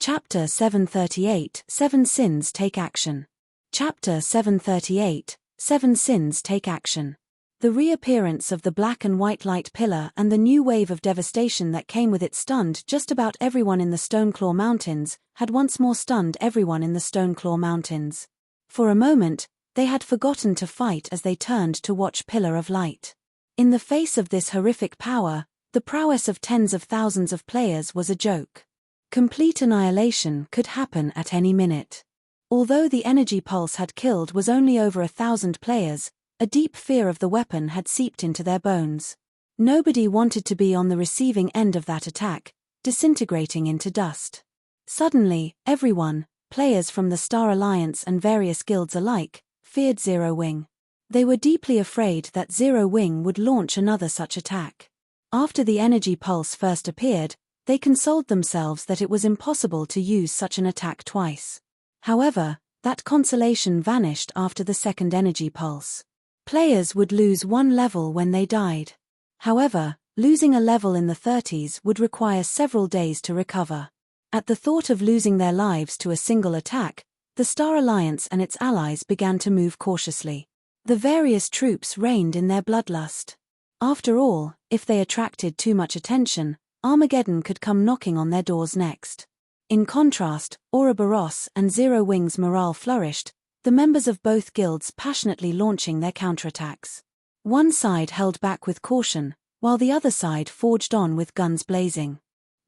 Chapter 738, 7 Sins Take Action. Chapter 738, 7 Sins Take Action. The reappearance of the black and white light pillar and the new wave of devastation that came with it stunned just about everyone in the Stoneclaw Mountains, had once more stunned everyone in the Stoneclaw Mountains. For a moment, they had forgotten to fight as they turned to watch Pillar of Light. In the face of this horrific power, the prowess of tens of thousands of players was a joke. Complete annihilation could happen at any minute. Although the energy pulse had killed was only over 1,000 players, a deep fear of the weapon had seeped into their bones. Nobody wanted to be on the receiving end of that attack, disintegrating into dust. Suddenly, everyone, players from the Star Alliance and various guilds alike, feared Zero Wing. They were deeply afraid that Zero Wing would launch another such attack. After the energy pulse first appeared, they consoled themselves that it was impossible to use such an attack twice. However, that consolation vanished after the second energy pulse. Players would lose one level when they died. However, losing a level in the 30s would require several days to recover. At the thought of losing their lives to a single attack, the Star Alliance and its allies began to move cautiously. The various troops reigned in their bloodlust. After all, if they attracted too much attention, Armageddon could come knocking on their doors next. In contrast, Ouroboros and Zero Wing's morale flourished, the members of both guilds passionately launching their counterattacks. One side held back with caution, while the other side forged on with guns blazing.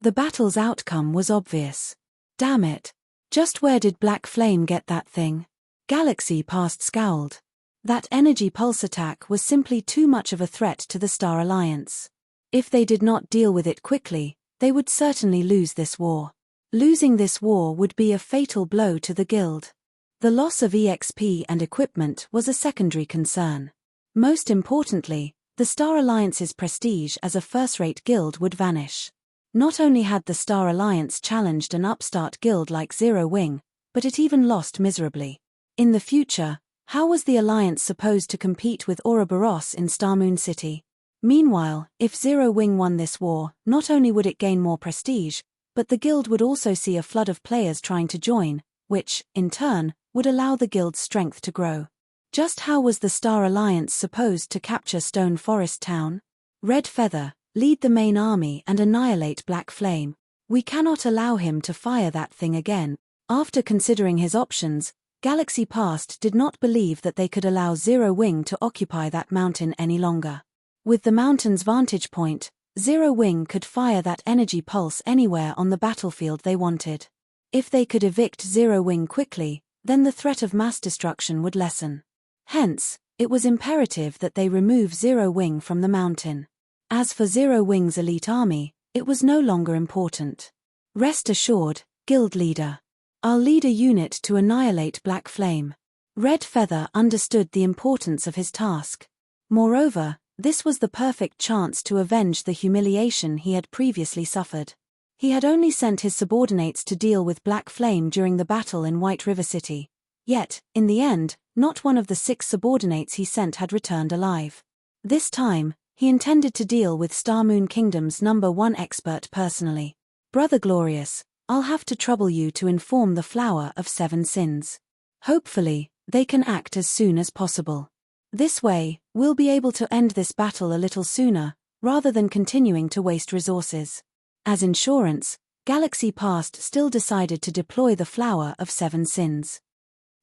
The battle's outcome was obvious. Damn it. Just where did Black Flame get that thing? Galaxy Past scowled. That energy pulse attack was simply too much of a threat to the Star Alliance. If they did not deal with it quickly, they would certainly lose this war. Losing this war would be a fatal blow to the guild. The loss of EXP and equipment was a secondary concern. Most importantly, the Star Alliance's prestige as a first-rate guild would vanish. Not only had the Star Alliance challenged an upstart guild like Zero Wing, but it even lost miserably. In the future, how was the Alliance supposed to compete with Ouroboros in Starmoon City? Meanwhile, if Zero Wing won this war, not only would it gain more prestige, but the guild would also see a flood of players trying to join, which, in turn, would allow the guild's strength to grow. Just how was the Star Alliance supposed to capture Stone Forest Town? Red Feather, lead the main army and annihilate Black Flame. We cannot allow him to fire that thing again. After considering his options, Galaxy Past did not believe that they could allow Zero Wing to occupy that mountain any longer. With the mountain's vantage point, Zero Wing could fire that energy pulse anywhere on the battlefield they wanted. If they could evict Zero Wing quickly, then the threat of mass destruction would lessen. Hence, it was imperative that they remove Zero Wing from the mountain. As for Zero Wing's elite army, it was no longer important. Rest assured, guild leader. I'll lead a unit to annihilate Black Flame. Red Feather understood the importance of his task. Moreover, this was the perfect chance to avenge the humiliation he had previously suffered. He had only sent his subordinates to deal with Black Flame during the battle in White River City. Yet, in the end, not one of the 6 subordinates he sent had returned alive. This time, he intended to deal with Starmoon Kingdom's #1 expert personally. Brother Glorious, I'll have to trouble you to inform the Flower of 7 Sins. Hopefully, they can act as soon as possible. This way, we'll be able to end this battle a little sooner, rather than continuing to waste resources. As insurance, Galaxy Past still decided to deploy the Flower of 7 Sins.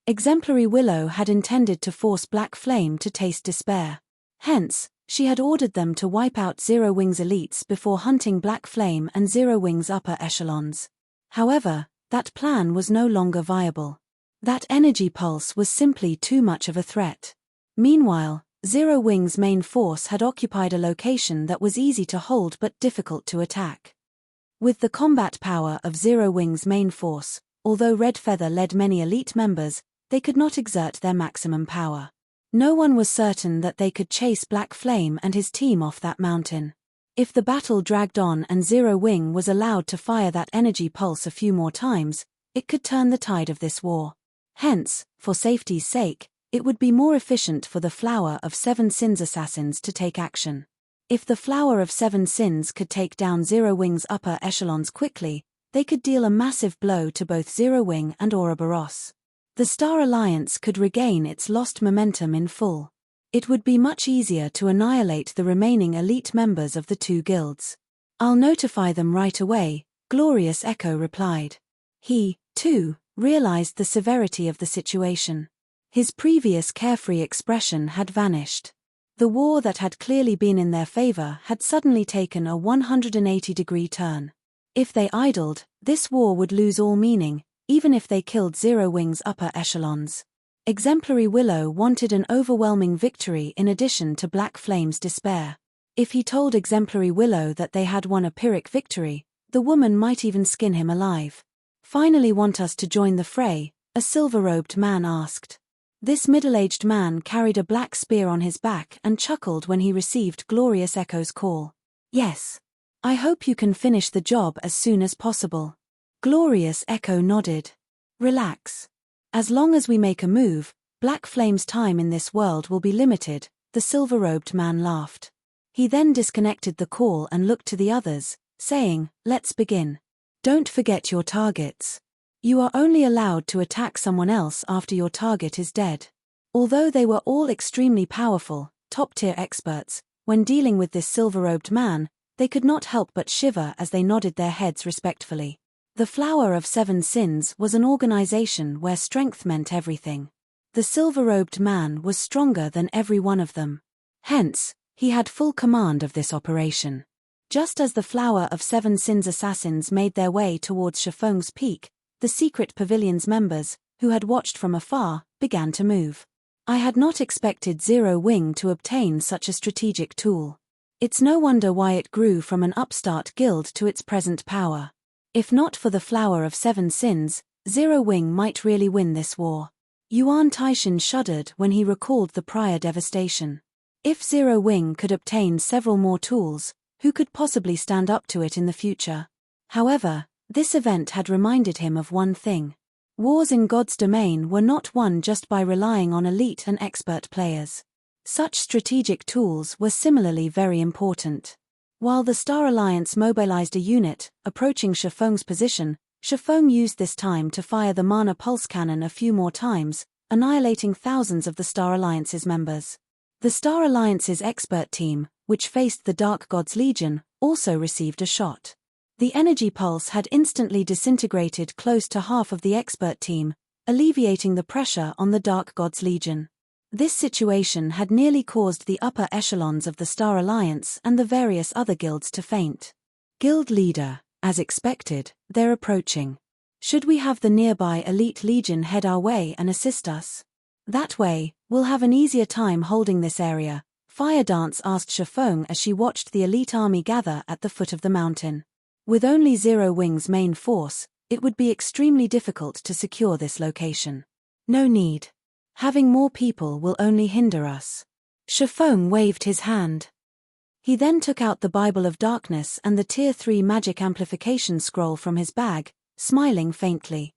Exemplary Willow had intended to force Black Flame to taste despair. Hence, she had ordered them to wipe out Zero Wing's elites before hunting Black Flame and Zero Wing's upper echelons. However, that plan was no longer viable. That energy pulse was simply too much of a threat. Meanwhile, Zero Wing's main force had occupied a location that was easy to hold but difficult to attack. With the combat power of Zero Wing's main force, although Red Feather led many elite members, they could not exert their maximum power. No one was certain that they could chase Black Flame and his team off that mountain. If the battle dragged on and Zero Wing was allowed to fire that energy pulse a few more times, it could turn the tide of this war. Hence, for safety's sake, it would be more efficient for the Flower of 7 Sins assassins to take action. If the Flower of 7 Sins could take down Zero Wing's upper echelons quickly, they could deal a massive blow to both Zero Wing and Ouroboros. The Star Alliance could regain its lost momentum in full. It would be much easier to annihilate the remaining elite members of the two guilds. "I'll notify them right away," Glorious Echo replied. He, too, realized the severity of the situation. His previous carefree expression had vanished. The war that had clearly been in their favor had suddenly taken a 180-degree turn. If they idled, this war would lose all meaning, even if they killed Zero Wing's upper echelons. Exemplary Willow wanted an overwhelming victory in addition to Black Flame's despair. If he told Exemplary Willow that they had won a Pyrrhic victory, the woman might even skin him alive. "Finally want us to join the fray?" a silver-robed man asked. This middle-aged man carried a black spear on his back and chuckled when he received Glorious Echo's call. "Yes. I hope you can finish the job as soon as possible." Glorious Echo nodded. "Relax. As long as we make a move, Black Flame's time in this world will be limited," the silver-robed man laughed. He then disconnected the call and looked to the others, saying, "Let's begin. Don't forget your targets. You are only allowed to attack someone else after your target is dead." Although they were all extremely powerful, top-tier experts, when dealing with this silver-robed man, they could not help but shiver as they nodded their heads respectfully. The Flower of Seven Sins was an organization where strength meant everything. The silver-robed man was stronger than every one of them. Hence, he had full command of this operation. Just as the Flower of Seven Sins assassins made their way towards Shifeng's peak, the secret pavilion's members, who had watched from afar, began to move. I had not expected Zero Wing to obtain such a strategic tool. It's no wonder why it grew from an upstart guild to its present power. If not for the Flower of Seven Sins, Zero Wing might really win this war. Yuan Taishin shuddered when he recalled the prior devastation. If Zero Wing could obtain several more tools, who could possibly stand up to it in the future? However, this event had reminded him of one thing. Wars in God's domain were not won just by relying on elite and expert players. Such strategic tools were similarly very important. While the Star Alliance mobilized a unit, approaching Shifeng's position, Shifeng used this time to fire the Mana Pulse Cannon a few more times, annihilating thousands of the Star Alliance's members. The Star Alliance's expert team, which faced the Dark God's Legion, also received a shot. The energy pulse had instantly disintegrated close to half of the expert team, alleviating the pressure on the Dark God's Legion. This situation had nearly caused the upper echelons of the Star Alliance and the various other guilds to faint. Guild leader, as expected, they're approaching. Should we have the nearby elite legion head our way and assist us? That way, we'll have an easier time holding this area, Fire Dance asked Shifeng as she watched the elite army gather at the foot of the mountain. With only Zero Wing's main force, it would be extremely difficult to secure this location. No need. Having more people will only hinder us. Shifeng waved his hand. He then took out the Bible of Darkness and the Tier 3 magic amplification scroll from his bag, smiling faintly.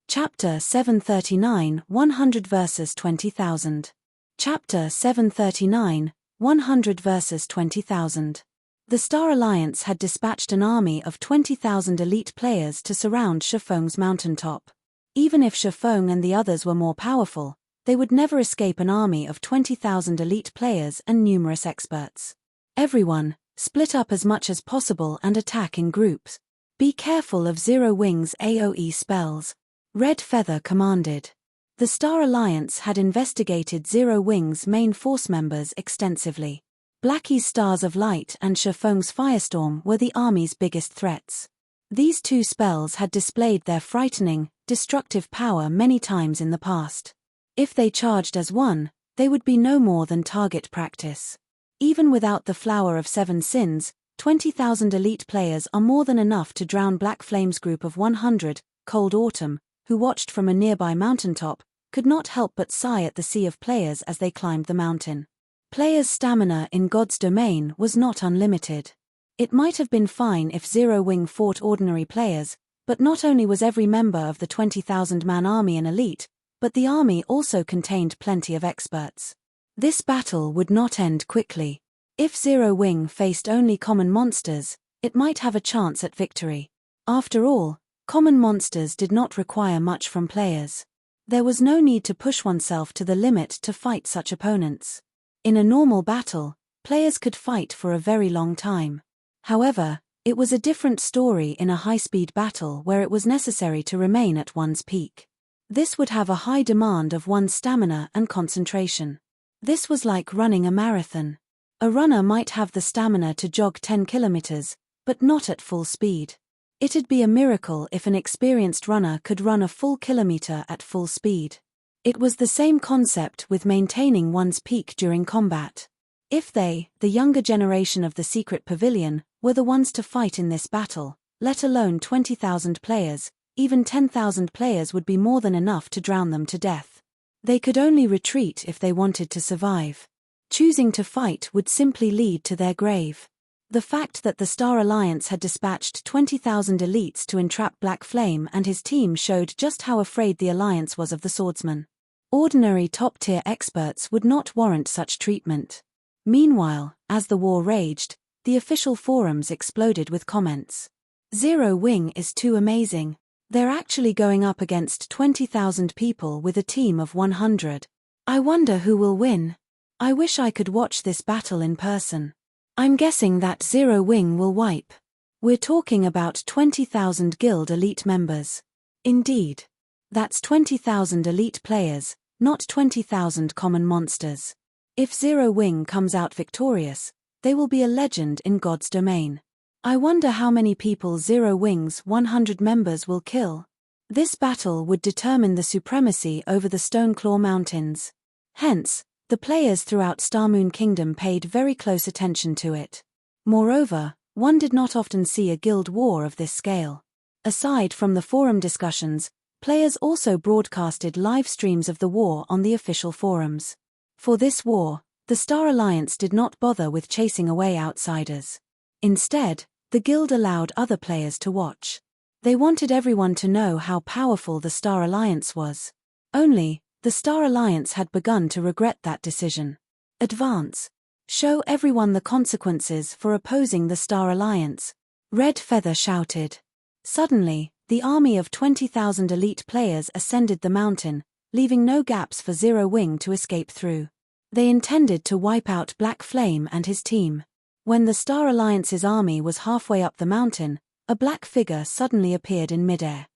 Chapter 739, 100 versus 20,000. Chapter 739, 100 versus 20,000. The Star Alliance had dispatched an army of 20,000 elite players to surround Shifeng's mountaintop. Even if Shifeng and the others were more powerful, they would never escape an army of 20,000 elite players and numerous experts. Everyone, split up as much as possible and attack in groups. Be careful of Zero Wing's AoE spells, Red Feather commanded. The Star Alliance had investigated Zero Wing's main force members extensively. Blackie's Stars of Light and Shifeng's Firestorm were the army's biggest threats. These two spells had displayed their frightening, destructive power many times in the past. If they charged as one, they would be no more than target practice. Even without the Flower of Seven Sins, 20,000 elite players are more than enough to drown Black Flame's group of 100, Cold Autumn, who watched from a nearby mountaintop, could not help but sigh at the sea of players as they climbed the mountain. Players' stamina in God's domain was not unlimited. It might have been fine if Zero Wing fought ordinary players, but not only was every member of the 20,000-man army an elite, but the army also contained plenty of experts. This battle would not end quickly. If Zero Wing faced only common monsters, it might have a chance at victory. After all, common monsters did not require much from players. There was no need to push oneself to the limit to fight such opponents. In a normal battle, players could fight for a very long time. However, it was a different story in a high-speed battle where it was necessary to remain at one's peak. This would have a high demand of one's stamina and concentration. This was like running a marathon. A runner might have the stamina to jog 10 kilometers, but not at full speed. It'd be a miracle if an experienced runner could run a full kilometer at full speed. It was the same concept with maintaining one's peak during combat. If they, the younger generation of the Secret Pavilion, were the ones to fight in this battle, let alone 20,000 players, even 10,000 players would be more than enough to drown them to death. They could only retreat if they wanted to survive. Choosing to fight would simply lead to their grave. The fact that the Star Alliance had dispatched 20,000 elites to entrap Black Flame and his team showed just how afraid the Alliance was of the swordsman. Ordinary top-tier experts would not warrant such treatment. Meanwhile, as the war raged, the official forums exploded with comments. Zero Wing is too amazing. They're actually going up against 20,000 people with a team of 100. I wonder who will win. I wish I could watch this battle in person. I'm guessing that Zero Wing will wipe. We're talking about 20,000 guild elite members. Indeed. That's 20,000 elite players, not 20,000 common monsters. If Zero Wing comes out victorious, they will be a legend in God's domain. I wonder how many people Zero Wing's 100 members will kill. This battle would determine the supremacy over the Stoneclaw Mountains. Hence, the players throughout Starmoon Kingdom paid very close attention to it. Moreover, one did not often see a guild war of this scale. Aside from the forum discussions, players also broadcasted live streams of the war on the official forums. For this war, the Star Alliance did not bother with chasing away outsiders. Instead, the guild allowed other players to watch. They wanted everyone to know how powerful the Star Alliance was. Only, the Star Alliance had begun to regret that decision. Advance. Show everyone the consequences for opposing the Star Alliance. Red Feather shouted. Suddenly, the army of 20,000 elite players ascended the mountain, leaving no gaps for Zero Wing to escape through. They intended to wipe out Black Flame and his team. When the Star Alliance's army was halfway up the mountain, a black figure suddenly appeared in midair.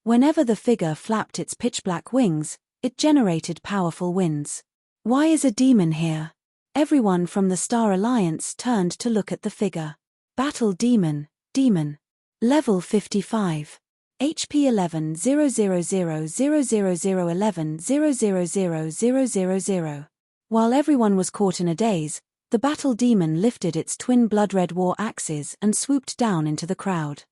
Whenever the figure flapped its pitch-black wings, it generated powerful winds. Why is a demon here? Everyone from the Star Alliance turned to look at the figure. Battle Demon, Demon. Level 55. HP 11 000 000 11 000. While everyone was caught in a daze, the battle demon lifted its twin blood-red war axes and swooped down into the crowd.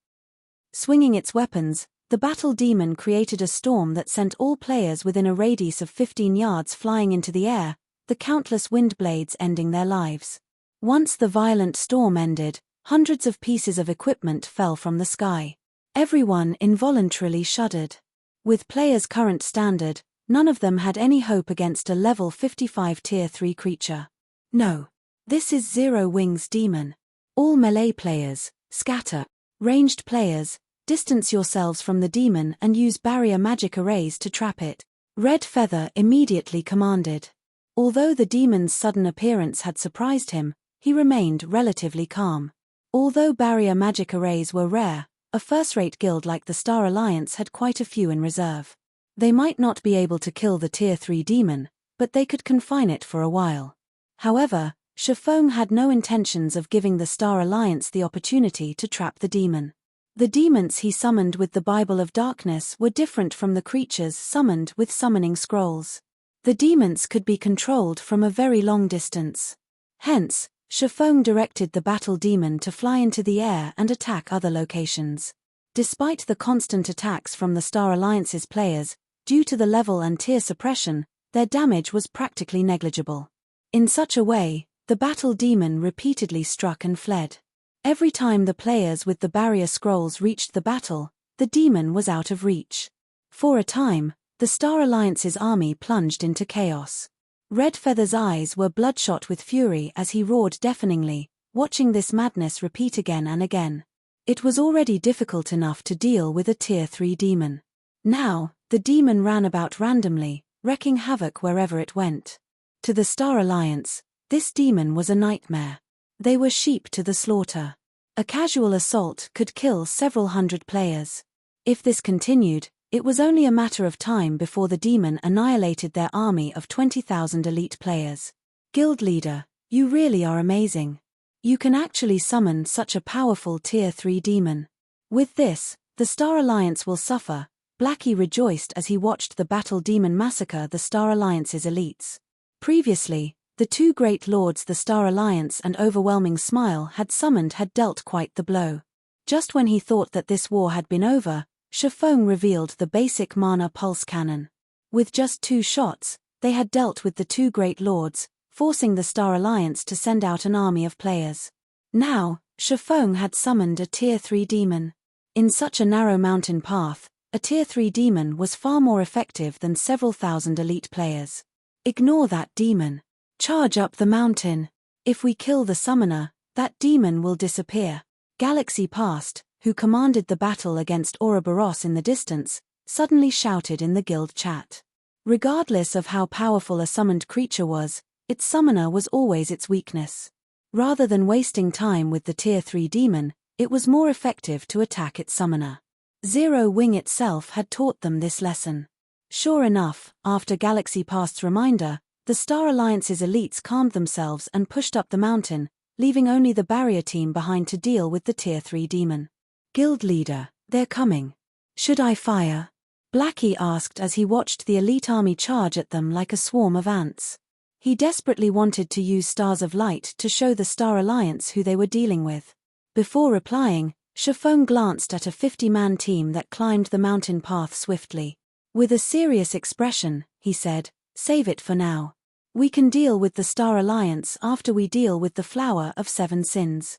Swinging its weapons, the battle demon created a storm that sent all players within a radius of 15 yards flying into the air, the countless wind blades ending their lives. Once the violent storm ended, hundreds of pieces of equipment fell from the sky. Everyone involuntarily shuddered. With players' current standard, none of them had any hope against a level 55 tier 3 creature. No. This is Zero Wing's demon. All melee players, scatter. Ranged players, distance yourselves from the demon and use barrier magic arrays to trap it. Red Feather immediately commanded. Although the demon's sudden appearance had surprised him, he remained relatively calm. Although barrier magic arrays were rare, a first-rate guild like the Star Alliance had quite a few in reserve. They might not be able to kill the Tier 3 demon, but they could confine it for a while. However, Shifeng had no intentions of giving the Star Alliance the opportunity to trap the demon. The demons he summoned with the Bible of Darkness were different from the creatures summoned with summoning scrolls. The demons could be controlled from a very long distance. Hence, Shifeng directed the battle demon to fly into the air and attack other locations. Despite the constant attacks from the Star Alliance's players, due to the level and tier suppression, their damage was practically negligible. In such a way, the battle demon repeatedly struck and fled. Every time the players with the barrier scrolls reached the battle, the demon was out of reach. For a time, the Star Alliance's army plunged into chaos. Red Feather's eyes were bloodshot with fury as he roared deafeningly, watching this madness repeat again and again. It was already difficult enough to deal with a Tier 3 demon. Now, the demon ran about randomly, wreaking havoc wherever it went. To the Star Alliance, this demon was a nightmare. They were sheep to the slaughter. A casual assault could kill several hundred players. If this continued, it was only a matter of time before the demon annihilated their army of 20,000 elite players. Guild leader, you really are amazing. You can actually summon such a powerful Tier 3 demon. With this, the Star Alliance will suffer. Blackie rejoiced as he watched the battle demon massacre the Star Alliance's elites. Previously, the two great lords the Star Alliance and Overwhelming Smile had summoned had dealt quite the blow. Just when he thought that this war had been over, Shifeng revealed the basic mana pulse cannon. With just 2 shots, they had dealt with the two great lords, forcing the Star Alliance to send out an army of players. Now, Shifeng had summoned a Tier 3 demon. In such a narrow mountain path, a Tier 3 demon was far more effective than several thousand elite players. Ignore that demon. Charge up the mountain. If we kill the summoner, that demon will disappear. Galaxy Past, who commanded the battle against Ouroboros in the distance, suddenly shouted in the guild chat. Regardless of how powerful a summoned creature was, its summoner was always its weakness. Rather than wasting time with the Tier 3 demon, it was more effective to attack its summoner. Zero Wing itself had taught them this lesson. Sure enough, after Galaxy Past's reminder, the Star Alliance's elites calmed themselves and pushed up the mountain, leaving only the barrier team behind to deal with the Tier 3 demon. Guild leader, they're coming. Should I fire? Blackie asked as he watched the elite army charge at them like a swarm of ants. He desperately wanted to use stars of light to show the Star Alliance who they were dealing with. Before replying, Shifeng glanced at a 50-man team that climbed the mountain path swiftly. With a serious expression, he said, "Save it for now. We can deal with the Star Alliance after we deal with the Flower of 7 Sins."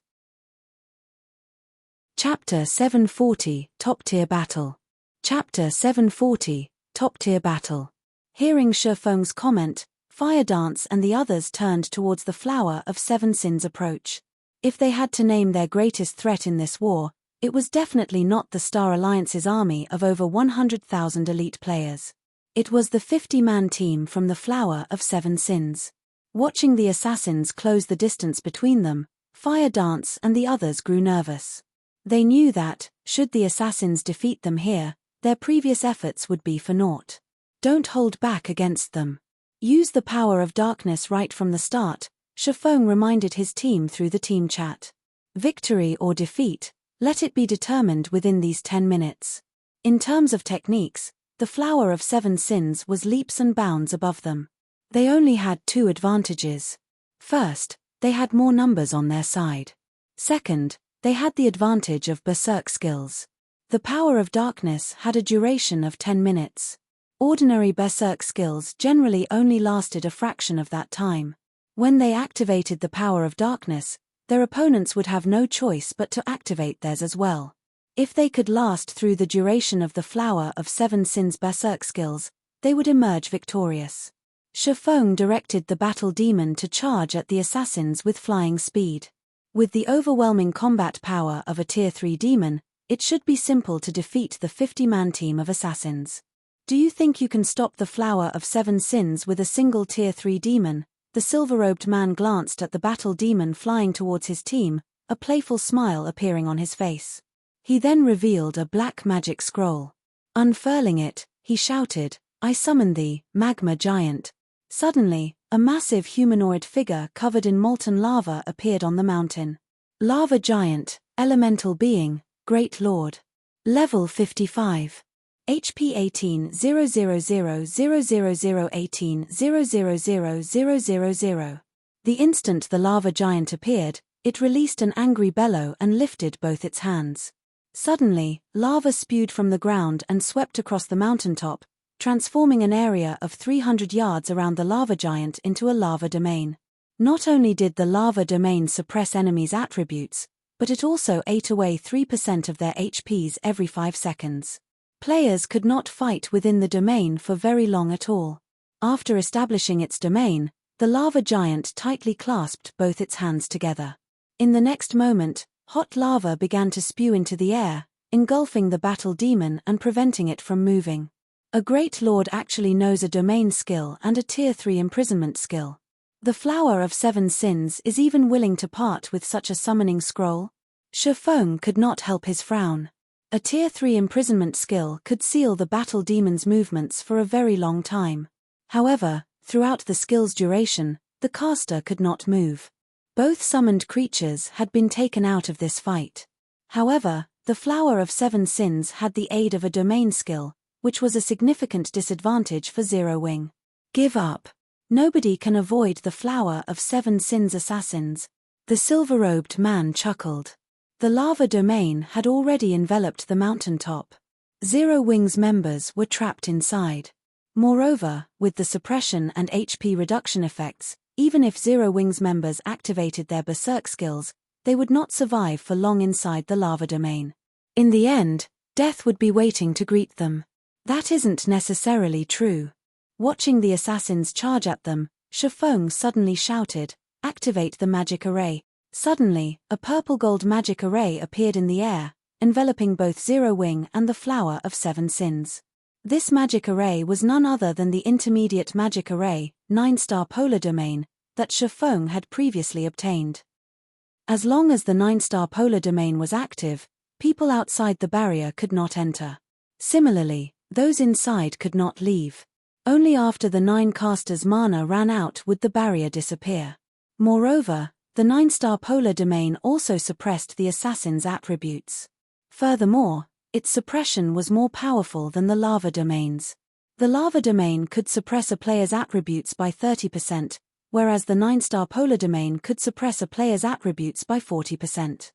Chapter 740, Top-Tier Battle. Chapter 740, Top-Tier Battle. Hearing Shifeng's comment, Fire Dance and the others turned towards the Flower of 7 Sins approach. If they had to name their greatest threat in this war, it was definitely not the Star Alliance's army of over 100,000 elite players. It was the 50-man team from the Flower of 7 Sins. Watching the assassins close the distance between them, Fire Dance and the others grew nervous. They knew that, should the assassins defeat them here, their previous efforts would be for naught. Don't hold back against them. Use the power of darkness right from the start, Shifeng reminded his team through the team chat. Victory or defeat, let it be determined within these 10 minutes. In terms of techniques, the Flower of 7 Sins was leaps and bounds above them. They only had 2 advantages. First, they had more numbers on their side. Second, they had the advantage of berserk skills. The power of darkness had a duration of 10 minutes. Ordinary berserk skills generally only lasted a fraction of that time. When they activated the power of darkness, their opponents would have no choice but to activate theirs as well. If they could last through the duration of the Flower of 7 Sins berserk skills, they would emerge victorious. Shifeng directed the battle demon to charge at the assassins with flying speed. With the overwhelming combat power of a Tier 3 demon, it should be simple to defeat the 50-man team of assassins. Do you think you can stop the Flower of 7 Sins with a single Tier 3 demon? The silver-robed man glanced at the battle demon flying towards his team, a playful smile appearing on his face. He then revealed a black magic scroll. Unfurling it, he shouted, "I summon thee, magma giant." Suddenly, a massive humanoid figure covered in molten lava appeared on the mountain. Lava giant, elemental being, great lord. Level 55. HP 18,000,000,000,000,000,000. The instant the lava giant appeared, it released an angry bellow and lifted both its hands. Suddenly, lava spewed from the ground and swept across the mountaintop, transforming an area of 300 yards around the lava giant into a lava domain. Not only did the lava domain suppress enemies' attributes, but it also ate away 3% of their HPs every 5 seconds. Players could not fight within the domain for very long at all. After establishing its domain, the lava giant tightly clasped both its hands together. In the next moment, Hot lava began to spew into the air, engulfing the battle demon and preventing it from moving. A great lord actually knows a domain skill and a tier 3 imprisonment skill. The Flower of Seven Sins is even willing to part with such a summoning scroll? Shifeng could not help his frown. A tier 3 imprisonment skill could seal the battle demon's movements for a very long time. However, throughout the skill's duration, the caster could not move. Both summoned creatures had been taken out of this fight. However, the Flower of Seven Sins had the aid of a domain skill, which was a significant disadvantage for Zero Wing. Give up. Nobody can avoid the Flower of Seven Sins assassins. The silver-robed man chuckled. The lava domain had already enveloped the mountaintop. Zero Wing's members were trapped inside. Moreover, with the suppression and HP reduction effects, even if Zero Wing's members activated their berserk skills, they would not survive for long inside the lava domain. In the end, death would be waiting to greet them. That isn't necessarily true. Watching the assassins charge at them, Shifeng suddenly shouted, "Activate the magic array." Suddenly, a purple-gold magic array appeared in the air, enveloping both Zero Wing and the Flower of Seven Sins. This magic array was none other than the intermediate magic array, 9-star polar domain, that Shifeng had previously obtained. As long as the 9-star polar domain was active, people outside the barrier could not enter. Similarly, those inside could not leave. Only after the 9 casters' mana ran out would the barrier disappear. Moreover, the 9-star polar domain also suppressed the assassin's attributes. Furthermore, its suppression was more powerful than the lava domain's. The lava domain could suppress a player's attributes by 30%, whereas the 9-star polar domain could suppress a player's attributes by 40%.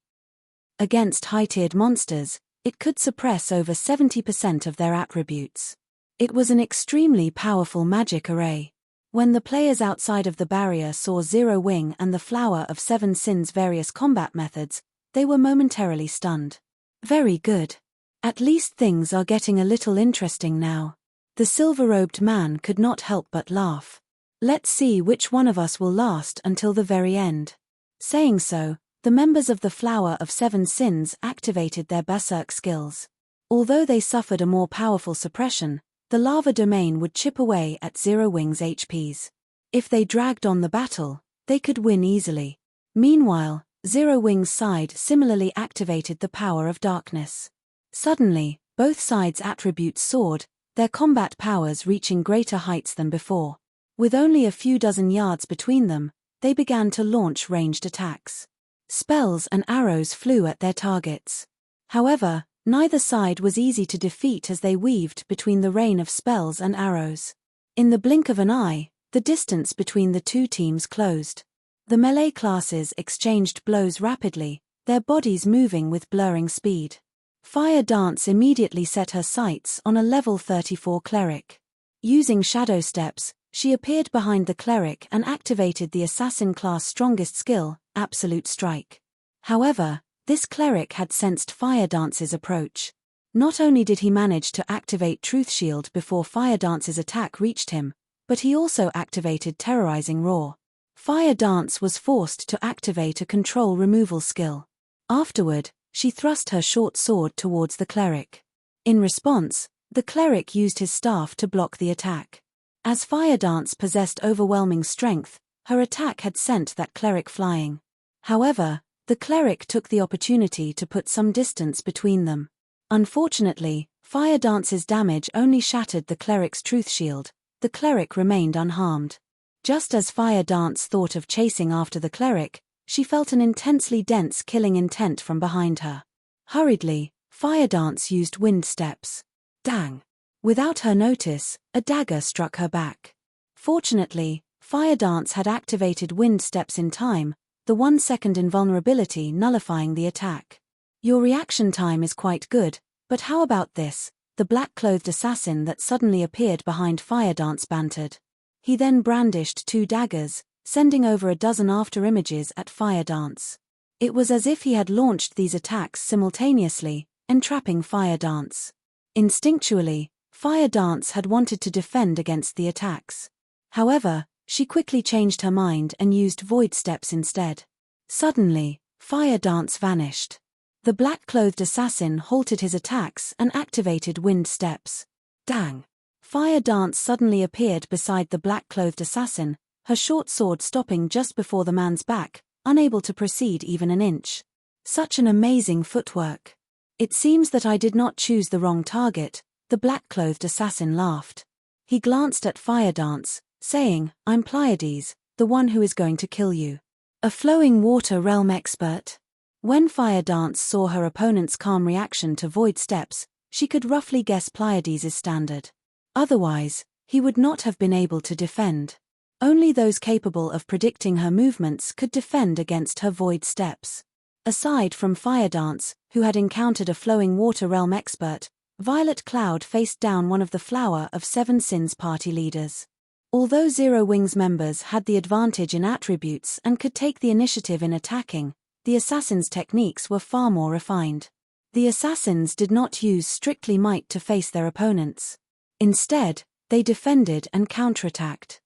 Against high-tiered monsters, it could suppress over 70% of their attributes. It was an extremely powerful magic array. When the players outside of the barrier saw Zero Wing and the Flower of Seven Sins' various combat methods, they were momentarily stunned. Very good. At least things are getting a little interesting now. The silver-robed man could not help but laugh. Let's see which one of us will last until the very end. Saying so, the members of the Flower of Seven Sins activated their berserk skills. Although they suffered a more powerful suppression, the lava domain would chip away at Zero Wing's HPs. If they dragged on the battle, they could win easily. Meanwhile, Zero Wing's side similarly activated the power of darkness. Suddenly, both sides' attributes soared, their combat powers reaching greater heights than before. With only a few dozen yards between them, they began to launch ranged attacks. Spells and arrows flew at their targets. However, neither side was easy to defeat as they weaved between the rain of spells and arrows. In the blink of an eye, the distance between the two teams closed. The melee classes exchanged blows rapidly, their bodies moving with blurring speed. Fire Dance immediately set her sights on a level 34 cleric. Using shadow steps, she appeared behind the cleric and activated the assassin class' strongest skill, Absolute Strike. However, this cleric had sensed Fire Dance's approach. Not only did he manage to activate Truth Shield before Fire Dance's attack reached him, but he also activated Terrorizing Roar. Fire Dance was forced to activate a control removal skill. Afterward, she thrust her short sword towards the cleric. In response, the cleric used his staff to block the attack. As Fire Dance possessed overwhelming strength, her attack had sent that cleric flying. However, the cleric took the opportunity to put some distance between them. Unfortunately, Fire Dance's damage only shattered the cleric's truth shield. The cleric remained unharmed. Just as Fire Dance thought of chasing after the cleric, she felt an intensely dense killing intent from behind her. Hurriedly, Fire Dance used wind steps. Dang! Without her notice, a dagger struck her back. Fortunately, Fire Dance had activated wind steps in time, the 1-second invulnerability nullifying the attack. Your reaction time is quite good, but how about this? The black-clothed assassin that suddenly appeared behind Fire Dance bantered. He then brandished 2 daggers, sending over a dozen after-images at Fire Dance. It was as if he had launched these attacks simultaneously, entrapping Fire Dance. Instinctually, Fire Dance had wanted to defend against the attacks. However, she quickly changed her mind and used void steps instead. Suddenly, Fire dance vanished. The black-clothed assassin halted his attacks and activated wind steps. Dang! Fire dance suddenly appeared beside the black-clothed assassin, her short sword stopping just before the man's back, unable to proceed even an inch. Such an amazing footwork. It seems that I did not choose the wrong target, the black-clothed assassin laughed. He glanced at Fire dance, saying, I'm Pleiades, the one who is going to kill you. A flowing water realm expert. When Fire dance saw her opponent's calm reaction to void steps, she could roughly guess Pleiades' standard. Otherwise, he would not have been able to defend. Only those capable of predicting her movements could defend against her void steps. Aside from Fire dance, who had encountered a flowing water realm expert, Violet Cloud faced down one of the Flower of Seven Sins party leaders. Although Zero Wings members had the advantage in attributes and could take the initiative in attacking, the assassins' techniques were far more refined. The assassins did not use strictly might to face their opponents. Instead, they defended and counterattacked.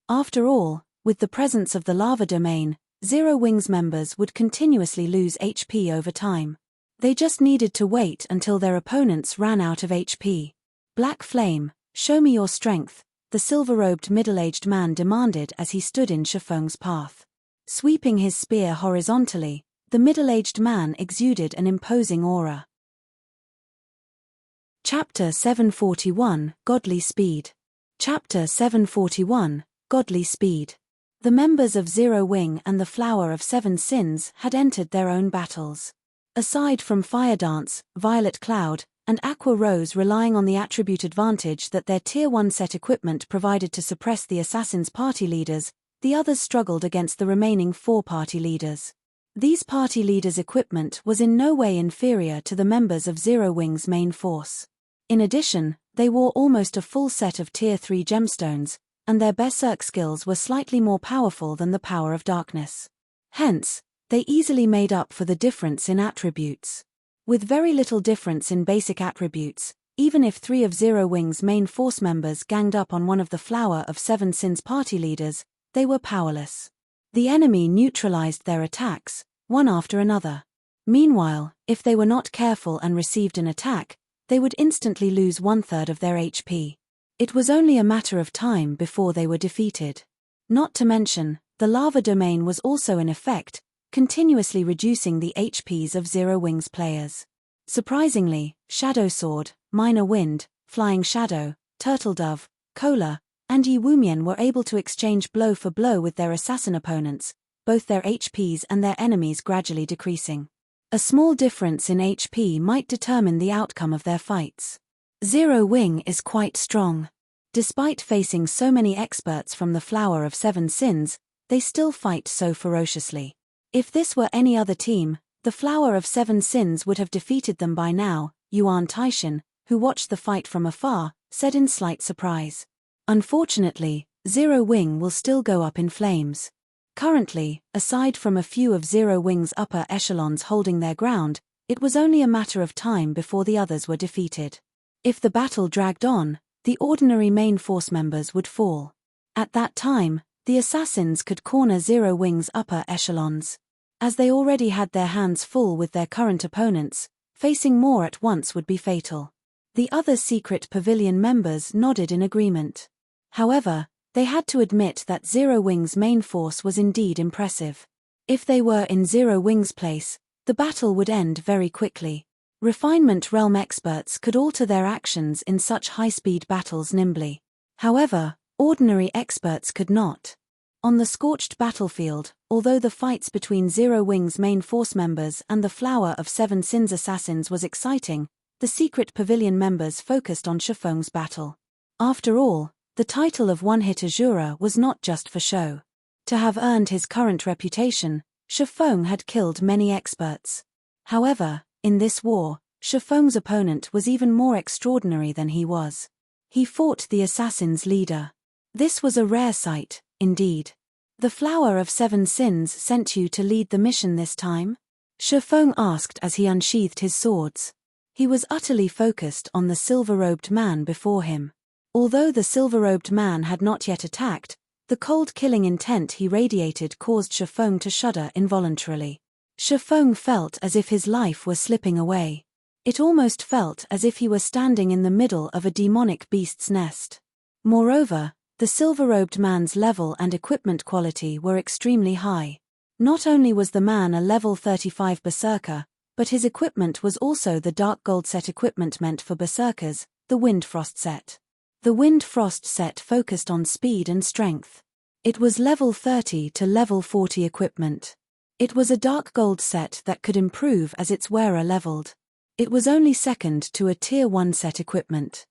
After all, with the presence of the lava domain, Zero Wings members would continuously lose HP over time. They just needed to wait until their opponents ran out of HP. Black Flame, show me your strength, the silver-robed middle-aged man demanded as he stood in Shifeng's path. Sweeping his spear horizontally, the middle-aged man exuded an imposing aura. Chapter 741, Godly Speed. Chapter 741, Godly Speed. The members of Zero Wing and the Flower of Seven Sins had entered their own battles. Aside from Fire Dance, Violet Cloud, and Aqua Rose relying on the attribute advantage that their Tier 1 set equipment provided to suppress the assassins' party leaders, the others struggled against the remaining 4 party leaders. These party leaders' equipment was in no way inferior to the members of Zero Wing's main force. In addition, they wore almost a full set of Tier 3 gemstones, and their berserk skills were slightly more powerful than the power of darkness. Hence, they easily made up for the difference in attributes. With very little difference in basic attributes, even if 3 of Zero Wing's main force members ganged up on one of the Flower of Seven Sins party leaders, they were powerless. The enemy neutralized their attacks, one after another. Meanwhile, if they were not careful and received an attack, they would instantly lose 1/3 of their HP. It was only a matter of time before they were defeated. Not to mention, the lava domain was also in effect, continuously reducing the HPs of Zero Wings players. Surprisingly, Shadow Sword, Minor Wind, Flying Shadow, Turtle Dove, Cola, and Yi Wumian were able to exchange blow for blow with their assassin opponents, both their HPs and their enemies gradually decreasing. A small difference in HP might determine the outcome of their fights. Zero Wing is quite strong. Despite facing so many experts from the Flower of Seven Sins, they still fight so ferociously. If this were any other team, the Flower of Seven Sins would have defeated them by now, Yuan Taishan, who watched the fight from afar, said in slight surprise. Unfortunately, Zero Wing will still go up in flames. Currently, aside from a few of Zero Wing's upper echelons holding their ground, it was only a matter of time before the others were defeated. If the battle dragged on, the ordinary main force members would fall. At that time, the assassins could corner Zero Wing's upper echelons. As they already had their hands full with their current opponents, facing more at once would be fatal. The other secret pavilion members nodded in agreement. However, they had to admit that Zero Wing's main force was indeed impressive. If they were in Zero Wing's place, the battle would end very quickly. Refinement realm experts could alter their actions in such high-speed battles nimbly. However, ordinary experts could not. On the scorched battlefield, although the fights between Zero Wing's main force members and the Flower of Seven Sins assassins was exciting, the secret pavilion members focused on Shifeng's battle. After all, the title of one-hit Azura was not just for show. To have earned his current reputation, Shifeng had killed many experts. However, in this war, Shifeng's opponent was even more extraordinary than he was. He fought the assassin's leader. This was a rare sight, indeed. The Flower of Seven Sins sent you to lead the mission this time? Shifeng asked as he unsheathed his swords. He was utterly focused on the silver-robed man before him. Although the silver-robed man had not yet attacked, the cold killing intent he radiated caused Shifeng to shudder involuntarily. Shifeng felt as if his life were slipping away. It almost felt as if he were standing in the middle of a demonic beast's nest. Moreover, the silver-robed man's level and equipment quality were extremely high. Not only was the man a level 35 berserker, but his equipment was also the dark gold set equipment meant for berserkers, the Wind Frost set. The Wind Frost set focused on speed and strength. It was level 30 to level 40 equipment. It was a dark gold set that could improve as its wearer leveled. It was only second to a tier 1 set equipment.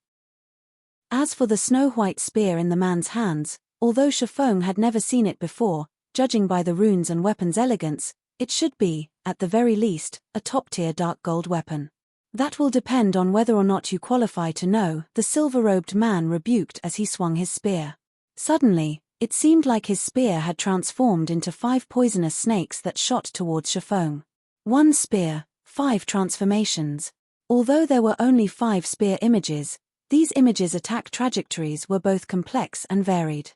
As for the snow-white spear in the man's hands, although Shifeng had never seen it before, judging by the runes and weapon's elegance, it should be, at the very least, a top-tier dark gold weapon. That will depend on whether or not you qualify to know, the silver-robed man rebuked as he swung his spear. Suddenly, it seemed like his spear had transformed into 5 poisonous snakes that shot towards Shifeng. 1 spear, 5 transformations. Although there were only 5 spear images, these images' attack trajectories were both complex and varied.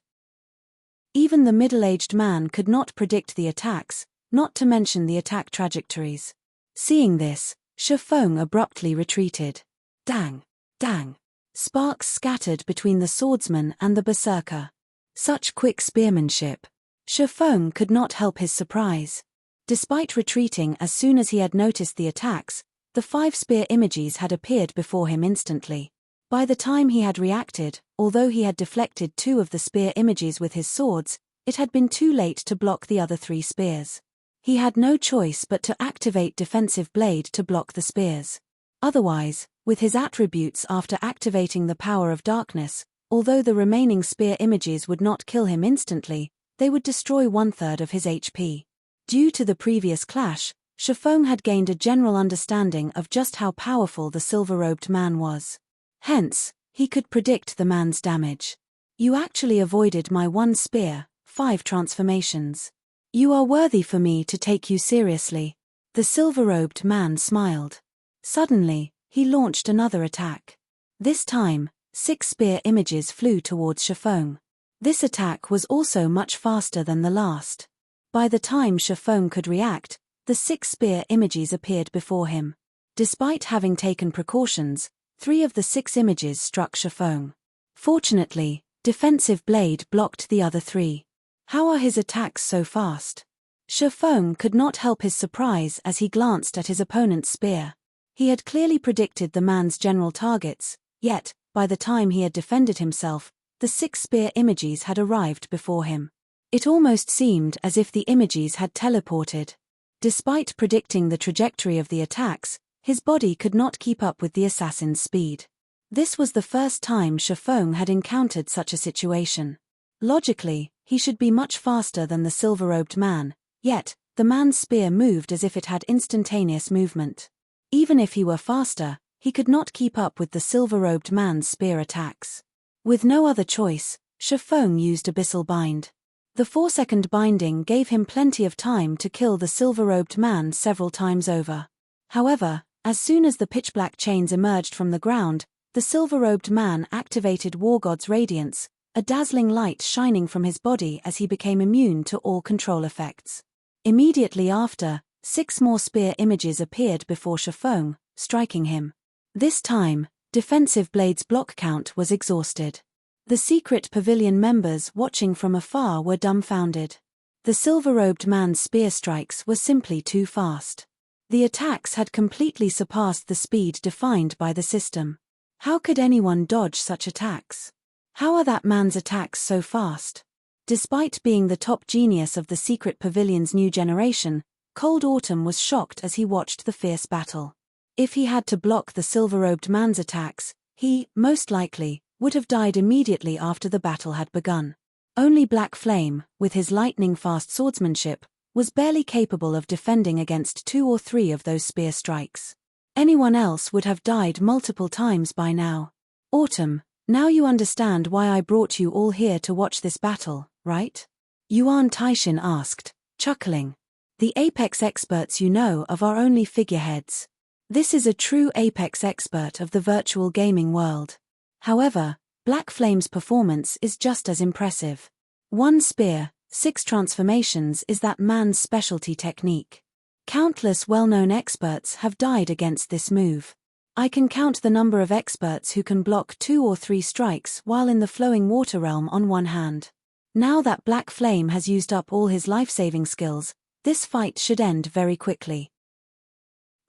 Even the middle-aged man could not predict the attacks, not to mention the attack trajectories. Seeing this, Shifeng abruptly retreated. Dang! Dang! Sparks scattered between the swordsman and the berserker. Such quick spearmanship. Shifeng could not help his surprise. Despite retreating as soon as he had noticed the attacks, the 5 spear images had appeared before him instantly. By the time he had reacted, although he had deflected 2 of the spear images with his swords, it had been too late to block the other 3 spears. He had no choice but to activate Defensive Blade to block the spears. Otherwise, with his attributes after activating the power of darkness, although the remaining spear images would not kill him instantly, they would destroy 1/3 of his HP. Due to the previous clash, Shifeng had gained a general understanding of just how powerful the silver-robed man was. Hence, he could predict the man's damage. You actually avoided my 1 spear, 5 transformations. You are worthy for me to take you seriously. The silver-robed man smiled. Suddenly, he launched another attack. This time, 6 spear images flew towards Shifeng. This attack was also much faster than the last. By the time Shifeng could react, the 6 spear images appeared before him. Despite having taken precautions, 3 of the 6 images struck Shifeng. Fortunately, Defensive Blade blocked the other 3. How are his attacks so fast? Shifeng could not help his surprise as he glanced at his opponent's spear. He had clearly predicted the man's general targets, yet, by the time he had defended himself, the 6 spear images had arrived before him. It almost seemed as if the images had teleported. Despite predicting the trajectory of the attacks, his body could not keep up with the assassin's speed. This was the first time Shifeng had encountered such a situation. Logically, he should be much faster than the silver-robed man, yet, the man's spear moved as if it had instantaneous movement. Even if he were faster, he could not keep up with the silver-robed man's spear attacks. With no other choice, Shifeng used Abyssal Bind. The 4-second binding gave him plenty of time to kill the silver-robed man several times over. However, as soon as the pitch-black chains emerged from the ground, the silver-robed man activated War God's Radiance, a dazzling light shining from his body as he became immune to all control effects. Immediately after, 6 more spear images appeared before Shifeng, striking him. This time, Defensive Blade's block count was exhausted. The secret pavilion members watching from afar were dumbfounded. The silver-robed man's spear strikes were simply too fast. The attacks had completely surpassed the speed defined by the system. How could anyone dodge such attacks? How are that man's attacks so fast? Despite being the top genius of the secret pavilion's new generation, Cold Autumn was shocked as he watched the fierce battle. If he had to block the silver-robed man's attacks, he, most likely, would have died immediately after the battle had begun. Only Black Flame, with his lightning-fast swordsmanship, was barely capable of defending against 2 or 3 of those spear strikes. Anyone else would have died multiple times by now. Autumn, now you understand why I brought you all here to watch this battle, right? Yuan Taishin asked, chuckling. The Apex experts you know of are only figureheads. This is a true Apex expert of the virtual gaming world. However, Black Flame's performance is just as impressive. 1 spear, 6 transformations is that man's specialty technique. Countless well-known experts have died against this move. I can count the number of experts who can block 2 or 3 strikes while in the flowing water realm on one hand. Now that Black Flame has used up all his life-saving skills, this fight should end very quickly.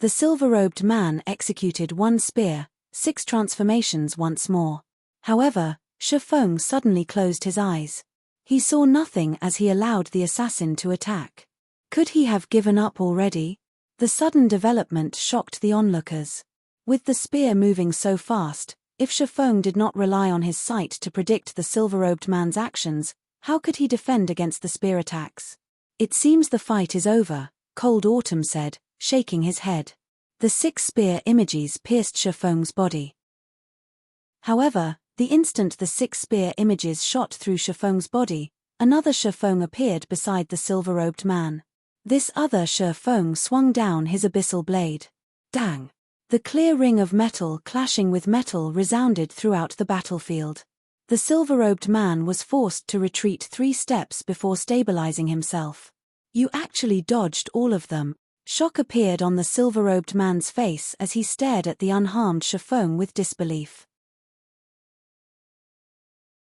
The silver-robed man executed 1 spear, 6 transformations once more. However, Shifeng suddenly closed his eyes. He saw nothing as he allowed the assassin to attack. Could he have given up already? The sudden development shocked the onlookers. With the spear moving so fast, if Shifeng did not rely on his sight to predict the silver-robed man's actions, how could he defend against the spear attacks? It seems the fight is over, Cold Autumn said, shaking his head. The 6 spear images pierced Shifeng's body. However, the instant the 6 spear images shot through Shifeng's body, another Shifeng appeared beside the silver-robed man. This other Shifeng swung down his abyssal blade. Dang! The clear ring of metal clashing with metal resounded throughout the battlefield. The silver-robed man was forced to retreat 3 steps before stabilizing himself. You actually dodged all of them. Shock appeared on the silver-robed man's face as he stared at the unharmed Shifeng with disbelief.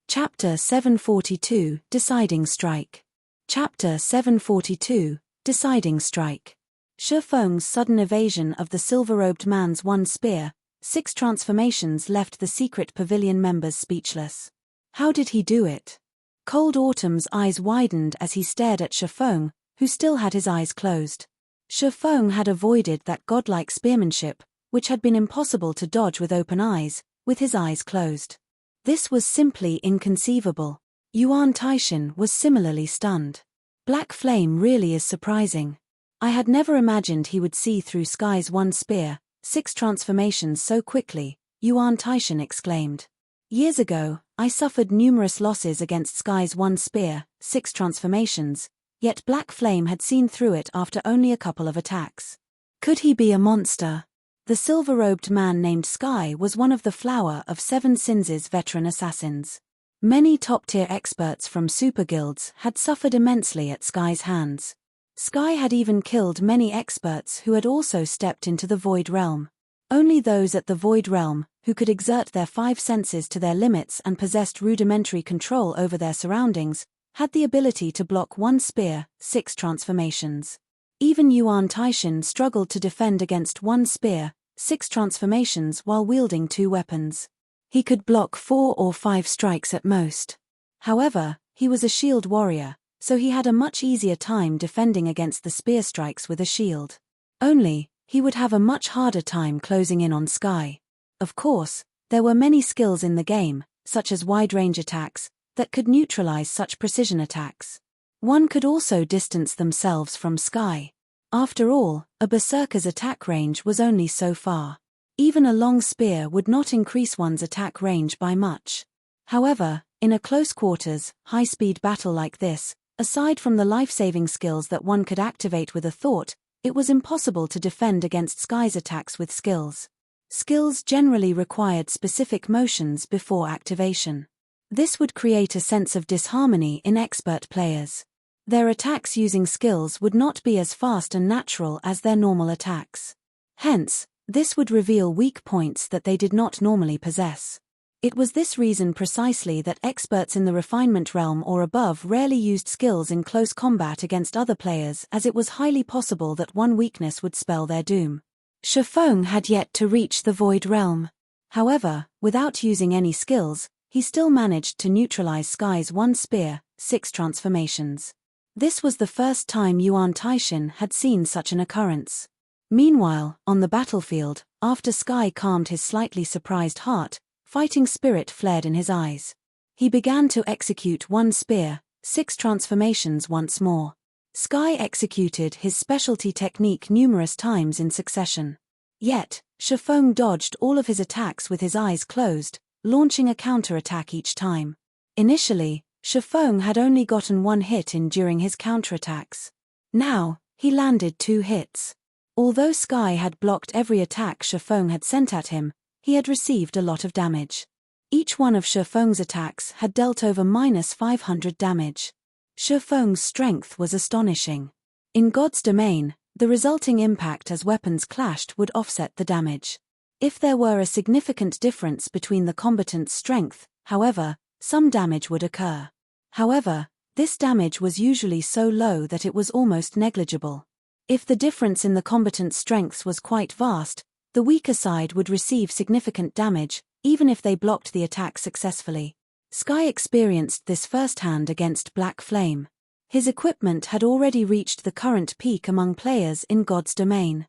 Chapter 742, Deciding Strike. Chapter 742, Deciding Strike. Shifeng's sudden evasion of the silver-robed man's 1 spear, 6 transformations left the secret pavilion members speechless. How did he do it? Cold Autumn's eyes widened as he stared at Shifeng, who still had his eyes closed. Shifeng had avoided that godlike spearmanship, which had been impossible to dodge with open eyes, with his eyes closed. This was simply inconceivable. Yuan Taishan was similarly stunned. Black Flame really is surprising. I had never imagined he would see through Sky's 1 spear, 6 transformations so quickly, Yuan Taishan exclaimed. Years ago, I suffered numerous losses against Sky's 1 spear, 6 transformations, yet Black Flame had seen through it after only a couple of attacks. Could he be a monster? The silver-robed man named Sky was one of the Flower of 7 Sins' veteran assassins. Many top-tier experts from super guilds had suffered immensely at Sky's hands. Sky had even killed many experts who had also stepped into the Void Realm. Only those at the Void Realm, who could exert their 5 senses to their limits and possessed rudimentary control over their surroundings, had the ability to block 1 spear, 6 transformations. Even Yuan Taishan struggled to defend against 1 spear, 6 transformations while wielding 2 weapons. He could block 4 or 5 strikes at most. However, he was a shield warrior, so he had a much easier time defending against the spear strikes with a shield. Only, he would have a much harder time closing in on Sky. Of course, there were many skills in the game, such as wide-range attacks, that could neutralize such precision attacks. One could also distance themselves from Sky. After all, a berserker's attack range was only so far. Even a long spear would not increase one's attack range by much. However, in a close-quarters, high-speed battle like this, aside from the life-saving skills that one could activate with a thought, it was impossible to defend against Sky's attacks with skills. Skills generally required specific motions before activation. This would create a sense of disharmony in expert players. Their attacks using skills would not be as fast and natural as their normal attacks. Hence, this would reveal weak points that they did not normally possess. It was this reason precisely that experts in the refinement realm or above rarely used skills in close combat against other players, as it was highly possible that one weakness would spell their doom. Shifeng had yet to reach the Void Realm. However, without using any skills, he still managed to neutralize Sky's 1 spear, 6 transformations. This was the first time Yuan Taishan had seen such an occurrence. Meanwhile, on the battlefield, after Sky calmed his slightly surprised heart, fighting spirit flared in his eyes. He began to execute 1 spear, 6 transformations once more. Sky executed his specialty technique numerous times in succession. Yet, Shifeng dodged all of his attacks with his eyes closed, launching a counterattack each time. Initially, Shifeng had only gotten 1 hit in during his counterattacks. Now, he landed 2 hits. Although Sky had blocked every attack Shifeng had sent at him, he had received a lot of damage. Each one of Shifeng's attacks had dealt over -500 damage. Shifeng's strength was astonishing. In God's domain, The resulting impact as weapons clashed would offset the damage. If there were a significant difference between the combatants' strength, however, some damage would occur. However, this damage was usually so low that it was almost negligible. If the difference in the combatants' strengths was quite vast, the weaker side would receive significant damage, even if they blocked the attack successfully. Sky experienced this firsthand against Black Flame. His equipment had already reached the current peak among players in God's domain.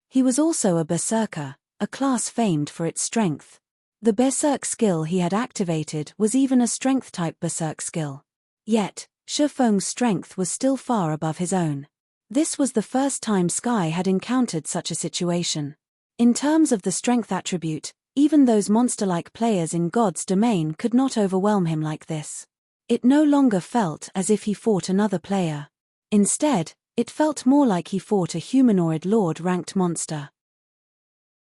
He was also a berserker, a class famed for its strength. The berserk skill he had activated was even a strength-type berserk skill. Yet, Shifeng's strength was still far above his own. This was the first time Sky had encountered such a situation. In terms of the strength attribute, even those monster-like players in God's domain could not overwhelm him like this. It no longer felt as if he fought another player. Instead, it felt more like he fought a humanoid Lord-ranked monster.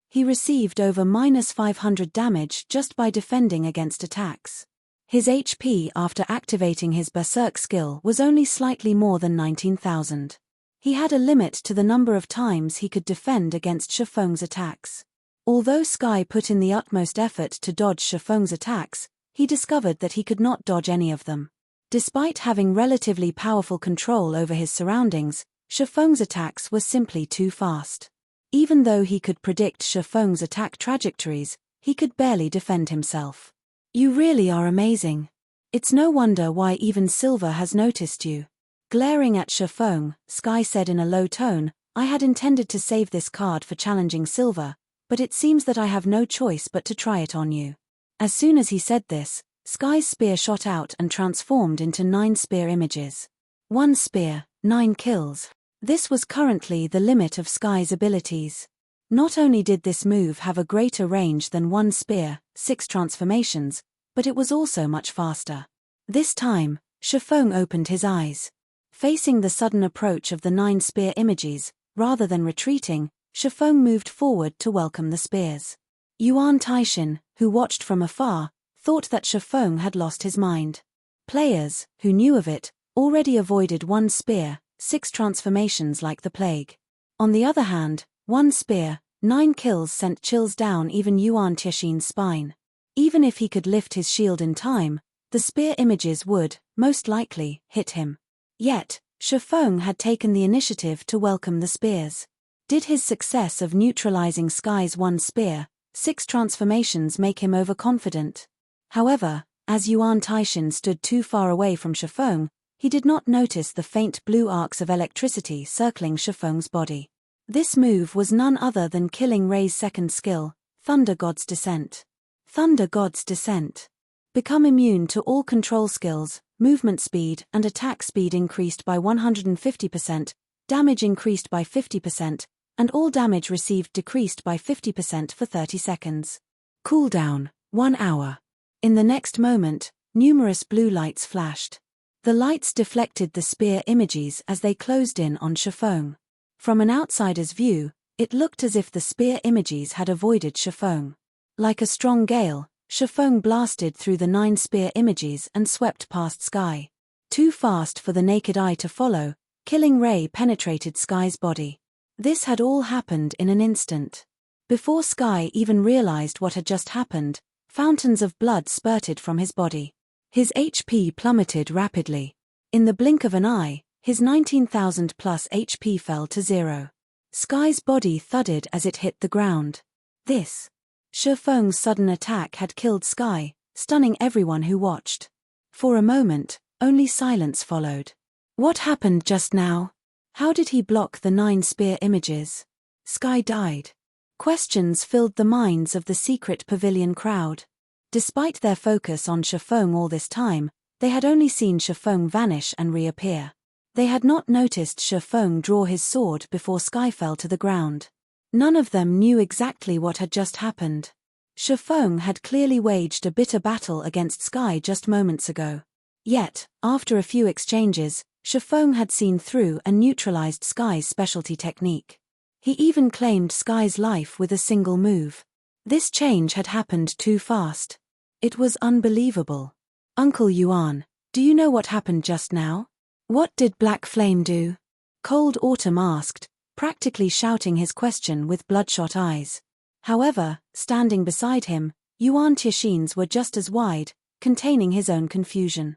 He received over -500 damage just by defending against attacks. His HP after activating his berserk skill was only slightly more than 19,000. He had a limit to the number of times he could defend against Shifeng's attacks. Although Sky put in the utmost effort to dodge Shifeng's attacks, he discovered that he could not dodge any of them. Despite having relatively powerful control over his surroundings, Shifeng's attacks were simply too fast. Even though he could predict Shifeng's attack trajectories, he could barely defend himself. "You really are amazing. It's no wonder why even Silver has noticed you." Glaring at Shifeng, Sky said in a low tone, "I had intended to save this card for challenging Silver, but it seems that I have no choice but to try it on you." As soon as he said this, Sky's spear shot out and transformed into 9 spear images. 1 spear, 9 kills. This was currently the limit of Sky's abilities. Not only did this move have a greater range than 1 spear, 6 transformations, but it was also much faster. This time, Shifeng opened his eyes. Facing the sudden approach of the 9 spear images, rather than retreating, Shifeng moved forward to welcome the spears. Yuan Taishin, who watched from afar, thought that Shifeng had lost his mind. Players, who knew of it, already avoided 1 spear, 6 transformations like the plague. On the other hand, 1 spear, 9 kills sent chills down even Yuan Taishin's spine. Even if he could lift his shield in time, the spear images would, most likely, hit him. Yet, Shifeng had taken the initiative to welcome the spears. Did his success of neutralizing Sky's 1 spear, 6 transformations make him overconfident? However, as Yuan Taishin stood too far away from Shifeng, he did not notice the faint blue arcs of electricity circling Shifeng's body. This move was none other than Killing Ray's second skill, Thunder God's Descent. Thunder God's Descent. Become immune to all control skills, movement speed and attack speed increased by 150%, damage increased by 50%, and all damage received decreased by 50% for 30 seconds. Cooldown, 1 hour. In the next moment, numerous blue lights flashed. The lights deflected the spear images as they closed in on Shifeng. From an outsider's view, it looked as if the spear images had avoided Shifeng. Like a strong gale, Shifeng blasted through the 9 spear images and swept past Sky. Too fast for the naked eye to follow, Killing Ray penetrated Sky's body. This had all happened in an instant. Before Sky even realized what had just happened, fountains of blood spurted from his body. His HP plummeted rapidly. In the blink of an eye, his 19,000 plus HP fell to 0. Sky's body thudded as it hit the ground. This Shifeng's sudden attack had killed Sky, stunning everyone who watched. For a moment, only silence followed. What happened just now? How did he block the 9 spear images? Sky died. Questions filled the minds of the secret pavilion crowd. Despite their focus on Shifeng all this time, they had only seen Shifeng vanish and reappear. They had not noticed Shifeng draw his sword before Sky fell to the ground. None of them knew exactly what had just happened. Shifeng had clearly waged a bitter battle against Sky just moments ago. Yet, after a few exchanges, Shifeng had seen through and neutralized Sky's specialty technique. He even claimed Sky's life with a single move. This change had happened too fast. It was unbelievable. Uncle Yuan, do you know what happened just now? What did Black Flame do? Cold Autumn asked, practically shouting his question with bloodshot eyes. However, standing beside him, Yuan Tianxin's were just as wide, containing his own confusion.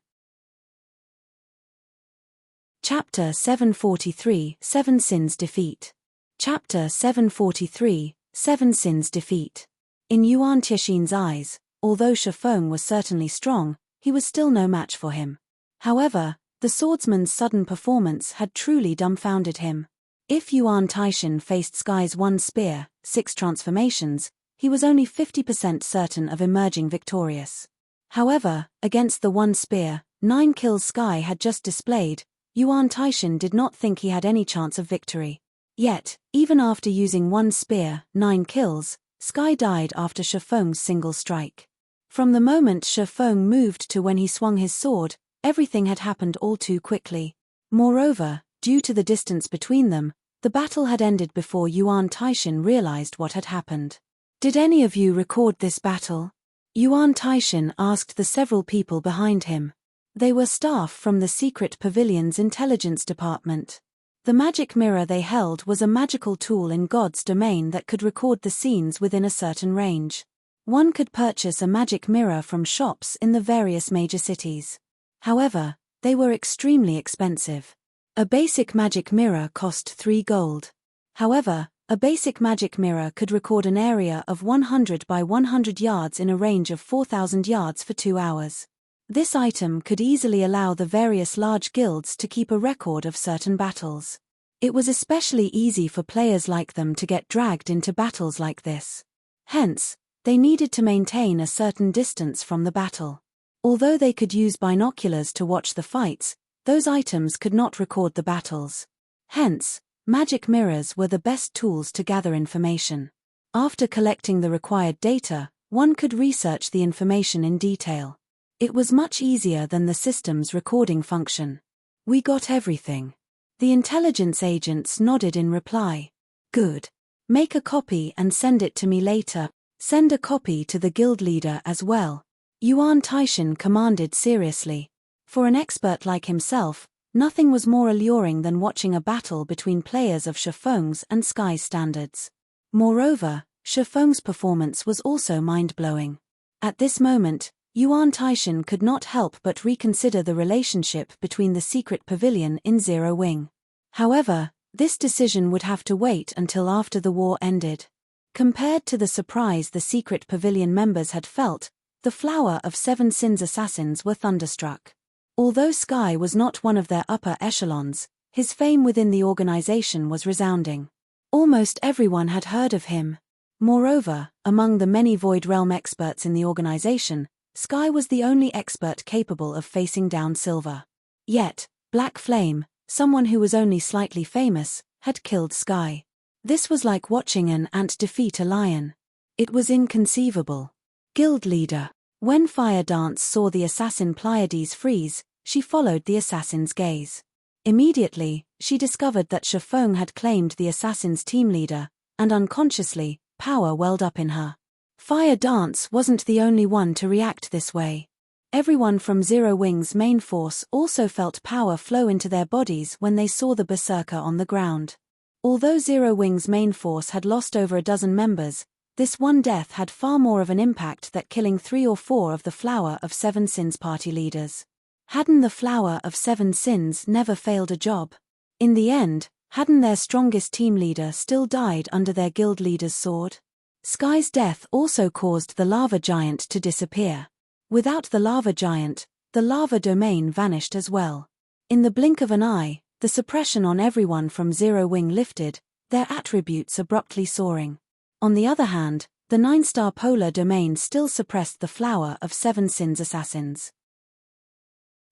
Chapter 743, 7 Sins Defeat. Chapter 743, 7 Sins Defeat. In Yuan Tianxin's eyes, although Shifeng was certainly strong, he was still no match for him. However, the swordsman's sudden performance had truly dumbfounded him. If Yuan Tianxin faced Sky's one spear, 6 transformations, he was only 50% certain of emerging victorious. However, against the one spear, 9 kills Sky had just displayed, Yuan Tianxin did not think he had any chance of victory. Yet, even after using one spear, 9 kills, Sky died after Shifeng's single strike. From the moment Shifeng moved to when he swung his sword, everything had happened all too quickly. Moreover, due to the distance between them, the battle had ended before Yuan Tianxin realized what had happened. "Did any of you record this battle?" Yuan Tianxin asked the several people behind him. They were staff from the secret pavilion's intelligence department. The magic mirror they held was a magical tool in God's domain that could record the scenes within a certain range. One could purchase a magic mirror from shops in the various major cities. However, they were extremely expensive. A basic magic mirror cost 3 gold. However, a basic magic mirror could record an area of 100 by 100 yards in a range of 4,000 yards for 2 hours. This item could easily allow the various large guilds to keep a record of certain battles. It was especially easy for players like them to get dragged into battles like this. Hence, they needed to maintain a certain distance from the battle. Although they could use binoculars to watch the fights, those items could not record the battles. Hence, magic mirrors were the best tools to gather information. After collecting the required data, one could research the information in detail. It was much easier than the system's recording function. "We got everything." The intelligence agents nodded in reply. "Good. Make a copy and send it to me later. Send a copy to the guild leader as well," Yuan Tianxin commanded seriously. For an expert like himself, nothing was more alluring than watching a battle between players of Shifeng's and Sky's standards. Moreover, Shifeng's performance was also mind-blowing. At this moment, Yuan Tianxin could not help but reconsider the relationship between the secret pavilion in Zero Wing. However, this decision would have to wait until after the war ended. Compared to the surprise the secret pavilion members had felt, the Flower of 7 Sins assassins were thunderstruck. Although Sky was not one of their upper echelons, his fame within the organization was resounding. Almost everyone had heard of him. Moreover, among the many Void Realm experts in the organization, Sky was the only expert capable of facing down Silver. Yet, Black Flame, someone who was only slightly famous, had killed Sky. This was like watching an ant defeat a lion. It was inconceivable. Guild leader. When Fire Dance saw the assassin Pleiades freeze, she followed the assassin's gaze. Immediately, she discovered that Shifeng had claimed the assassin's team leader, and unconsciously, power welled up in her. Fire Dance wasn't the only one to react this way. Everyone from Zero Wing's main force also felt power flow into their bodies when they saw the berserker on the ground. Although Zero Wing's main force had lost over a dozen members, this one death had far more of an impact than killing 3 or 4 of the Flower of 7 Sins party leaders. Hadn't the Flower of 7 Sins never failed a job? In the end, hadn't their strongest team leader still died under their guild leader's sword? Sky's death also caused the lava giant to disappear. Without the lava giant, the lava domain vanished as well. In the blink of an eye, the suppression on everyone from Zero Wing lifted, their attributes abruptly soaring. On the other hand, the 9-star polar domain still suppressed the Flower of 7 Sins assassins.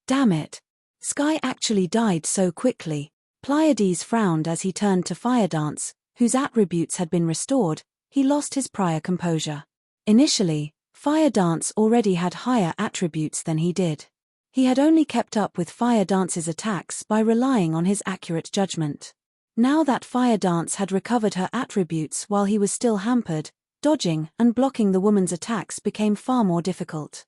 Damn it! Sky actually died so quickly. Pleiades frowned as he turned to Fire Dance, whose attributes had been restored. He lost his prior composure. Initially, Fire Dance already had higher attributes than he did. He had only kept up with Fire Dance's attacks by relying on his accurate judgment. Now that Fire Dance had recovered her attributes while he was still hampered, dodging and blocking the woman's attacks became far more difficult.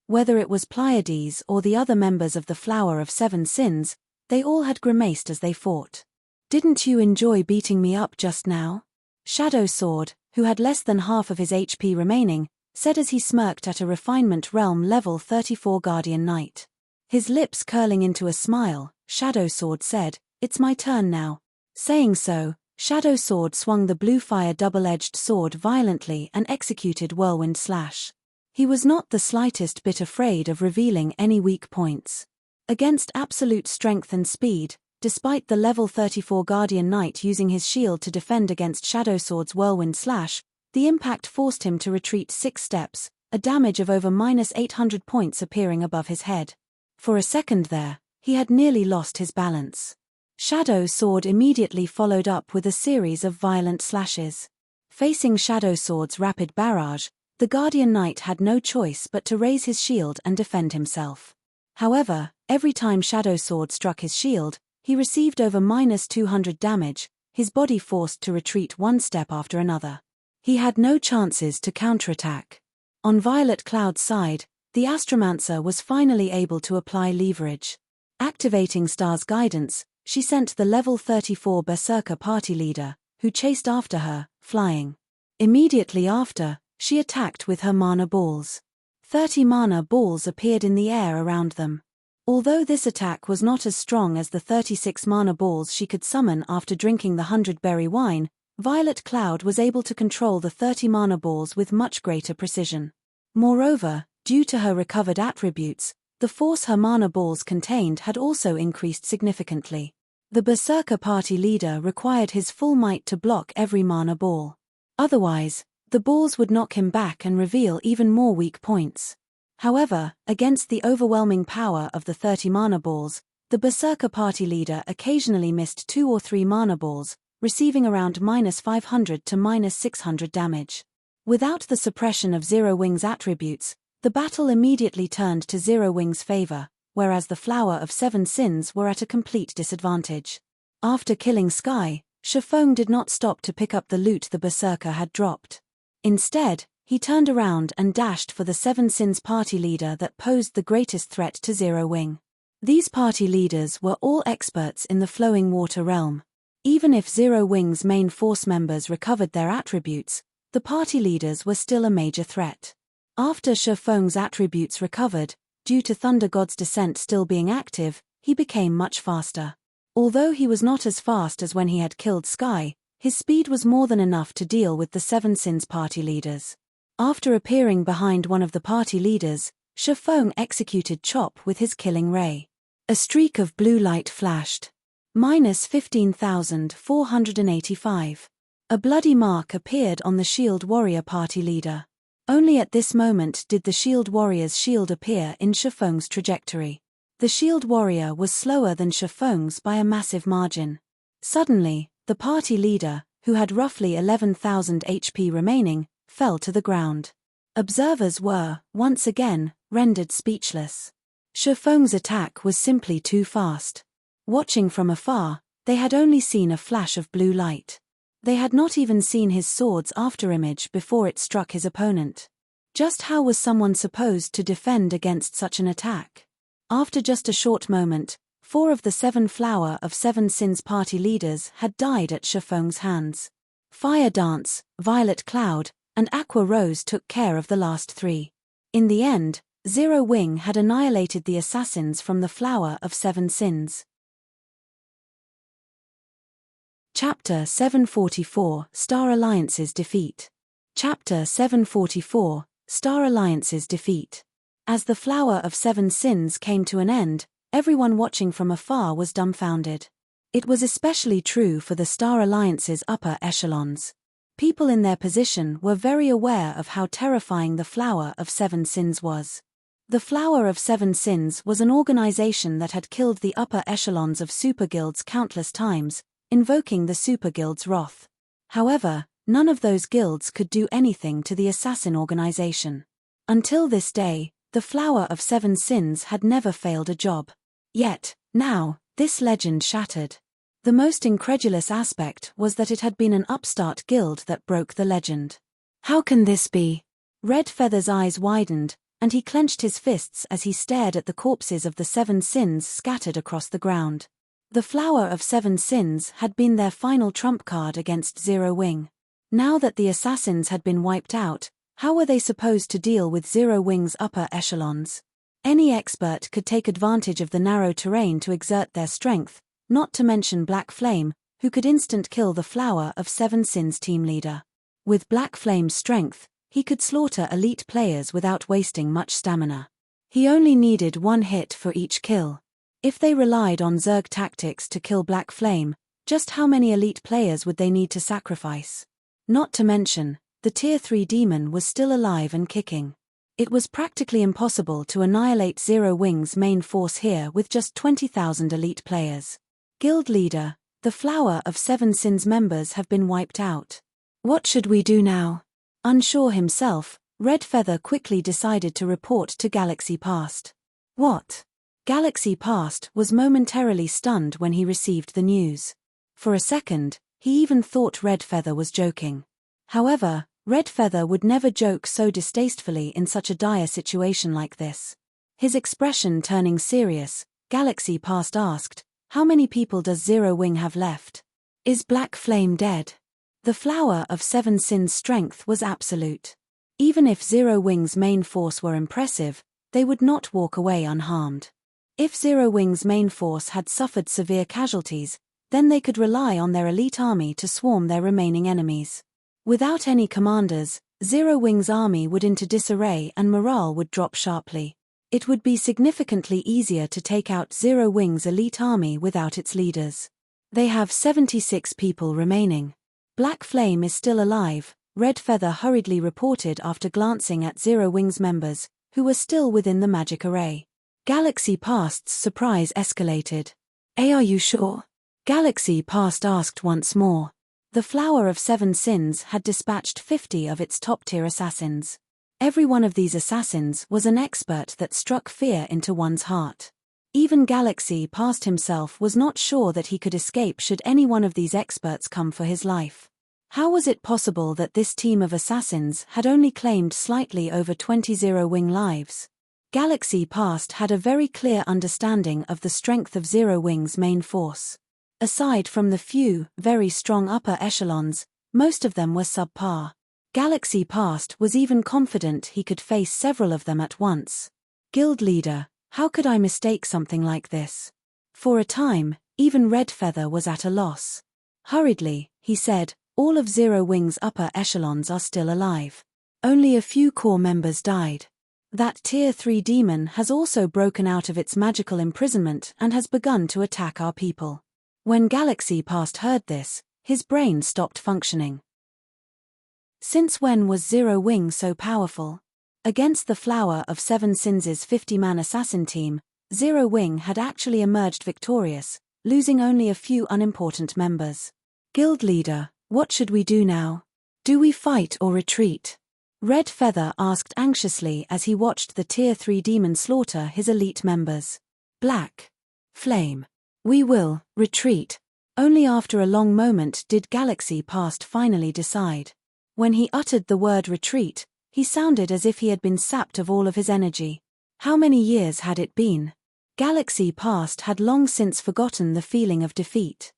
Whether it was Pleiades or the other members of the Flower of 7 Sins, They all had grimaced as they fought. "Didn't you enjoy beating me up just now?" Shadow Sword, who had less than half of his HP remaining, said as he smirked at a refinement realm level 34 Guardian Knight. His lips curling into a smile, Shadow Sword said, "It's my turn now." Saying so, Shadow Sword swung the blue fire double-edged sword violently and executed Whirlwind Slash. He was not the slightest bit afraid of revealing any weak points. Against absolute strength and speed, despite the level 34 Guardian Knight using his shield to defend against Shadow Sword's Whirlwind Slash, the impact forced him to retreat 6 steps, a damage of over -800 points appearing above his head. For a second there, he had nearly lost his balance. Shadow Sword immediately followed up with a series of violent slashes. Facing Shadow Sword's rapid barrage, the Guardian Knight had no choice but to raise his shield and defend himself. However, every time Shadow Sword struck his shield, he received over -200 damage, his body forced to retreat one step after another. He had no chances to counterattack. On Violet Cloud's side, the Astromancer was finally able to apply leverage. Activating Star's guidance, she sent the level 34 Berserker party leader, who chased after her, flying. Immediately after, she attacked with her mana balls. 30 mana balls appeared in the air around them. Although this attack was not as strong as the 36 mana balls she could summon after drinking the 100-berry wine, Violet Cloud was able to control the 30 mana balls with much greater precision. Moreover, due to her recovered attributes, the force her mana balls contained had also increased significantly. The Berserker party leader required his full might to block every mana ball. Otherwise, the balls would knock him back and reveal even more weak points. However, against the overwhelming power of the 30 mana balls, the Berserker party leader occasionally missed 2 or 3 mana balls, receiving around -500 to -600 damage. Without the suppression of Zero Wing's attributes, the battle immediately turned to Zero Wing's favor, whereas the Flower of Seven Sins were at a complete disadvantage. After killing Sky, Shifeng did not stop to pick up the loot the Berserker had dropped. Instead, he turned around and dashed for the Seven Sins party leader that posed the greatest threat to Zero Wing. These party leaders were all experts in the flowing water realm. Even if Zero Wing's main force members recovered their attributes, the party leaders were still a major threat. After Shifeng's attributes recovered, due to Thunder God's Descent still being active, he became much faster. Although he was not as fast as when he had killed Sky, his speed was more than enough to deal with the Seven Sins party leaders. After appearing behind one of the party leaders, Shifeng executed Chop with his killing ray. A streak of blue light flashed. -15,485. A bloody mark appeared on the Shield Warrior party leader. Only at this moment did the Shield Warrior's shield appear in Shifeng's trajectory. The Shield Warrior was slower than Shifeng's by a massive margin. Suddenly, the party leader, who had roughly 11,000 HP remaining, fell to the ground. Observers were, once again, rendered speechless. Shifeng's attack was simply too fast. Watching from afar, they had only seen a flash of blue light. They had not even seen his sword's afterimage before it struck his opponent. Just how was someone supposed to defend against such an attack? After just a short moment, 4 of the 7 Flower of Seven Sins party leaders had died at Shifeng's hands. Fire Dance, Violet Cloud, and Aqua Rose took care of the last 3. In the end, Zero Wing had annihilated the assassins from the Flower of Seven Sins. Chapter 744, Star Alliance's Defeat. Chapter 744, Star Alliance's Defeat. As the Flower of Seven Sins came to an end, everyone watching from afar was dumbfounded. It was especially true for the Star Alliance's upper echelons. People in their position were very aware of how terrifying the Flower of Seven Sins was. The Flower of Seven Sins was an organization that had killed the upper echelons of superguilds countless times, invoking the superguild's wrath. However, none of those guilds could do anything to the assassin organization. Until this day, the Flower of Seven Sins had never failed a job. Yet, now, this legend shattered. The most incredulous aspect was that it had been an upstart guild that broke the legend. How can this be? Red Feather's eyes widened, and he clenched his fists as he stared at the corpses of the 7 sins scattered across the ground. The Flower of 7 Sins had been their final trump card against Zero Wing. Now that the assassins had been wiped out, how were they supposed to deal with Zero Wing's upper echelons? Any expert could take advantage of the narrow terrain to exert their strength, not to mention Black Flame, who could instant kill the Flower of 7 Sins team leader. With Black Flame's strength, he could slaughter elite players without wasting much stamina. He only needed one hit for each kill. If they relied on Zerg tactics to kill Black Flame, just how many elite players would they need to sacrifice? Not to mention, the Tier 3 demon was still alive and kicking. It was practically impossible to annihilate Zero Wing's main force here with just 20,000 elite players. Guild leader, the Flower of 7 Sins members have been wiped out. What should we do now? Unsure himself, Red Feather quickly decided to report to Galaxy Past. What? Galaxy Past was momentarily stunned when he received the news. For a second, he even thought Red Feather was joking. However, Red Feather would never joke so distastefully in such a dire situation like this. His expression turning serious, Galaxy Past asked, "How many people does Zero Wing have left? Is Black Flame dead?" The Flower of 7 Sins' strength was absolute. Even if Zero Wing's main force were impressive, they would not walk away unharmed. If Zero Wing's main force had suffered severe casualties, then they could rely on their elite army to swarm their remaining enemies. Without any commanders, Zero Wing's army would into disarray and morale would drop sharply. It would be significantly easier to take out Zero Wing's elite army without its leaders. They have 76 people remaining. Black Flame is still alive, Red Feather hurriedly reported after glancing at Zero Wing's members, who were still within the magic array. Galaxy Past's surprise escalated. Are you sure? Galaxy Past asked once more. The Flower of 7 Sins had dispatched 50 of its top-tier assassins. Every one of these assassins was an expert that struck fear into one's heart. Even Galaxy Past himself was not sure that he could escape should any one of these experts come for his life. How was it possible that this team of assassins had only claimed slightly over 20 Zero Wing lives? Galaxy Past had a very clear understanding of the strength of Zero Wing's main force. Aside from the few, very strong upper echelons, most of them were subpar. Galaxy Past was even confident he could face several of them at once. Guild leader, how could I mistake something like this? For a time, even Red Feather was at a loss. Hurriedly, he said, all of Zero Wing's upper echelons are still alive. Only a few core members died. That Tier 3 demon has also broken out of its magical imprisonment and has begun to attack our people. When Galaxy Past heard this, his brain stopped functioning. Since when was Zero Wing so powerful? Against the Flower of 7 Sins' 50-man assassin team, Zero Wing had actually emerged victorious, losing only a few unimportant members. Guild leader, what should we do now? Do we fight or retreat? Red Feather asked anxiously as he watched the Tier 3 demon slaughter his elite members. Black Flame. We will retreat. Only after a long moment did Galaxy Past finally decide. When he uttered the word retreat, he sounded as if he had been sapped of all of his energy. How many years had it been? Galaxy Past had long since forgotten the feeling of defeat.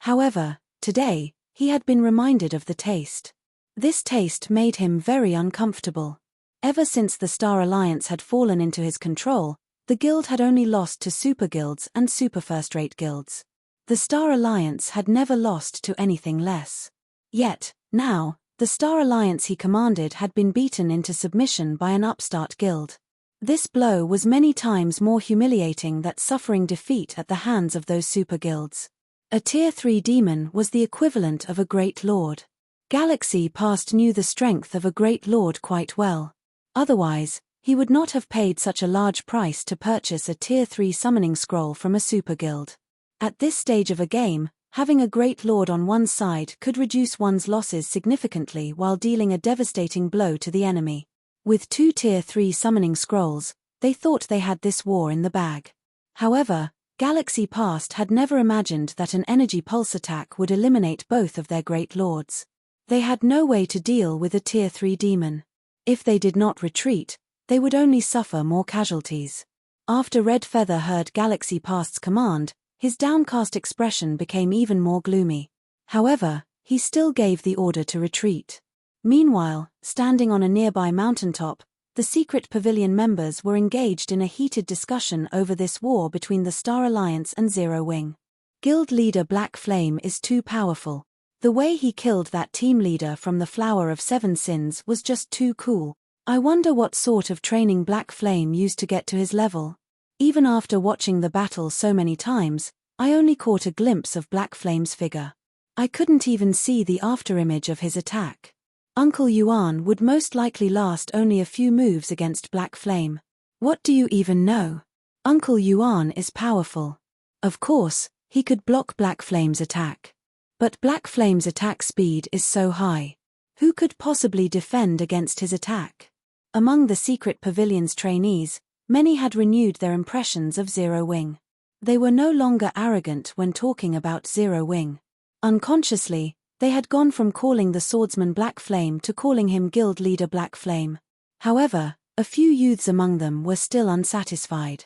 However, today, he had been reminded of the taste. This taste made him very uncomfortable. Ever since the Star Alliance had fallen into his control, the guild had only lost to super guilds and super first-rate guilds. The Star Alliance had never lost to anything less. Yet, now, the Star Alliance he commanded had been beaten into submission by an upstart guild. This blow was many times more humiliating than suffering defeat at the hands of those super guilds. A Tier 3 demon was the equivalent of a great lord. Galaxy Past knew the strength of a great lord quite well. Otherwise, he would not have paid such a large price to purchase a Tier 3 summoning scroll from a super guild. At this stage of a game, having a great lord on one side could reduce one's losses significantly while dealing a devastating blow to the enemy. With 2 Tier 3 summoning scrolls, they thought they had this war in the bag. However, Galaxy Past had never imagined that an energy pulse attack would eliminate both of their great lords. They had no way to deal with a Tier 3 demon. If they did not retreat, they would only suffer more casualties. After Red Feather heard Galaxy Past's command, his downcast expression became even more gloomy. However, he still gave the order to retreat. Meanwhile, standing on a nearby mountaintop, the secret pavilion members were engaged in a heated discussion over this war between the Star Alliance and Zero Wing. Guild leader Black Flame is too powerful. The way he killed that team leader from the Flower of Seven Sins was just too cool. I wonder what sort of training Black Flame used to get to his level. Even after watching the battle so many times, I only caught a glimpse of Black Flame's figure. I couldn't even see the afterimage of his attack. Uncle Yuan would most likely last only a few moves against Black Flame. What do you even know? Uncle Yuan is powerful. Of course, he could block Black Flame's attack. But Black Flame's attack speed is so high. Who could possibly defend against his attack? Among the secret pavilion's trainees, many had renewed their impressions of Zero Wing. They were no longer arrogant when talking about Zero Wing. Unconsciously, they had gone from calling the swordsman Black Flame to calling him guild leader Black Flame. However, a few youths among them were still unsatisfied.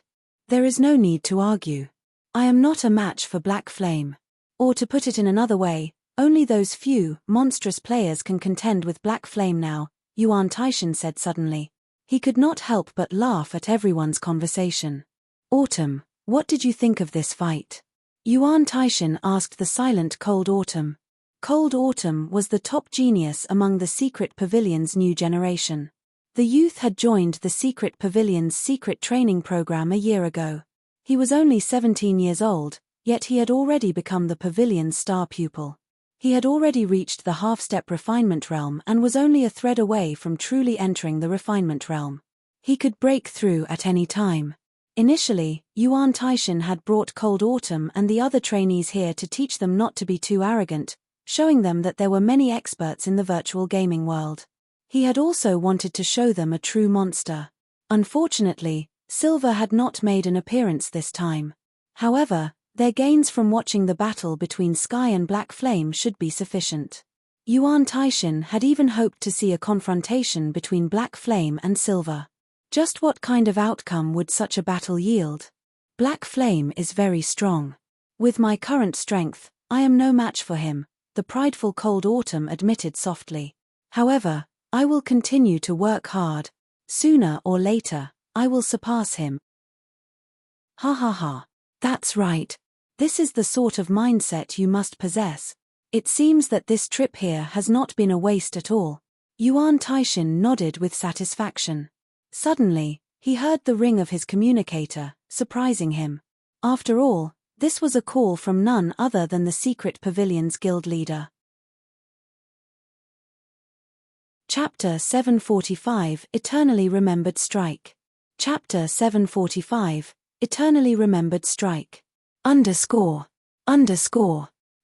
There is no need to argue. I am not a match for Black Flame. Or to put it in another way, only those few, monstrous players can contend with Black Flame now, Yuan Taishan said suddenly. He could not help but laugh at everyone's conversation. Autumn, what did you think of this fight? Yuan Taishan asked the silent Cold Autumn. Cold Autumn was the top genius among the secret pavilion's new generation. The youth had joined the secret pavilion's secret training program a year ago. He was only 17 years old, yet he had already become the pavilion's star pupil. He had already reached the half-step refinement realm and was only a thread away from truly entering the refinement realm. He could break through at any time. Initially, Yuan Taishan had brought Cold Autumn and the other trainees here to teach them not to be too arrogant, showing them that there were many experts in the virtual gaming world. He had also wanted to show them a true monster. Unfortunately, Silver had not made an appearance this time. However, their gains from watching the battle between Sky and Black Flame should be sufficient. Yuan Taishan had even hoped to see a confrontation between Black Flame and Silver. Just what kind of outcome would such a battle yield? Black Flame is very strong. With my current strength, I am no match for him, the prideful Cold Autumn admitted softly. However, I will continue to work hard. Sooner or later, I will surpass him. Ha ha ha. That's right. This is the sort of mindset you must possess. It seems that this trip here has not been a waste at all. Yuan Taishan nodded with satisfaction. Suddenly, he heard the ring of his communicator, surprising him. After all, this was a call from none other than the secret pavilion's guild leader. Chapter 745 Eternally Remembered Strike. Chapter 745 Eternally Remembered Strike. Underscore.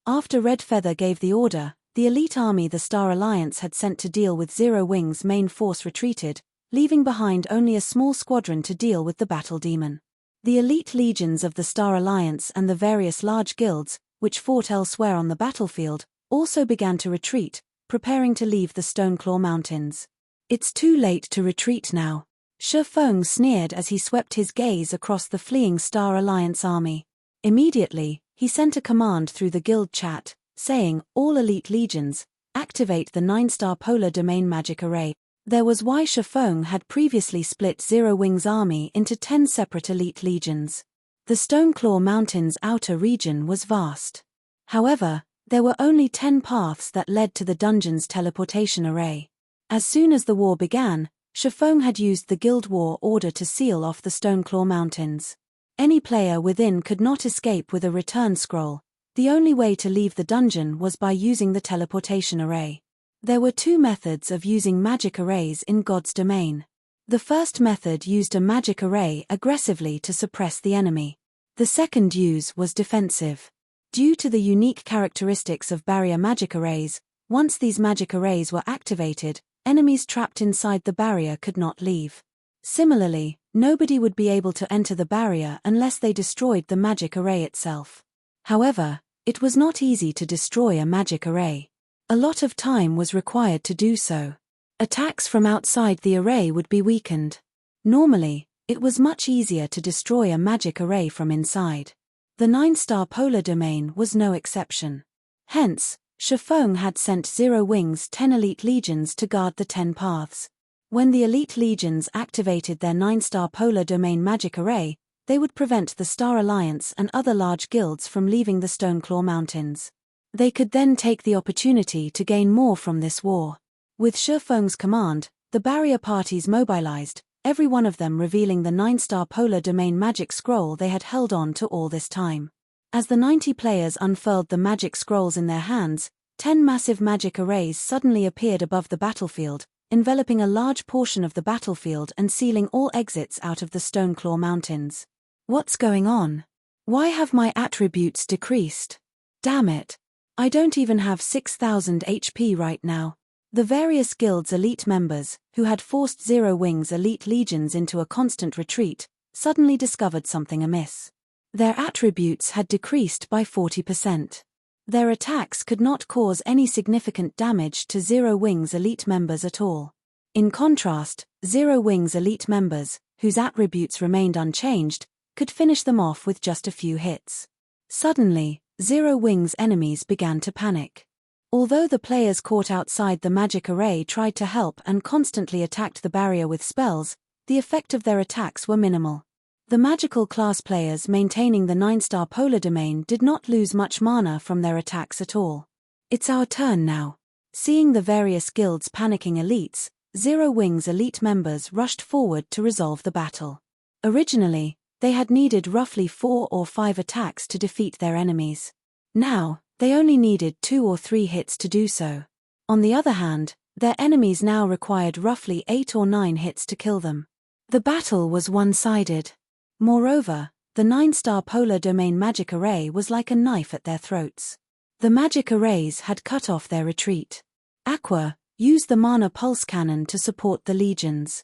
After Red Feather gave the order, the elite army the Star Alliance had sent to deal with Zero Wing's main force retreated, leaving behind only a small squadron to deal with the battle demon. The elite legions of the Star Alliance and the various large guilds, which fought elsewhere on the battlefield, also began to retreat, preparing to leave the Stoneclaw Mountains. It's too late to retreat now. Shi Feng sneered as he swept his gaze across the fleeing Star Alliance army. Immediately, he sent a command through the guild chat, saying, "All elite legions, activate the 9-star polar domain magic array." There was why Shi Feng had previously split Zero Wing's army into 10 separate elite legions. The Stoneclaw Mountains' outer region was vast. However, there were only 10 paths that led to the dungeon's teleportation array. As soon as the war began, Shi Feng had used the Guild War order to seal off the Stoneclaw Mountains. Any player within could not escape with a return scroll. The only way to leave the dungeon was by using the teleportation array. There were 2 methods of using magic arrays in God's domain. The first method used a magic array aggressively to suppress the enemy. The second use was defensive. Due to the unique characteristics of barrier magic arrays, once these magic arrays were activated, enemies trapped inside the barrier could not leave. Similarly, nobody would be able to enter the barrier unless they destroyed the magic array itself. However, it was not easy to destroy a magic array. A lot of time was required to do so. Attacks from outside the array would be weakened. Normally, it was much easier to destroy a magic array from inside. The 9-star polar domain was no exception. Hence, Shifeng had sent Zero Wings 10 elite legions to guard the 10 paths. When the elite legions activated their 9-star polar domain magic array, they would prevent the Star Alliance and other large guilds from leaving the Stoneclaw Mountains. They could then take the opportunity to gain more from this war. With Shifeng's command, the barrier parties mobilized, every one of them revealing the 9-star polar domain magic scroll they had held on to all this time. As the 90 players unfurled the magic scrolls in their hands, 10 massive magic arrays suddenly appeared above the battlefield, enveloping a large portion of the battlefield and sealing all exits out of the Stoneclaw Mountains. What's going on? Why have my attributes decreased? Damn it. I don't even have 6,000 HP right now. The various guilds' elite members, who had forced Zero Wings elite legions into a constant retreat, suddenly discovered something amiss. Their attributes had decreased by 40%. Their attacks could not cause any significant damage to Zero Wings elite members at all. In contrast, Zero Wings elite members, whose attributes remained unchanged, could finish them off with just a few hits. Suddenly, Zero Wings enemies began to panic. Although the players caught outside the magic array tried to help and constantly attacked the barrier with spells, the effect of their attacks were minimal. The magical class players maintaining the 9-star polar domain did not lose much mana from their attacks at all. It's our turn now. Seeing the various guilds panicking elites, Zero Wings elite members rushed forward to resolve the battle. Originally, they had needed roughly 4 or 5 attacks to defeat their enemies. Now, they only needed 2 or 3 hits to do so. On the other hand, their enemies now required roughly 8 or 9 hits to kill them. The battle was one-sided. Moreover, the 9-star polar domain magic array was like a knife at their throats. The magic arrays had cut off their retreat. Aqua used the mana pulse cannon to support the legions.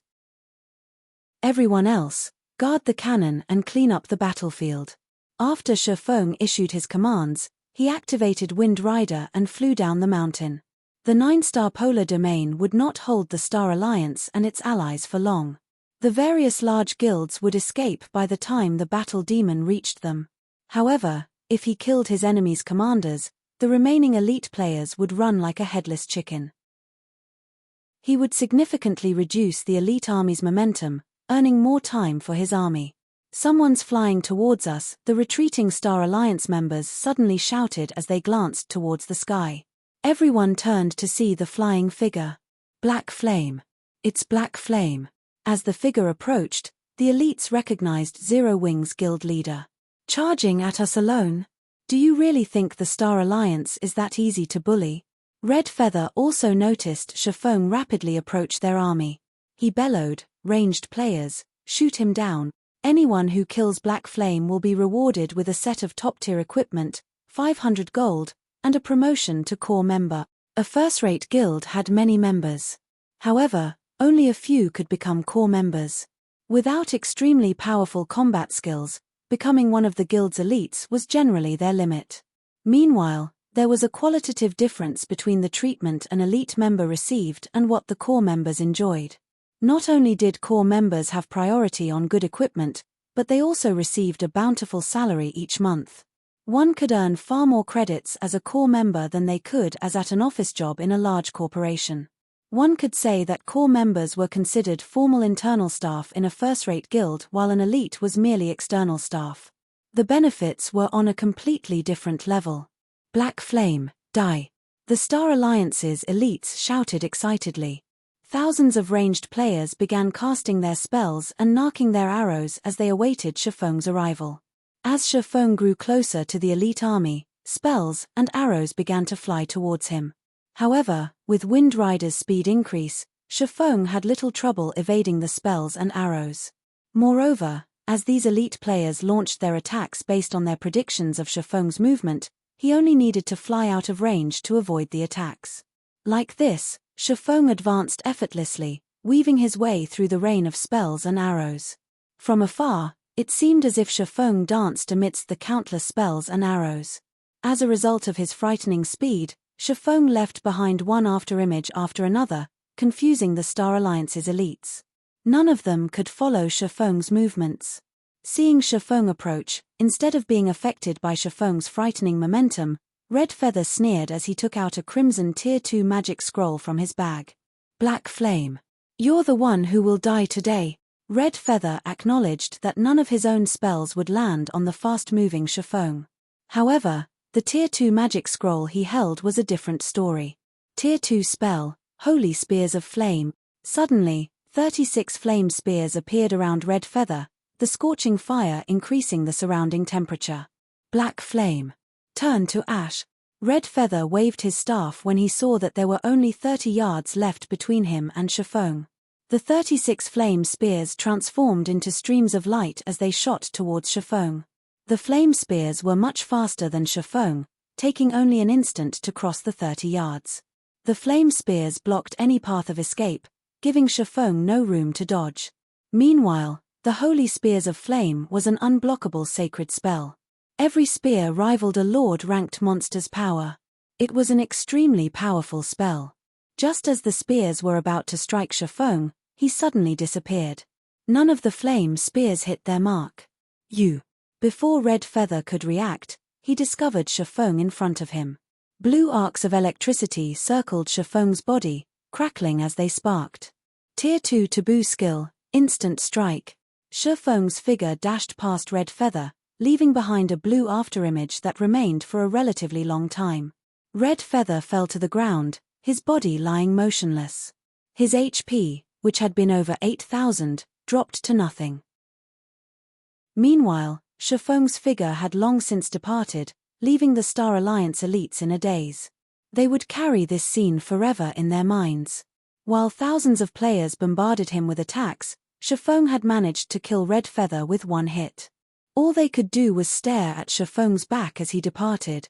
Everyone else, guard the cannon and clean up the battlefield. After Shifeng issued his commands, he activated Wind Rider and flew down the mountain. The 9-star polar domain would not hold the Star Alliance and its allies for long. The various large guilds would escape by the time the battle demon reached them. However, if he killed his enemy's commanders, the remaining elite players would run like a headless chicken. He would significantly reduce the elite army's momentum, earning more time for his army. Someone's flying towards us, the retreating Star Alliance members suddenly shouted as they glanced towards the sky. Everyone turned to see the flying figure. Black Flame. It's Black Flame. As the figure approached, the elites recognized Zero Wings guild leader. Charging at us alone? Do you really think the Star Alliance is that easy to bully? Red Feather also noticed Shifeng rapidly approach their army. He bellowed, "Ranged players, shoot him down. Anyone who kills Black Flame will be rewarded with a set of top-tier equipment, 500 gold, and a promotion to core member." A first-rate guild had many members. However, only a few could become core members. Without extremely powerful combat skills, becoming one of the guild's elites was generally their limit. Meanwhile, there was a qualitative difference between the treatment an elite member received and what the core members enjoyed. Not only did core members have priority on good equipment, but they also received a bountiful salary each month. One could earn far more credits as a core member than they could as at an office job in a large corporation. One could say that core members were considered formal internal staff in a first-rate guild while an elite was merely external staff. The benefits were on a completely different level. Black Flame, die. The Star Alliance's elites shouted excitedly. Thousands of ranged players began casting their spells and narking their arrows as they awaited Shifeng's arrival. As Shifeng grew closer to the elite army, spells and arrows began to fly towards him. However, with Wind Rider's speed increase, Shifeng had little trouble evading the spells and arrows. Moreover, as these elite players launched their attacks based on their predictions of Shifeng's movement, he only needed to fly out of range to avoid the attacks. Like this, Shifeng advanced effortlessly, weaving his way through the rain of spells and arrows. From afar, it seemed as if Shifeng danced amidst the countless spells and arrows. As a result of his frightening speed, Shifeng left behind one afterimage after another, confusing the Star Alliance's elites. None of them could follow Shifeng's movements. Seeing Shifeng approach, instead of being affected by Shifeng's frightening momentum, Red Feather sneered as he took out a crimson Tier 2 magic scroll from his bag. Black Flame. You're the one who will die today. Red Feather acknowledged that none of his own spells would land on the fast-moving Shifeng. However, the Tier 2 magic scroll he held was a different story. Tier 2 spell, Holy Spears of Flame. Suddenly, 36 flame spears appeared around Red Feather, the scorching fire increasing the surrounding temperature. Black Flame. Turn to ash. Red Feather waved his staff when he saw that there were only 30 yards left between him and Shifeng. The 36 flame spears transformed into streams of light as they shot towards Shifeng. The flame spears were much faster than Shifeng, taking only an instant to cross the 30 yards. The flame spears blocked any path of escape, giving Shifeng no room to dodge. Meanwhile, the Holy Spears of Flame was an unblockable sacred spell. Every spear rivaled a Lord-ranked monster's power. It was an extremely powerful spell. Just as the spears were about to strike Shifeng, he suddenly disappeared. None of the flame spears hit their mark. Before Red Feather could react, he discovered Shifeng in front of him. Blue arcs of electricity circled Shifeng's body, crackling as they sparked. Tier 2 taboo skill, Instant Strike. Shifeng's figure dashed past Red Feather, leaving behind a blue afterimage that remained for a relatively long time. Red Feather fell to the ground, his body lying motionless. His HP, which had been over 8,000, dropped to nothing. Meanwhile, Shifeng's figure had long since departed, leaving the Star Alliance elites in a daze. They would carry this scene forever in their minds. While thousands of players bombarded him with attacks, Shifeng had managed to kill Red Feather with one hit. All they could do was stare at Shifeng's back as he departed.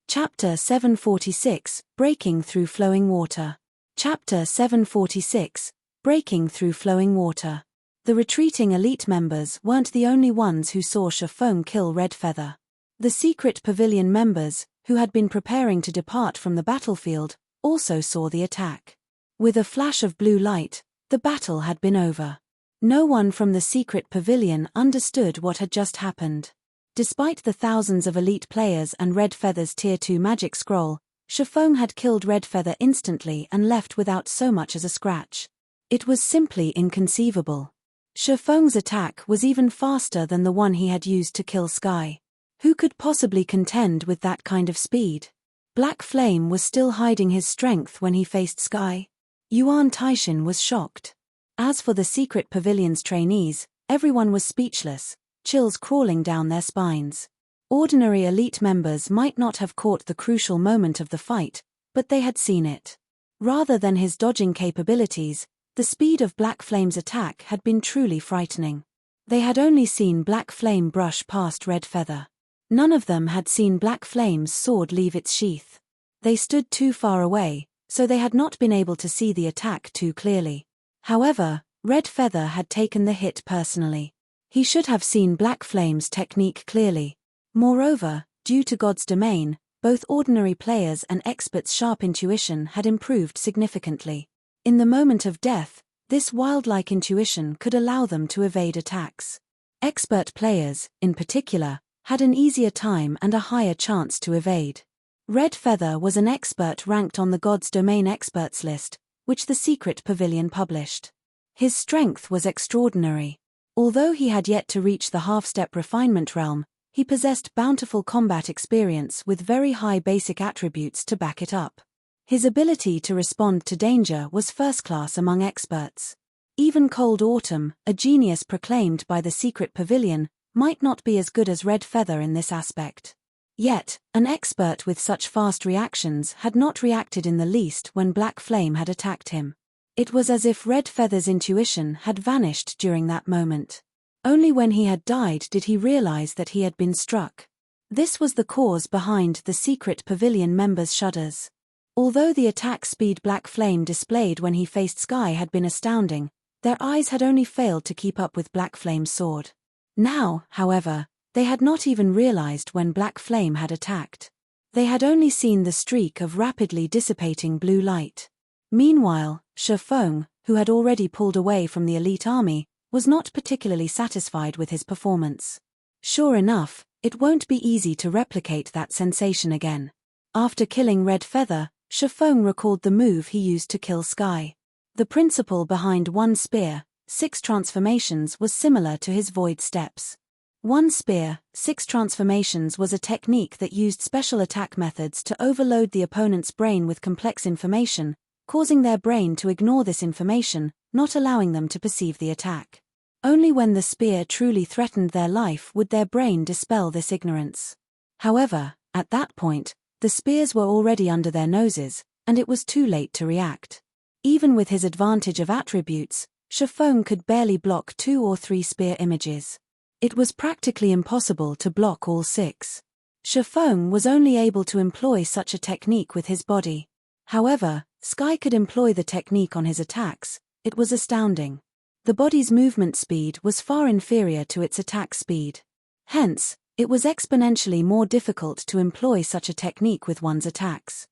Chapter 746, Breaking Through Flowing Water. Chapter 746, Breaking Through Flowing Water. The retreating elite members weren't the only ones who saw Shifeng kill Red Feather. The secret pavilion members, who had been preparing to depart from the battlefield, also saw the attack. With a flash of blue light, the battle had been over. No one from the secret pavilion understood what had just happened. Despite the thousands of elite players and Red Feather's Tier 2 magic scroll, Shifeng had killed Red Feather instantly and left without so much as a scratch. It was simply inconceivable. Shifeng's attack was even faster than the one he had used to kill Sky. Who could possibly contend with that kind of speed? Black Flame was still hiding his strength when he faced Sky. Yuan Taishin was shocked. As for the secret pavilion's trainees, everyone was speechless, chills crawling down their spines. Ordinary elite members might not have caught the crucial moment of the fight, but they had seen it. Rather than his dodging capabilities, the speed of Black Flame's attack had been truly frightening. They had only seen Black Flame brush past Red Feather. None of them had seen Black Flame's sword leave its sheath. They stood too far away, so they had not been able to see the attack too clearly. However, Red Feather had taken the hit personally. He should have seen Black Flame's technique clearly. Moreover, due to God's domain, both ordinary players and experts' sharp intuition had improved significantly. In the moment of death, this wildlike intuition could allow them to evade attacks. Expert players, in particular, had an easier time and a higher chance to evade. Red Feather was an expert ranked on the God's Domain experts list, which the secret pavilion published. His strength was extraordinary. Although he had yet to reach the half-step refinement realm, he possessed bountiful combat experience with very high basic attributes to back it up. His ability to respond to danger was first-class among experts. Even Cold Autumn, a genius proclaimed by the secret pavilion, might not be as good as Red Feather in this aspect. Yet, an expert with such fast reactions had not reacted in the least when Black Flame had attacked him. It was as if Red Feather's intuition had vanished during that moment. Only when he had died did he realize that he had been struck. This was the cause behind the secret pavilion members' shudders. Although the attack speed Black Flame displayed when he faced Sky had been astounding, their eyes had only failed to keep up with Black Flame's sword. Now, however, they had not even realized when Black Flame had attacked. They had only seen the streak of rapidly dissipating blue light. Meanwhile, Shifeng, who had already pulled away from the elite army, was not particularly satisfied with his performance. Sure enough, it won't be easy to replicate that sensation again. After killing Red Feather, Shifeng recalled the move he used to kill Sky. The principle behind one spear, 6 transformations was similar to his void steps. One spear, 6 transformations was a technique that used special attack methods to overload the opponent's brain with complex information, causing their brain to ignore this information, not allowing them to perceive the attack. Only when the spear truly threatened their life would their brain dispel this ignorance. However, at that point, the spears were already under their noses, and it was too late to react. Even with his advantage of attributes, Shifeng could barely block 2 or 3 spear images. It was practically impossible to block all 6. Shifeng was only able to employ such a technique with his body. However, Sky could employ the technique on his attacks. It was astounding. The body's movement speed was far inferior to its attack speed. Hence, it was exponentially more difficult to employ such a technique with one's attacks.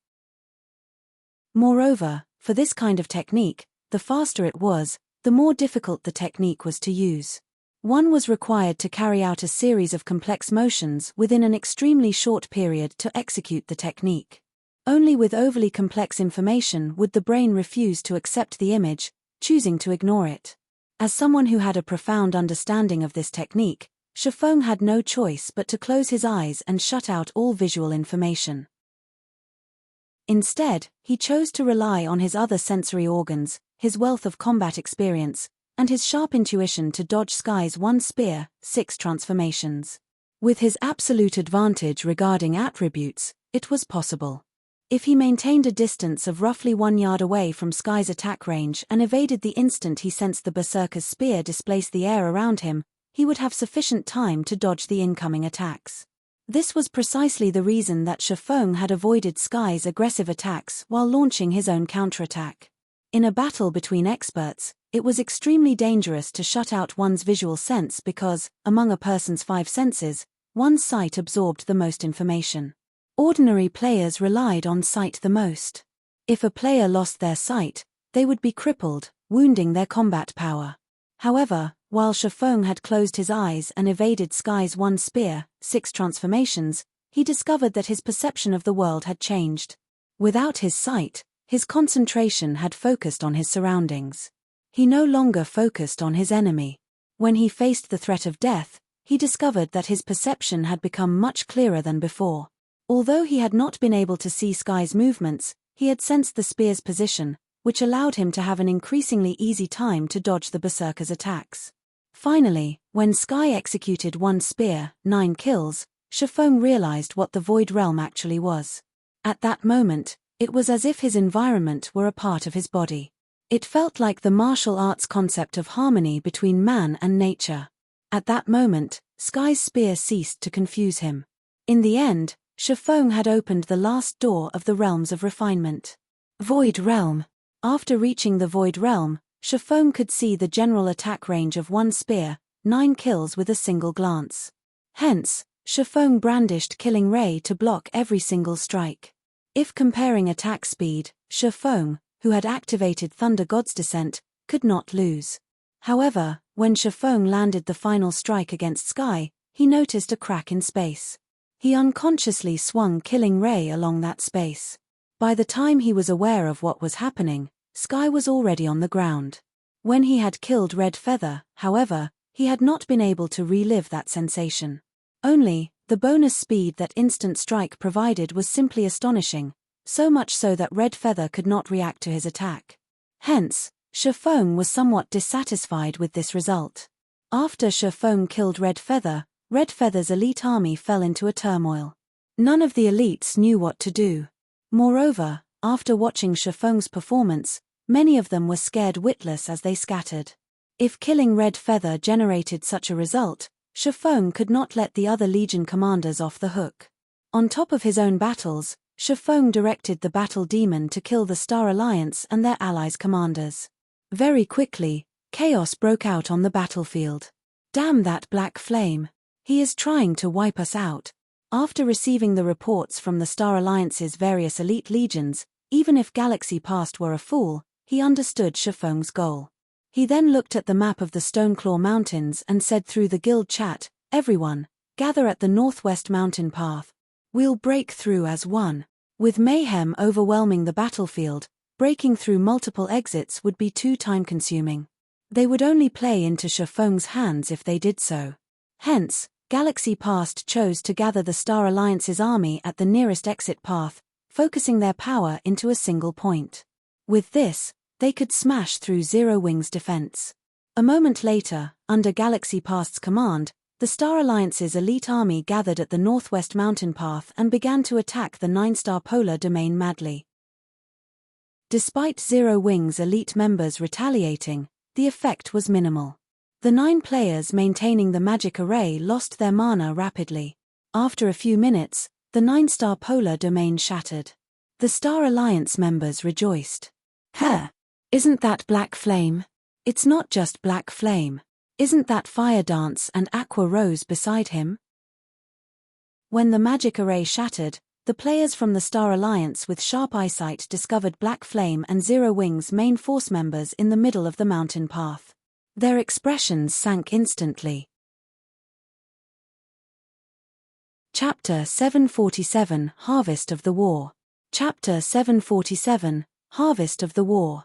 Moreover, for this kind of technique, the faster it was, the more difficult the technique was to use. One was required to carry out a series of complex motions within an extremely short period to execute the technique. Only with overly complex information would the brain refuse to accept the image, choosing to ignore it. As someone who had a profound understanding of this technique, Shifeng had no choice but to close his eyes and shut out all visual information. Instead, he chose to rely on his other sensory organs, his wealth of combat experience, and his sharp intuition to dodge Sky's one spear, 6 transformations. With his absolute advantage regarding attributes, it was possible. If he maintained a distance of roughly 1 yard away from Sky's attack range and evaded the instant he sensed the berserker's spear displace the air around him, he would have sufficient time to dodge the incoming attacks. This was precisely the reason that Shifeng had avoided Sky's aggressive attacks while launching his own counterattack. In a battle between experts, it was extremely dangerous to shut out one's visual sense because, among a person's 5 senses, one's sight absorbed the most information. Ordinary players relied on sight the most. If a player lost their sight, they would be crippled, wounding their combat power. However, while Shifeng had closed his eyes and evaded Sky's one spear, 6 transformations, he discovered that his perception of the world had changed. Without his sight, his concentration had focused on his surroundings. He no longer focused on his enemy. When he faced the threat of death, he discovered that his perception had become much clearer than before. Although he had not been able to see Sky's movements, he had sensed the spear's position, which allowed him to have an increasingly easy time to dodge the berserker's attacks. Finally, when Sky executed one spear, 9 kills, Shifeng realized what the Void Realm actually was. At that moment, it was as if his environment were a part of his body. It felt like the martial arts concept of harmony between man and nature. At that moment, Sky's spear ceased to confuse him. In the end, Shifeng had opened the last door of the realms of refinement. Void Realm. After reaching the Void Realm, Shifeng could see the general attack range of one spear, 9 kills with a single glance. Hence, Shifeng brandished Killing Ray to block every single strike. If comparing attack speed, Shifeng, who had activated Thunder God's Descent, could not lose. However, when Shifeng landed the final strike against Sky, he noticed a crack in space. He unconsciously swung Killing Ray along that space. By the time he was aware of what was happening, Sky was already on the ground. When he had killed Red Feather, however, he had not been able to relive that sensation. Only, the bonus speed that instant strike provided was simply astonishing, so much so that Red Feather could not react to his attack. Hence, Shifeng was somewhat dissatisfied with this result. After Shifeng killed Red Feather's elite army fell into a turmoil. None of the elites knew what to do. Moreover, after watching Shifeng's performance, many of them were scared witless as they scattered. If killing Red Feather generated such a result, Shifeng could not let the other Legion commanders off the hook. On top of his own battles, Shifeng directed the Battle Demon to kill the Star Alliance and their allies' commanders. Very quickly, chaos broke out on the battlefield. Damn that black flame. He is trying to wipe us out. After receiving the reports from the Star Alliance's various elite legions, even if Galaxy Past were a fool, he understood Shifeng's goal. He then looked at the map of the Stoneclaw Mountains and said through the guild chat, "Everyone, gather at the northwest mountain path. We'll break through as one." With mayhem overwhelming the battlefield, breaking through multiple exits would be too time-consuming. They would only play into Shifeng's hands if they did so. Hence, Galaxy Past chose to gather the Star Alliance's army at the nearest exit path, focusing their power into a single point. With this, they could smash through Zero Wing's defense. A moment later, under Galaxy Past's command, the Star Alliance's elite army gathered at the northwest mountain path and began to attack the 9-star polar domain madly. Despite Zero Wing's elite members retaliating, the effect was minimal. The 9 players maintaining the magic array lost their mana rapidly. After a few minutes, the 9-star polar domain shattered. The Star Alliance members rejoiced. Isn't that Black Flame? It's not just Black Flame. Isn't that Fire Dance and Aqua Rose beside him? When the magic array shattered, the players from the Star Alliance with sharp eyesight discovered Black Flame and Zero Wing's main force members in the middle of the mountain path. Their expressions sank instantly. Chapter 747 Harvest of the War. Chapter 747 Harvest of the War.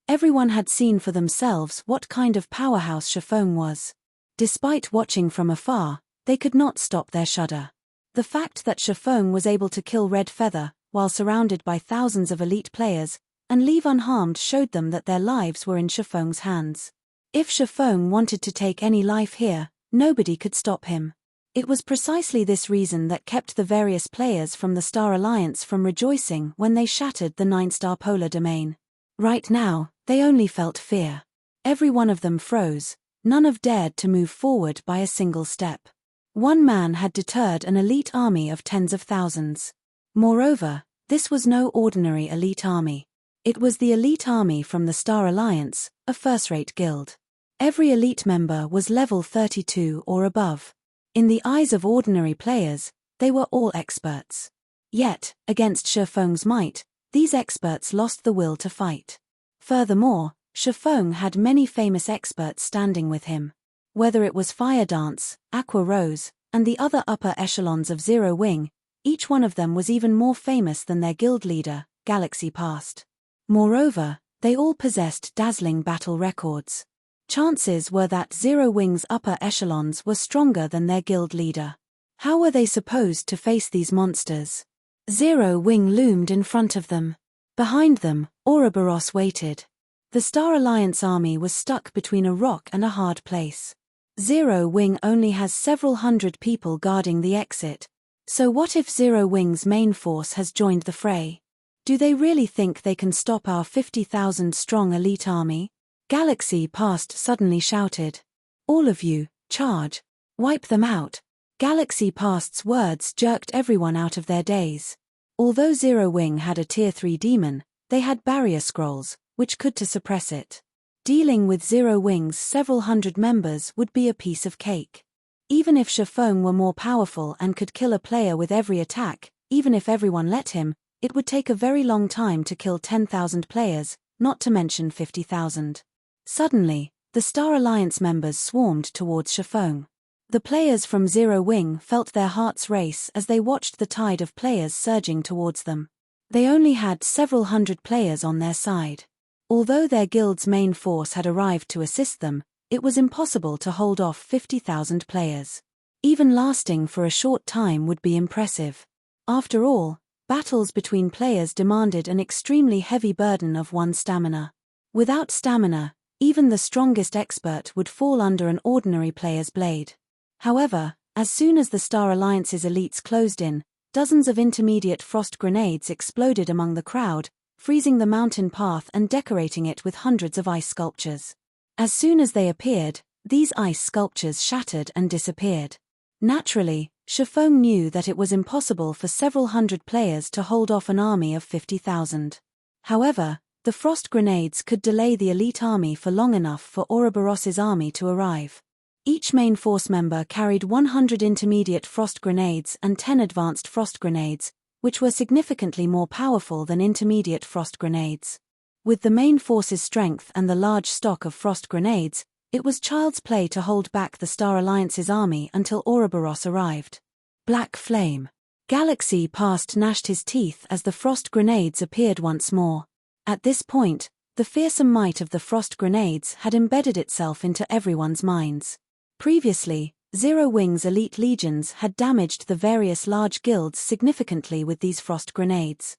Everyone had seen for themselves what kind of powerhouse Shifeng was. Despite watching from afar, they could not stop their shudder. The fact that Shifeng was able to kill Red Feather, while surrounded by thousands of elite players, and leave unharmed showed them that their lives were in Shifeng's hands. If Shifeng wanted to take any life here, nobody could stop him. It was precisely this reason that kept the various players from the Star Alliance from rejoicing when they shattered the 9-star polar domain. Right now, they only felt fear. Every one of them froze, none of dared to move forward by a single step. One man had deterred an elite army of tens of thousands. Moreover, this was no ordinary elite army. It was the elite army from the Star Alliance, a first-rate guild. Every elite member was level 32 or above. In the eyes of ordinary players, they were all experts. Yet, against Shifeng's might, these experts lost the will to fight. Furthermore, Shifeng had many famous experts standing with him. Whether it was Fire Dance, Aqua Rose, and the other upper echelons of Zero Wing, each one of them was even more famous than their guild leader, Galaxy Past. Moreover, they all possessed dazzling battle records. Chances were that Zero Wing's upper echelons were stronger than their guild leader. How were they supposed to face these monsters? Zero Wing loomed in front of them. Behind them, Ouroboros waited. The Star Alliance army was stuck between a rock and a hard place. Zero Wing only has several hundred people guarding the exit. So what if Zero Wing's main force has joined the fray? Do they really think they can stop our 50,000-strong elite army? Galaxy Past suddenly shouted. "All of you, charge! Wipe them out!" Galaxy Past's words jerked everyone out of their daze. Although Zero Wing had a Tier 3 demon, they had barrier scrolls, which could to suppress it. Dealing with Zero Wing's several hundred members would be a piece of cake. Even if Shifeng were more powerful and could kill a player with every attack, even if everyone let him, it would take a very long time to kill 10,000 players, not to mention 50,000. Suddenly, the Star Alliance members swarmed towards Shifeng. The players from Zero Wing felt their hearts race as they watched the tide of players surging towards them. They only had several hundred players on their side. Although their guild's main force had arrived to assist them, it was impossible to hold off 50,000 players. Even lasting for a short time would be impressive. After all, battles between players demanded an extremely heavy burden of one's stamina. Without stamina, even the strongest expert would fall under an ordinary player's blade. However, as soon as the Star Alliance's elites closed in, dozens of intermediate frost grenades exploded among the crowd, freezing the mountain path and decorating it with hundreds of ice sculptures. As soon as they appeared, these ice sculptures shattered and disappeared. Naturally, Shifeng knew that it was impossible for several hundred players to hold off an army of 50,000. However, the frost grenades could delay the elite army for long enough for Ouroboros's army to arrive. Each main force member carried 100 intermediate frost grenades and 10 advanced frost grenades, which were significantly more powerful than intermediate frost grenades. With the main force's strength and the large stock of frost grenades, it was child's play to hold back the Star Alliance's army until Ouroboros arrived. Black flame. Galaxy Past gnashed his teeth as the frost grenades appeared once more. At this point, the fearsome might of the frost grenades had embedded itself into everyone's minds. Previously, Zero Wing's elite legions had damaged the various large guilds significantly with these frost grenades.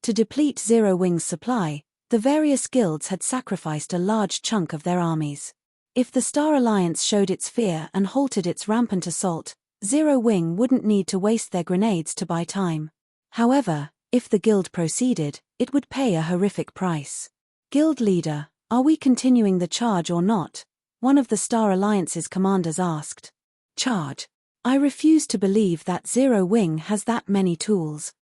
To deplete Zero Wing's supply, the various guilds had sacrificed a large chunk of their armies. If the Star Alliance showed its fear and halted its rampant assault, Zero Wing wouldn't need to waste their grenades to buy time. However, if the guild proceeded, it would pay a horrific price. Guild leader, are we continuing the charge or not? One of the Star Alliance's commanders asked. Charge. I refuse to believe that Zero Wing has that many tools.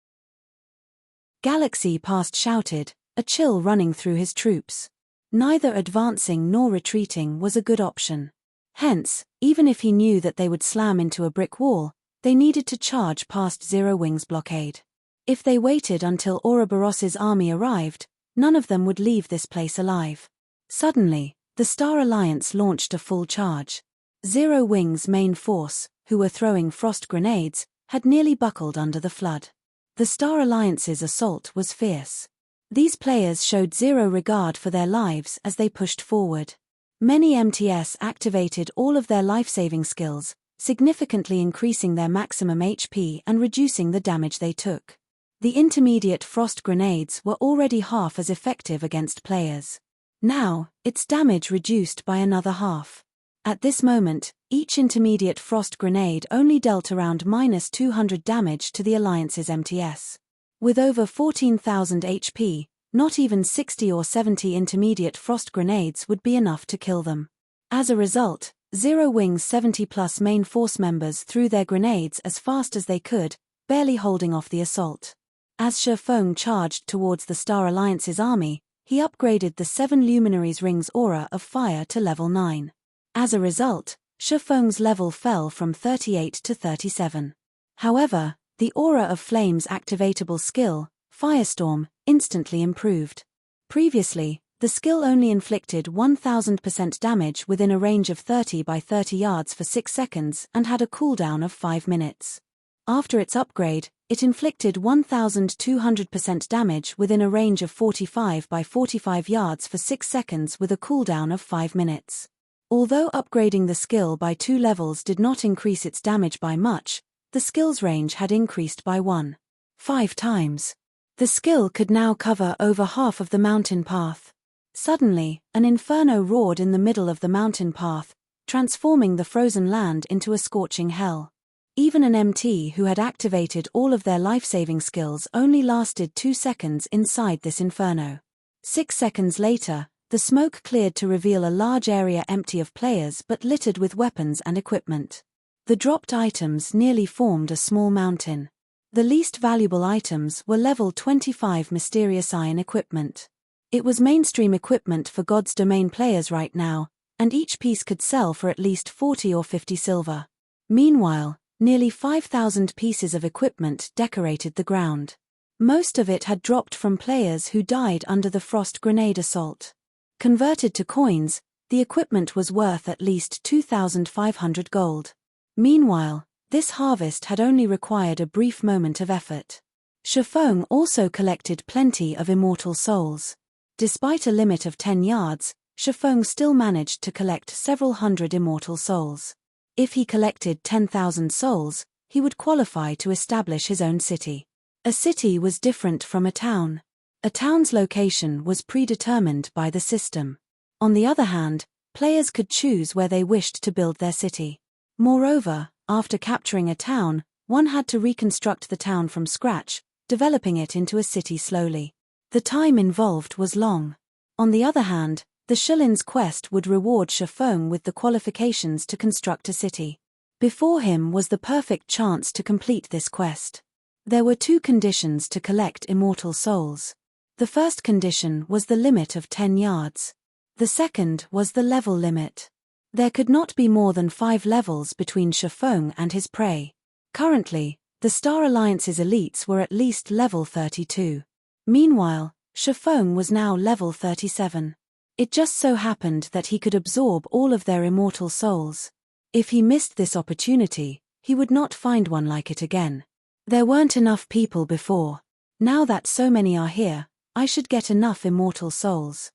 Galaxy Past shouted, a chill running through his troops. Neither advancing nor retreating was a good option. Hence, even if he knew that they would slam into a brick wall, they needed to charge past Zero Wing's blockade. If they waited until Ouroboros's army arrived, none of them would leave this place alive. Suddenly, the Star Alliance launched a full charge. Zero Wing's main force, who were throwing frost grenades, had nearly buckled under the flood. The Star Alliance's assault was fierce. These players showed zero regard for their lives as they pushed forward. Many MTS activated all of their life-saving skills, significantly increasing their maximum HP and reducing the damage they took. The intermediate frost grenades were already half as effective against players. Now, its damage reduced by another half. At this moment, each intermediate frost grenade only dealt around -200 damage to the Alliance's MTS. With over 14,000 HP, not even 60 or 70 intermediate frost grenades would be enough to kill them. As a result, Zero Wing's 70-plus main force members threw their grenades as fast as they could, barely holding off the assault. As Shifeng charged towards the Star Alliance's army, he upgraded the 7 Luminaries Ring's aura of fire to level 9. As a result, Shifeng's level fell from 38 to 37. However, the aura of Flame's activatable skill, Firestorm, instantly improved. Previously, the skill only inflicted 1000% damage within a range of 30 by 30 yards for 6 seconds and had a cooldown of 5 minutes. After its upgrade, it inflicted 1200% damage within a range of 45 by 45 yards for 6 seconds with a cooldown of 5 minutes. Although upgrading the skill by 2 levels did not increase its damage by much, the skill's range had increased by 1.5 times. The skill could now cover over half of the mountain path. Suddenly, an inferno roared in the middle of the mountain path, transforming the frozen land into a scorching hell. Even an MT who had activated all of their life-saving skills only lasted 2 seconds inside this inferno. 6 seconds later, the smoke cleared to reveal a large area empty of players but littered with weapons and equipment. The dropped items nearly formed a small mountain. The least valuable items were level 25 mysterious iron equipment. It was mainstream equipment for God's Domain players right now, and each piece could sell for at least 40 or 50 silver. Meanwhile, nearly 5,000 pieces of equipment decorated the ground. Most of it had dropped from players who died under the frost grenade assault. Converted to coins, the equipment was worth at least 2,500 gold. Meanwhile, this harvest had only required a brief moment of effort. Shifeng also collected plenty of immortal souls. Despite a limit of 10 yards, Shifeng still managed to collect several hundred immortal souls. If he collected 10,000 souls, he would qualify to establish his own city. A city was different from a town. A town's location was predetermined by the system. On the other hand, players could choose where they wished to build their city. Moreover, after capturing a town, one had to reconstruct the town from scratch, developing it into a city slowly. The time involved was long. On the other hand, the Shilin's quest would reward Shifeng with the qualifications to construct a city. Before him was the perfect chance to complete this quest. There were 2 conditions to collect immortal souls. The first condition was the limit of 10 yards. The second was the level limit. There could not be more than 5 levels between Shifeng and his prey. Currently, the Star Alliance's elites were at least level 32. Meanwhile, Shifeng was now level 37. It just so happened that he could absorb all of their immortal souls. If he missed this opportunity, he would not find one like it again. There weren't enough people before. Now that so many are here, I should get enough immortal souls.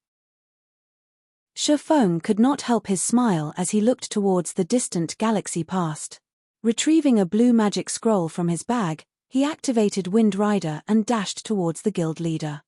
Shifeng could not help his smile as he looked towards the distant galaxy past. Retrieving a blue magic scroll from his bag, he activated Wind Rider and dashed towards the guild leader.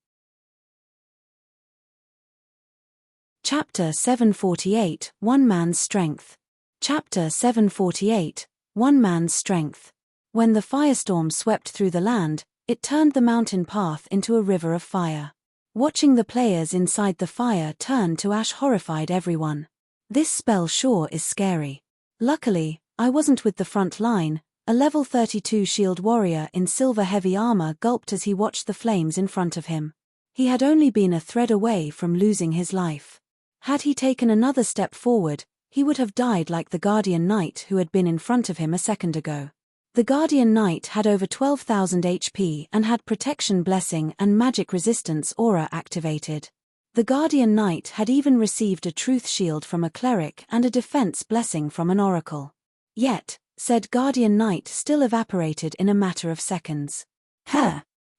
Chapter 748, One Man's Strength. Chapter 748, One Man's Strength. When the firestorm swept through the land, it turned the mountain path into a river of fire. Watching the players inside the fire turn to ash horrified everyone. This spell sure is scary. Luckily, I wasn't with the front line. A level 32 shield warrior in silver heavy armor gulped as he watched the flames in front of him. He had only been a thread away from losing his life. Had he taken another step forward, he would have died like the Guardian Knight who had been in front of him a second ago. The Guardian Knight had over 12,000 HP and had Protection Blessing and Magic Resistance aura activated. The Guardian Knight had even received a Truth Shield from a Cleric and a Defense Blessing from an Oracle. Yet, said Guardian Knight still evaporated in a matter of seconds.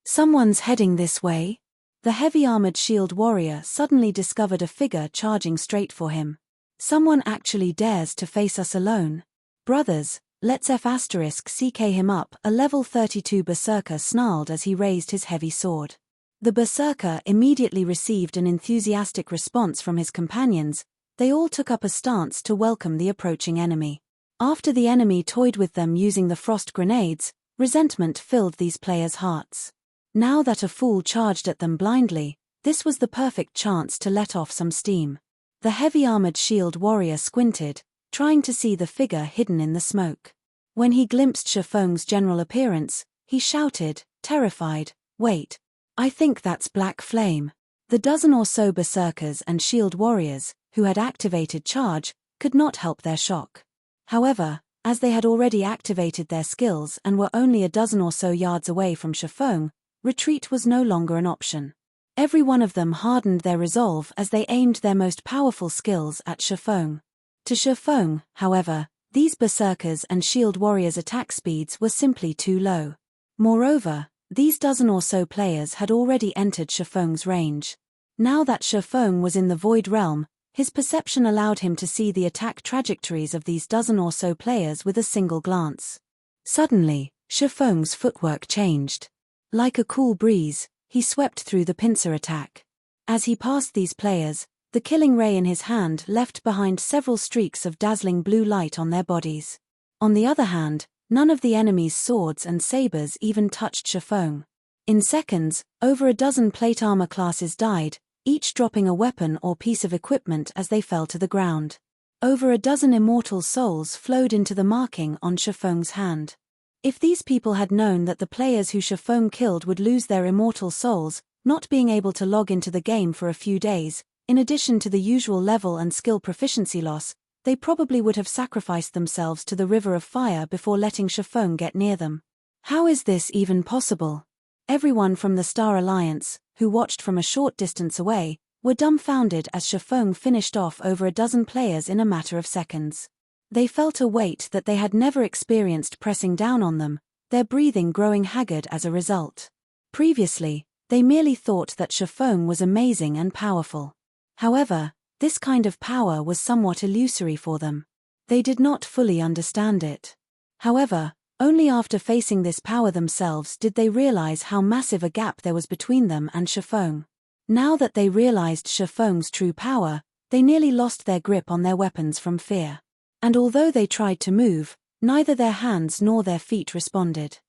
Someone's heading this way? The heavy-armored shield warrior suddenly discovered a figure charging straight for him. Someone actually dares to face us alone. Brothers, let's CK him up, a level 32 berserker snarled as he raised his heavy sword. The berserker immediately received an enthusiastic response from his companions. They all took up a stance to welcome the approaching enemy. After the enemy toyed with them using the frost grenades, resentment filled these players' hearts. Now that a fool charged at them blindly, this was the perfect chance to let off some steam. The heavy-armored shield warrior squinted, trying to see the figure hidden in the smoke. When he glimpsed Shifeng's general appearance, he shouted, terrified, "Wait! I think that's Black Flame." The dozen or so berserkers and shield warriors, who had activated charge, could not help their shock. However, as they had already activated their skills and were only a dozen or so yards away from Shifeng, retreat was no longer an option. Every one of them hardened their resolve as they aimed their most powerful skills at Shifeng. To Shifeng, however, these berserkers and shield warriors' attack speeds were simply too low. Moreover, these dozen or so players had already entered Shifeng's range. Now that Shifeng was in the Void Realm, his perception allowed him to see the attack trajectories of these dozen or so players with a single glance. Suddenly, Shifeng's footwork changed. Like a cool breeze, he swept through the pincer attack. As he passed these players, the killing ray in his hand left behind several streaks of dazzling blue light on their bodies. On the other hand, none of the enemy's swords and sabers even touched Shifeng. In seconds, over a dozen plate armor classes died, each dropping a weapon or piece of equipment as they fell to the ground. Over a dozen immortal souls flowed into the marking on Shifeng's hand. If these people had known that the players who Shifeng killed would lose their immortal souls, not being able to log into the game for a few days, in addition to the usual level and skill proficiency loss, they probably would have sacrificed themselves to the river of fire before letting Shifeng get near them. How is this even possible? Everyone from the Star Alliance, who watched from a short distance away, were dumbfounded as Shifeng finished off over a dozen players in a matter of seconds. They felt a weight that they had never experienced pressing down on them, their breathing growing haggard as a result. Previously, they merely thought that Shifeng was amazing and powerful. However, this kind of power was somewhat illusory for them. They did not fully understand it. However, only after facing this power themselves did they realize how massive a gap there was between them and Shifeng. Now that they realized Shifeng's true power, they nearly lost their grip on their weapons from fear. And although they tried to move, neither their hands nor their feet responded.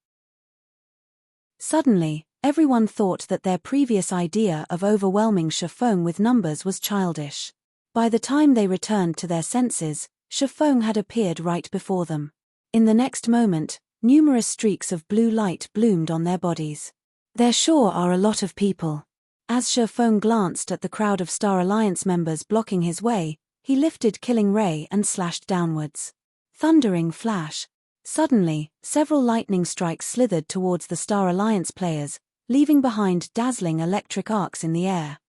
Suddenly, everyone thought that their previous idea of overwhelming Shifeng with numbers was childish. By the time they returned to their senses, Shifeng had appeared right before them. In the next moment, numerous streaks of blue light bloomed on their bodies. There sure are a lot of people. As Shifeng glanced at the crowd of Star Alliance members blocking his way, he lifted Killing Ray and slashed downwards. Thundering flash. Suddenly, several lightning strikes slithered towards the Star Alliance players, leaving behind dazzling electric arcs in the air.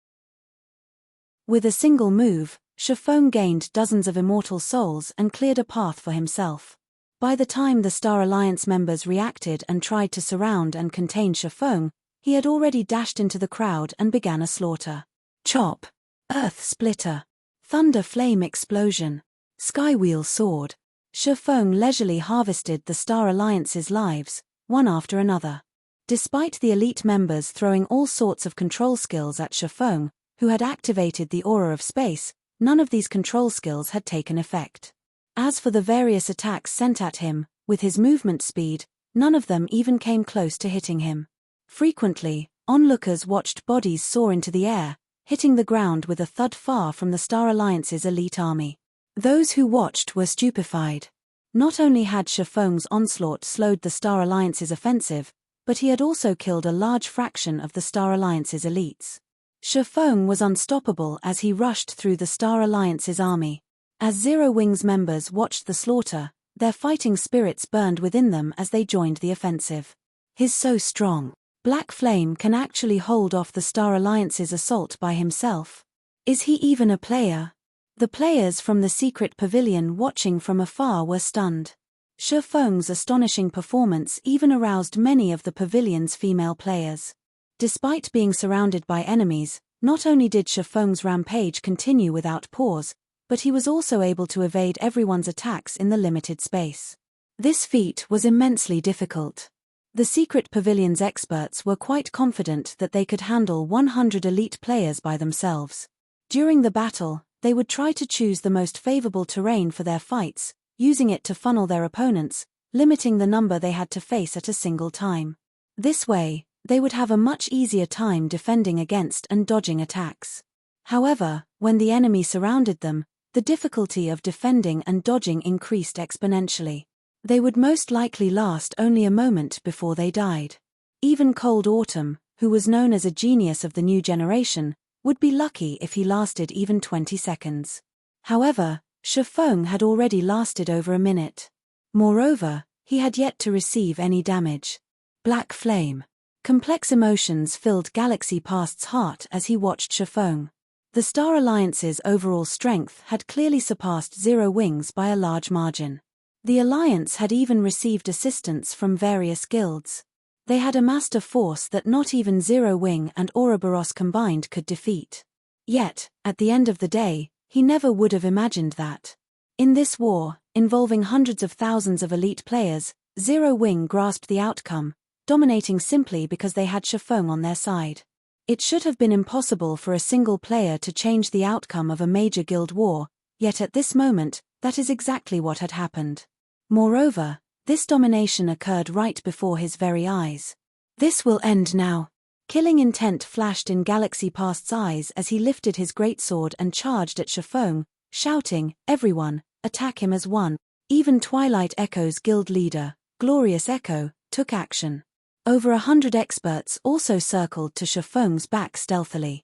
With a single move, Shifeng gained dozens of immortal souls and cleared a path for himself. By the time the Star Alliance members reacted and tried to surround and contain Shifeng, he had already dashed into the crowd and began a slaughter. Chop! Earth splitter! Thunder flame explosion! Skywheel sword! Shifeng leisurely harvested the Star Alliance's lives, one after another. Despite the elite members throwing all sorts of control skills at Shifeng, who had activated the aura of space, none of these control skills had taken effect. As for the various attacks sent at him, with his movement speed, none of them even came close to hitting him. Frequently, onlookers watched bodies soar into the air, hitting the ground with a thud far from the Star Alliance's elite army. Those who watched were stupefied. Not only had Shifeng's onslaught slowed the Star Alliance's offensive, but he had also killed a large fraction of the Star Alliance's elites. Shifeng was unstoppable as he rushed through the Star Alliance's army. As Zero Wings members watched the slaughter, their fighting spirits burned within them as they joined the offensive. He's so strong. Black Flame can actually hold off the Star Alliance's assault by himself. Is he even a player? The players from the secret pavilion watching from afar were stunned. Shifeng's astonishing performance even aroused many of the pavilion's female players. Despite being surrounded by enemies, not only did Shifeng's rampage continue without pause, but he was also able to evade everyone's attacks in the limited space. This feat was immensely difficult. The secret pavilion's experts were quite confident that they could handle 100 elite players by themselves. During the battle, they would try to choose the most favorable terrain for their fights, using it to funnel their opponents, limiting the number they had to face at a single time. This way, they would have a much easier time defending against and dodging attacks. However, when the enemy surrounded them, the difficulty of defending and dodging increased exponentially. They would most likely last only a moment before they died. Even Cold Autumn, who was known as a genius of the new generation, would be lucky if he lasted even 20 seconds. However, Shifeng had already lasted over a minute. Moreover, he had yet to receive any damage. Black Flame. Complex emotions filled Galaxy Past's heart as he watched Shifeng. The Star Alliance's overall strength had clearly surpassed Zero Wings by a large margin. The Alliance had even received assistance from various guilds. They had amassed a force that not even Zero Wing and Ouroboros combined could defeat. Yet, at the end of the day, he never would have imagined that. In this war, involving hundreds of thousands of elite players, Zero Wing grasped the outcome, dominating simply because they had Shifeng on their side. It should have been impossible for a single player to change the outcome of a major guild war, yet at this moment, that is exactly what had happened. Moreover, this domination occurred right before his very eyes. This will end now. Killing intent flashed in Galaxy Past's eyes as he lifted his greatsword and charged at Shifeng, shouting, "Everyone, attack him as one." Even Twilight Echo's guild leader, Glorious Echo, took action. Over 100 experts also circled to Shifeng's back stealthily.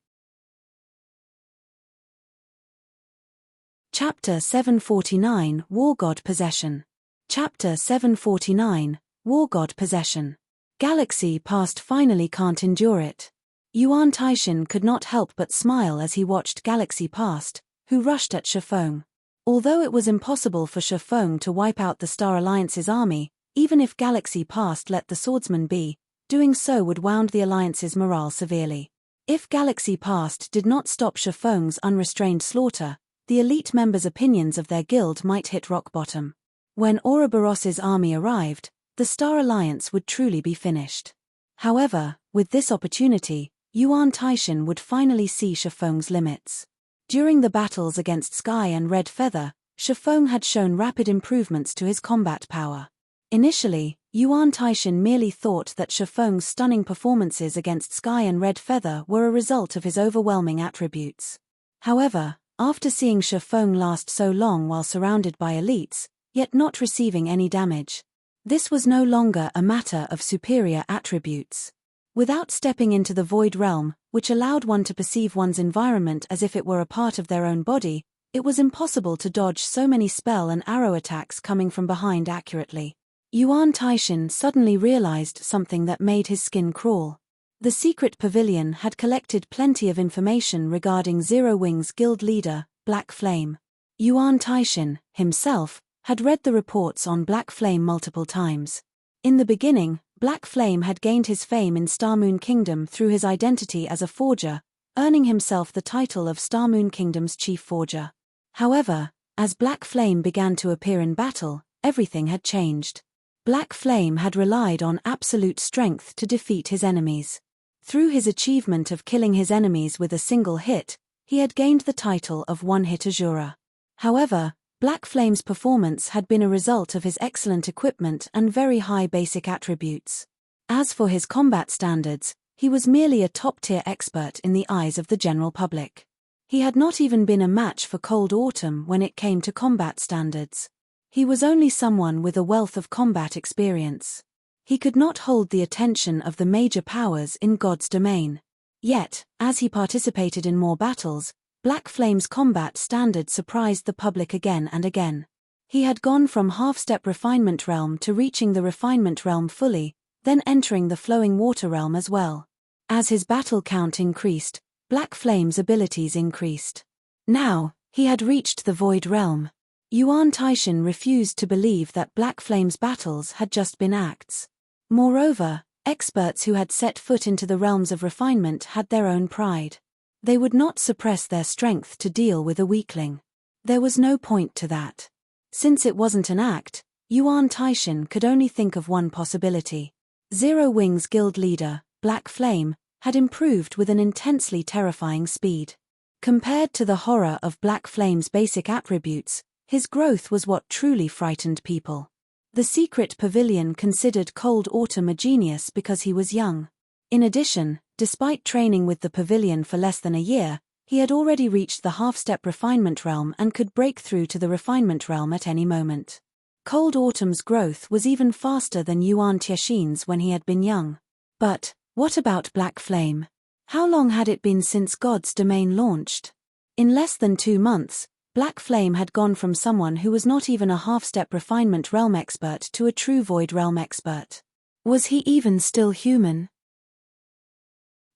Chapter 749 War God Possession. Chapter 749 War God Possession. Galaxy Past finally can't endure it. Yuan Taishin could not help but smile as he watched Galaxy Past, who rushed at Shifeng. Although it was impossible for Shifeng to wipe out the Star Alliance's army, even if Galaxy Past let the swordsman be, doing so would wound the Alliance's morale severely. If Galaxy Past did not stop Shifeng's unrestrained slaughter, the elite members' opinions of their guild might hit rock bottom. When Ouroboros's army arrived, the Star Alliance would truly be finished. However, with this opportunity, Yuan Taishin would finally see Shifeng's limits. During the battles against Sky and Red Feather, Shifeng had shown rapid improvements to his combat power. Initially, Yuan Taishin merely thought that Shifeng's stunning performances against Sky and Red Feather were a result of his overwhelming attributes. However, after seeing Shifeng last so long while surrounded by elites, yet not receiving any damage, this was no longer a matter of superior attributes. Without stepping into the Void Realm, which allowed one to perceive one's environment as if it were a part of their own body, It was impossible to dodge so many spell and arrow attacks coming from behind accurately. Yuan Taishin suddenly realized something that made his skin crawl. The secret pavilion had collected plenty of information regarding Zero Wing's guild leader, Black Flame. Yuan Taishin, himself, had read the reports on Black Flame multiple times. In the beginning, Black Flame had gained his fame in Starmoon Kingdom through his identity as a forger, earning himself the title of Starmoon Kingdom's chief forger. However, as Black Flame began to appear in battle, everything had changed. Black Flame had relied on absolute strength to defeat his enemies. Through his achievement of killing his enemies with a single hit, he had gained the title of One-Hit Azura. However, Black Flame's performance had been a result of his excellent equipment and very high basic attributes. As for his combat standards, he was merely a top-tier expert in the eyes of the general public. He had not even been a match for Cold Autumn when it came to combat standards. He was only someone with a wealth of combat experience. He could not hold the attention of the major powers in God's domain. Yet, as he participated in more battles, Black Flame's combat standard surprised the public again and again. He had gone from half-step refinement realm to reaching the refinement realm fully, then entering the flowing water realm as well. As his battle count increased, Black Flame's abilities increased. Now, he had reached the void realm. Yuan Taishin refused to believe that Black Flame's battles had just been acts. Moreover, experts who had set foot into the realms of refinement had their own pride. They would not suppress their strength to deal with a weakling. There was no point to that. Since it wasn't an act, Yuan Taishin could only think of one possibility. Zero Wing's guild leader, Black Flame, had improved with an intensely terrifying speed. Compared to the horror of Black Flame's basic attributes, his growth was what truly frightened people. The secret pavilion considered Cold Autumn a genius because he was young. In addition, despite training with the pavilion for less than a year, he had already reached the half-step refinement realm and could break through to the refinement realm at any moment. Cold Autumn's growth was even faster than Yuan Taishin's when he had been young. But, what about Black Flame? How long had it been since God's domain launched? In less than 2 months, Black Flame had gone from someone who was not even a half-step refinement realm expert to a true void realm expert. Was he even still human?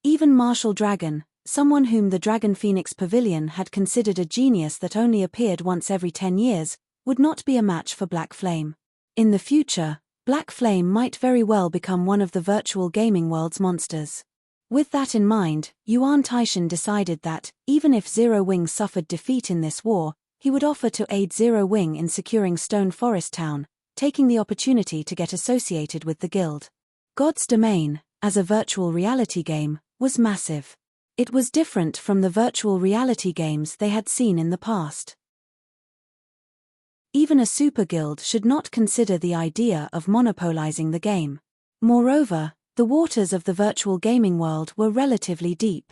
Even Martial Dragon, someone whom the Dragon Phoenix Pavilion had considered a genius that only appeared once every 10 years, would not be a match for Black Flame. In the future, Black Flame might very well become one of the virtual gaming world's monsters. With that in mind, Yuan Taishin decided that, even if Zero Wing suffered defeat in this war, he would offer to aid Zero Wing in securing Stone Forest Town, taking the opportunity to get associated with the guild. God's Domain, as a virtual reality game, was massive. It was different from the virtual reality games they had seen in the past. Even a super guild should not consider the idea of monopolizing the game. Moreover, the waters of the virtual gaming world were relatively deep.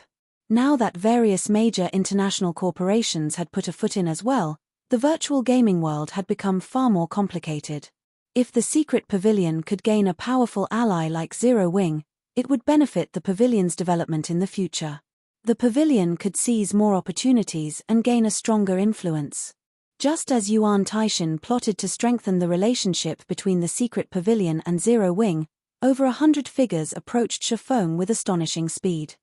Now that various major international corporations had put a foot in as well, the virtual gaming world had become far more complicated. If the secret pavilion could gain a powerful ally like Zero Wing, it would benefit the pavilion's development in the future. The pavilion could seize more opportunities and gain a stronger influence. Just as Yuan Taishin plotted to strengthen the relationship between the secret pavilion and Zero Wing, over 100 figures approached Shifeng with astonishing speed.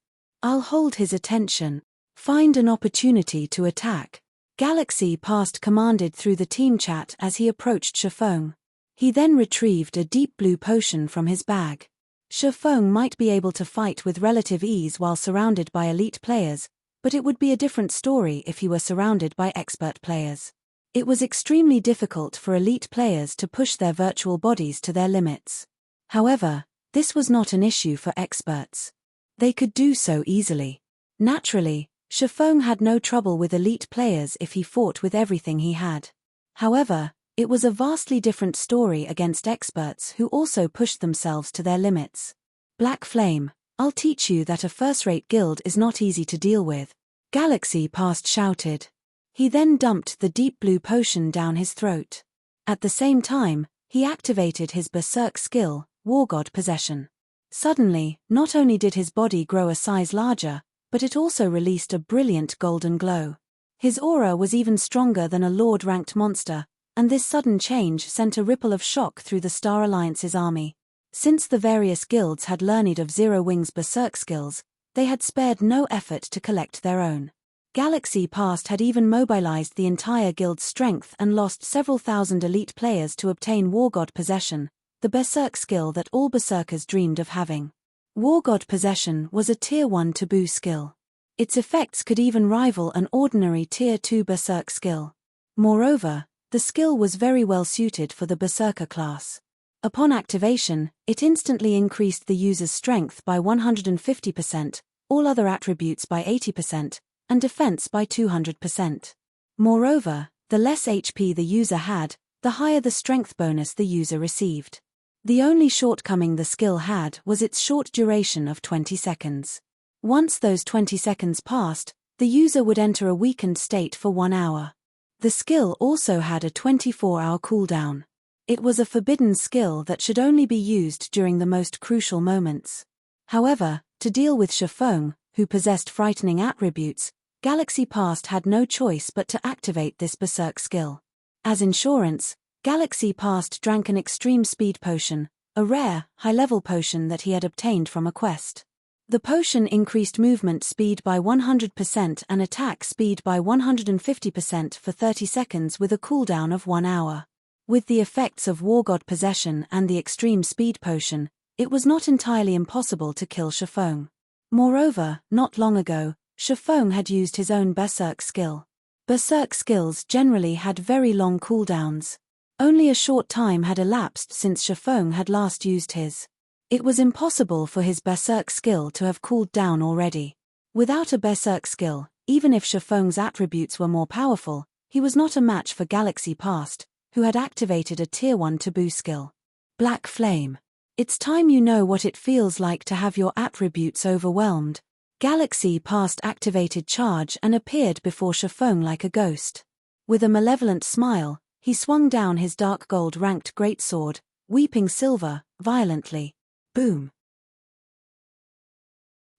"I'll hold his attention. Find an opportunity to attack." Galaxy Past commanded through the team chat as he approached Shifeng. He then retrieved a deep blue potion from his bag. Shifeng might be able to fight with relative ease while surrounded by elite players, but it would be a different story if he were surrounded by expert players. It was extremely difficult for elite players to push their virtual bodies to their limits. However, this was not an issue for experts. They could do so easily. Naturally, Shifeng had no trouble with elite players if he fought with everything he had. However, it was a vastly different story against experts who also pushed themselves to their limits. "Black Flame, I'll teach you that a first-rate guild is not easy to deal with," Galaxy Past shouted. He then dumped the deep blue potion down his throat. At the same time, he activated his berserk skill, War God Possession. Suddenly, not only did his body grow a size larger, but it also released a brilliant golden glow. His aura was even stronger than a Lord-ranked monster, and this sudden change sent a ripple of shock through the Star Alliance's army. Since the various guilds had learned of Zero Wing's berserk skills, they had spared no effort to collect their own. Galaxy Past had even mobilized the entire guild's strength and lost several thousand elite players to obtain War God Possession, the berserk skill that all berserkers dreamed of having. War God Possession was a Tier 1 taboo skill. Its effects could even rival an ordinary Tier 2 berserk skill. Moreover, the skill was very well suited for the berserker class. Upon activation, it instantly increased the user's strength by 150%, all other attributes by 80%, and defense by 200%. Moreover, the less HP the user had, the higher the strength bonus the user received. The only shortcoming the skill had was its short duration of 20 seconds. Once those 20 seconds passed, the user would enter a weakened state for 1 hour. The skill also had a 24-hour cooldown. It was a forbidden skill that should only be used during the most crucial moments. However, to deal with Shifeng, who possessed frightening attributes, Galaxy Past had no choice but to activate this berserk skill. As insurance, Galaxy Past drank an extreme speed potion, a rare, high-level potion that he had obtained from a quest. The potion increased movement speed by 100% and attack speed by 150% for 30 seconds with a cooldown of 1 hour. With the effects of War God Possession and the extreme speed potion, it was not entirely impossible to kill Shifeng. Moreover, not long ago, Shifeng had used his own berserk skill. Berserk skills generally had very long cooldowns. Only a short time had elapsed since Shifeng had last used his. It was impossible for his berserk skill to have cooled down already. Without a berserk skill, even if Shifeng's attributes were more powerful, he was not a match for Galaxy Past, who had activated a Tier 1 taboo skill. Black Flame. It's time you know what it feels like to have your attributes overwhelmed. Galaxy Past activated Charge and appeared before Shifeng like a ghost. With a malevolent smile, he swung down his dark gold-ranked greatsword, Weeping Silver, violently. Boom!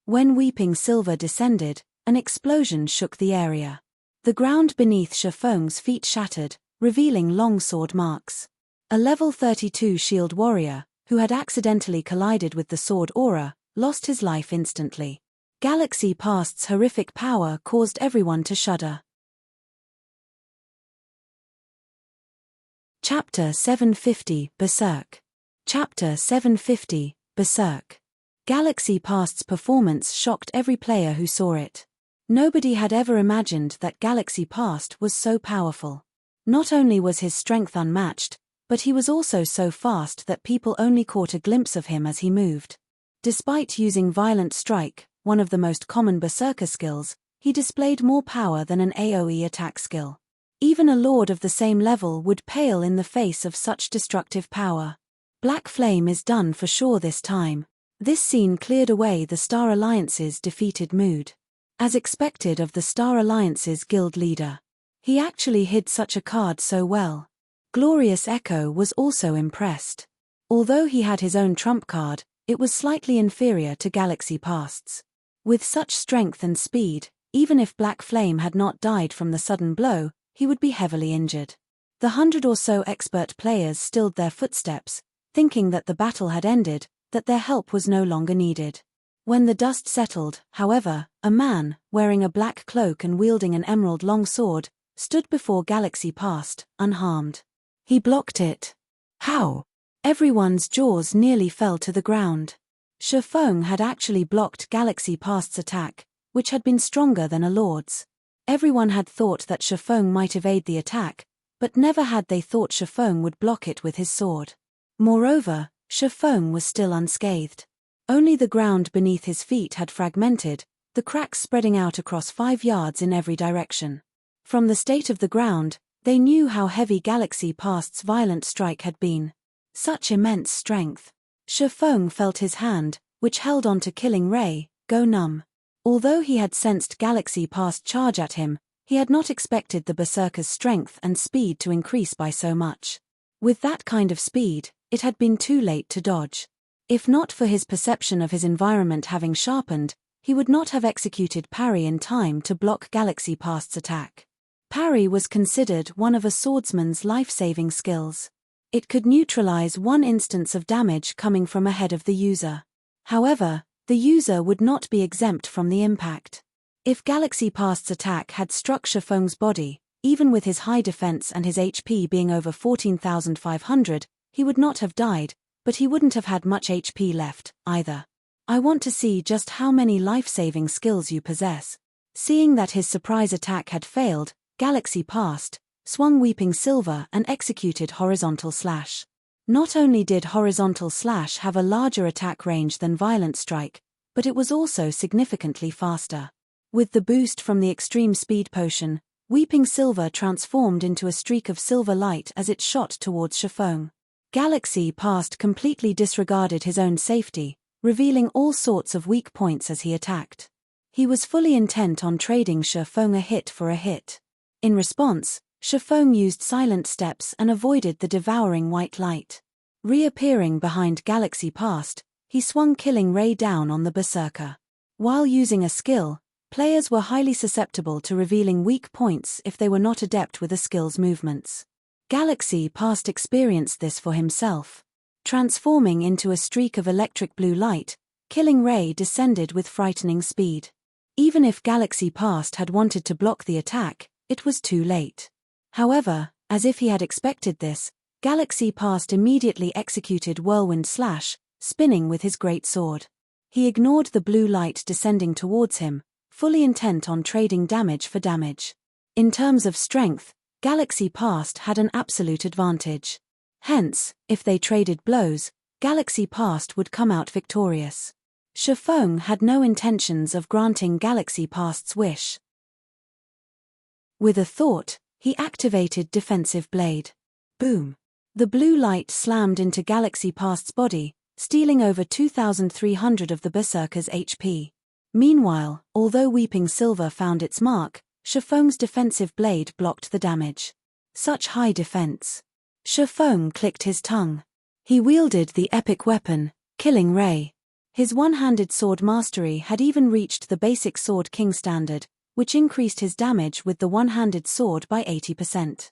When Weeping Silver descended, an explosion shook the area. The ground beneath Shifeng's feet shattered, revealing long sword marks. A level 32 shield warrior, who had accidentally collided with the sword aura, lost his life instantly. Galaxy Past's horrific power caused everyone to shudder. Chapter 750, Berserk. Chapter 750, Berserk. Galaxy Past's performance shocked every player who saw it. Nobody had ever imagined that Galaxy Past was so powerful. Not only was his strength unmatched, but he was also so fast that people only caught a glimpse of him as he moved. Despite using Violent Strike, one of the most common berserker skills, he displayed more power than an AoE attack skill. Even a lord of the same level would pale in the face of such destructive power. Black Flame is done for sure this time. This scene cleared away the Star Alliance's defeated mood. As expected of the Star Alliance's guild leader. He actually hid such a card so well. Glorious Echo was also impressed. Although he had his own trump card, it was slightly inferior to Galaxy Past's. With such strength and speed, even if Black Flame had not died from the sudden blow, he would be heavily injured. The 100 or so expert players stilled their footsteps, thinking that the battle had ended, that their help was no longer needed. When the dust settled, however, a man, wearing a black cloak and wielding an emerald long sword, stood before Galaxy Past, unharmed. He blocked it. How? Everyone's jaws nearly fell to the ground. Shifeng had actually blocked Galaxy Past's attack, which had been stronger than a lord's. Everyone had thought that Shifeng might evade the attack, but never had they thought Shifeng would block it with his sword. Moreover, Shifeng was still unscathed. Only the ground beneath his feet had fragmented, the cracks spreading out across 5 yards in every direction. From the state of the ground, they knew how heavy Galaxy Past's Violent Strike had been. Such immense strength. Shifeng felt his hand, which held on to Killing Ray, go numb. Although he had sensed Galaxy Past charge at him, he had not expected the berserker's strength and speed to increase by so much. With that kind of speed, it had been too late to dodge. If not for his perception of his environment having sharpened, he would not have executed parry in time to block Galaxy Past's attack. Parry was considered one of a swordsman's life-saving skills. It could neutralize one instance of damage coming from ahead of the user. However, the user would not be exempt from the impact. If Galaxy Past's attack had struck Shifeng's body, even with his high defense and his HP being over 14,500, he would not have died, but he wouldn't have had much HP left, either. I want to see just how many life-saving skills you possess. Seeing that his surprise attack had failed, Galaxy Past swung Weeping Silver and executed Horizontal Slash. Not only did Horizontal Slash have a larger attack range than Violent Strike, but it was also significantly faster. With the boost from the Extreme Speed Potion, Weeping Silver transformed into a streak of silver light as it shot towards Shifeng. Galaxy Past completely disregarded his own safety, revealing all sorts of weak points as he attacked. He was fully intent on trading Shifeng a hit for a hit. In response, Shifeng used silent steps and avoided the devouring white light. Reappearing behind Galaxy Past, he swung Killing Ray down on the Berserker. While using a skill, players were highly susceptible to revealing weak points if they were not adept with a skill's movements. Galaxy Past experienced this for himself. Transforming into a streak of electric blue light, Killing Ray descended with frightening speed. Even if Galaxy Past had wanted to block the attack, it was too late. However, as if he had expected this, Galaxy Past immediately executed Whirlwind Slash, spinning with his great sword. He ignored the blue light descending towards him, fully intent on trading damage for damage. In terms of strength, Galaxy Past had an absolute advantage. Hence, if they traded blows, Galaxy Past would come out victorious. Shifeng had no intentions of granting Galaxy Past's wish. With a thought, he activated Defensive Blade. Boom! The blue light slammed into Galaxy Past's body, stealing over 2,300 of the Berserker's HP. Meanwhile, although Weeping Silver found its mark, Shifeng's Defensive Blade blocked the damage. Such high defense. Shifeng clicked his tongue. He wielded the epic weapon, Killing Ray. His one-handed sword mastery had even reached the basic Sword King standard, which increased his damage with the one-handed sword by 80%.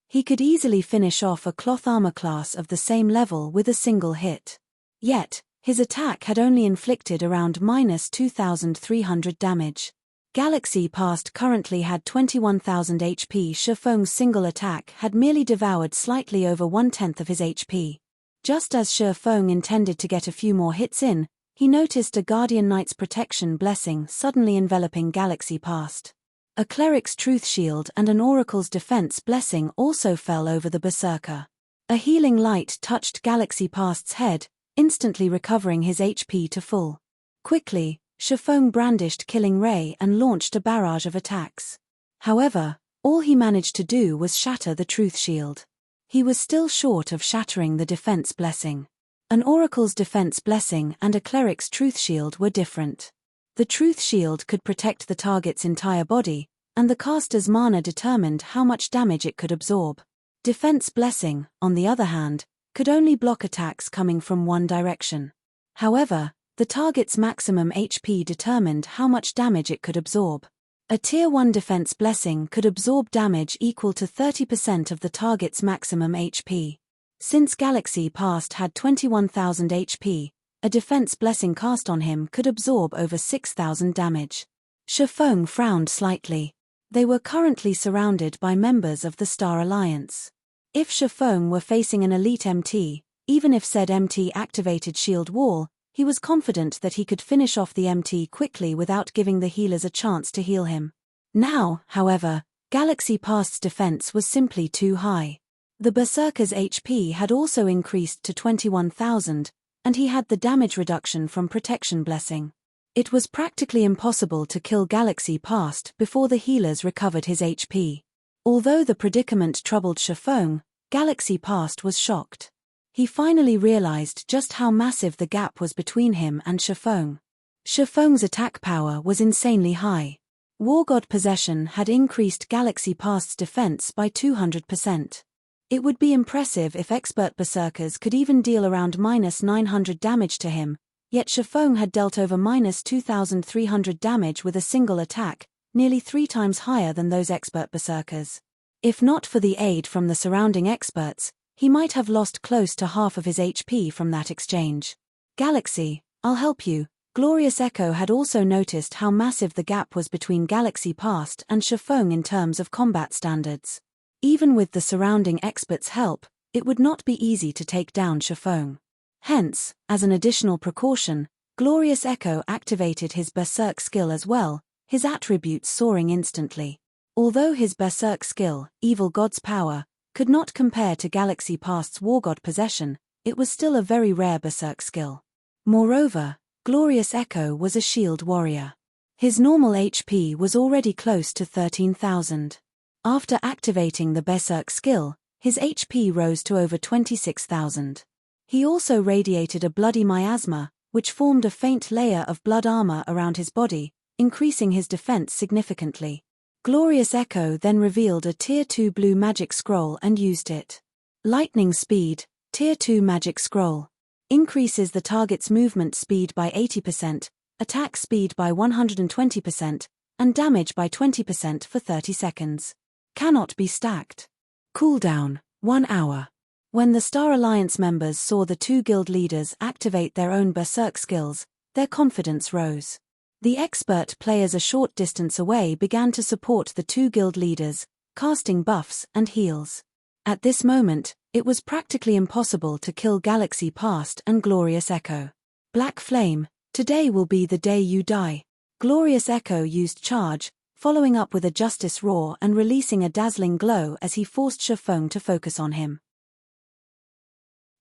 He could easily finish off a cloth armor class of the same level with a single hit. Yet, his attack had only inflicted around -2,300 damage. Galaxy Past currently had 21,000 HP. Shifeng's single attack had merely devoured slightly over 1/10 of his HP. Just as Shifeng intended to get a few more hits in, he noticed a Guardian Knight's protection blessing suddenly enveloping Galaxy Past. A Cleric's Truth Shield and an Oracle's Defense blessing also fell over the Berserker. A healing light touched Galaxy Past's head, instantly recovering his HP to full. Quickly, Shifeng brandished Killing Ray and launched a barrage of attacks. However, all he managed to do was shatter the Truth Shield. He was still short of shattering the Defense Blessing. An Oracle's Defense Blessing and a Cleric's Truth Shield were different. The Truth Shield could protect the target's entire body, and the caster's mana determined how much damage it could absorb. Defense Blessing, on the other hand, could only block attacks coming from one direction. However, the target's maximum HP determined how much damage it could absorb. A Tier 1 Defense Blessing could absorb damage equal to 30% of the target's maximum HP. Since Galaxy Past had 21,000 HP, a Defense Blessing cast on him could absorb over 6,000 damage. Shifeng frowned slightly. They were currently surrounded by members of the Star Alliance. If Shifeng were facing an elite MT, even if said MT activated Shield Wall, he was confident that he could finish off the MT quickly without giving the healers a chance to heal him. Now, however, Galaxy Past's defense was simply too high. The Berserker's HP had also increased to 21,000, and he had the damage reduction from Protection Blessing. It was practically impossible to kill Galaxy Past before the healers recovered his HP. Although the predicament troubled Shifeng, Galaxy Past was shocked. He finally realized just how massive the gap was between him and Shifeng. Shifeng's attack power was insanely high. War God Possession had increased Galaxy Past's defense by 200%. It would be impressive if expert berserkers could even deal around -900 damage to him, yet Shifeng had dealt over -2,300 damage with a single attack, nearly 3 times higher than those expert berserkers. If not for the aid from the surrounding experts, he might have lost close to half of his HP from that exchange. Galaxy, I'll help you. Glorious Echo had also noticed how massive the gap was between Galaxy Past and Shifeng in terms of combat standards. Even with the surrounding experts' help, it would not be easy to take down Shifeng. Hence, as an additional precaution, Glorious Echo activated his Berserk skill as well, his attributes soaring instantly. Although his Berserk skill, Evil God's Power, could not compare to Galaxy Past's War God Possession, it was still a very rare Berserk skill. Moreover, Glorious Echo was a shield warrior. His normal HP was already close to 13,000. After activating the Berserk skill, his HP rose to over 26,000. He also radiated a bloody miasma, which formed a faint layer of blood armor around his body, increasing his defense significantly. Glorious Echo then revealed a Tier 2 blue magic scroll and used it. Lightning Speed, Tier 2 magic scroll. Increases the target's movement speed by 80%, attack speed by 120%, and damage by 20% for 30 seconds. Cannot be stacked. Cooldown, 1 hour. When the Star Alliance members saw the 2 guild leaders activate their own Berserk skills, their confidence rose. The expert players a short distance away began to support the 2 guild leaders, casting buffs and heals. At this moment, it was practically impossible to kill Galaxy Past and Glorious Echo. Black Flame, today will be the day you die. Glorious Echo used Charge, following up with a Justice Roar and releasing a dazzling glow as he forced Shifeng to focus on him.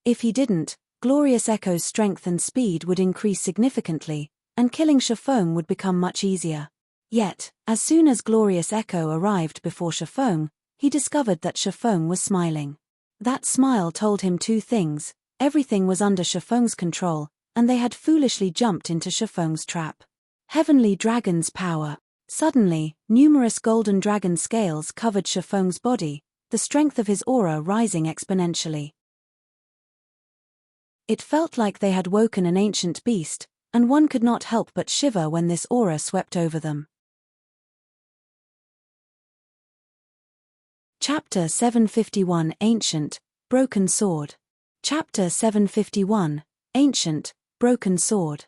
If he didn't, Glorious Echo's strength and speed would increase significantly, and killing Shifeng would become much easier. Yet, as soon as Glorious Echo arrived before Shifeng, he discovered that Shifeng was smiling. That smile told him 2 things: everything was under Shifeng's control, and they had foolishly jumped into Shifeng's trap. Heavenly Dragon's Power. Suddenly, numerous golden dragon scales covered Shifeng's body, the strength of his aura rising exponentially. It felt like they had woken an ancient beast, and one could not help but shiver when this aura swept over them. Chapter 751 Ancient, Broken Sword. Chapter 751 Ancient, Broken Sword.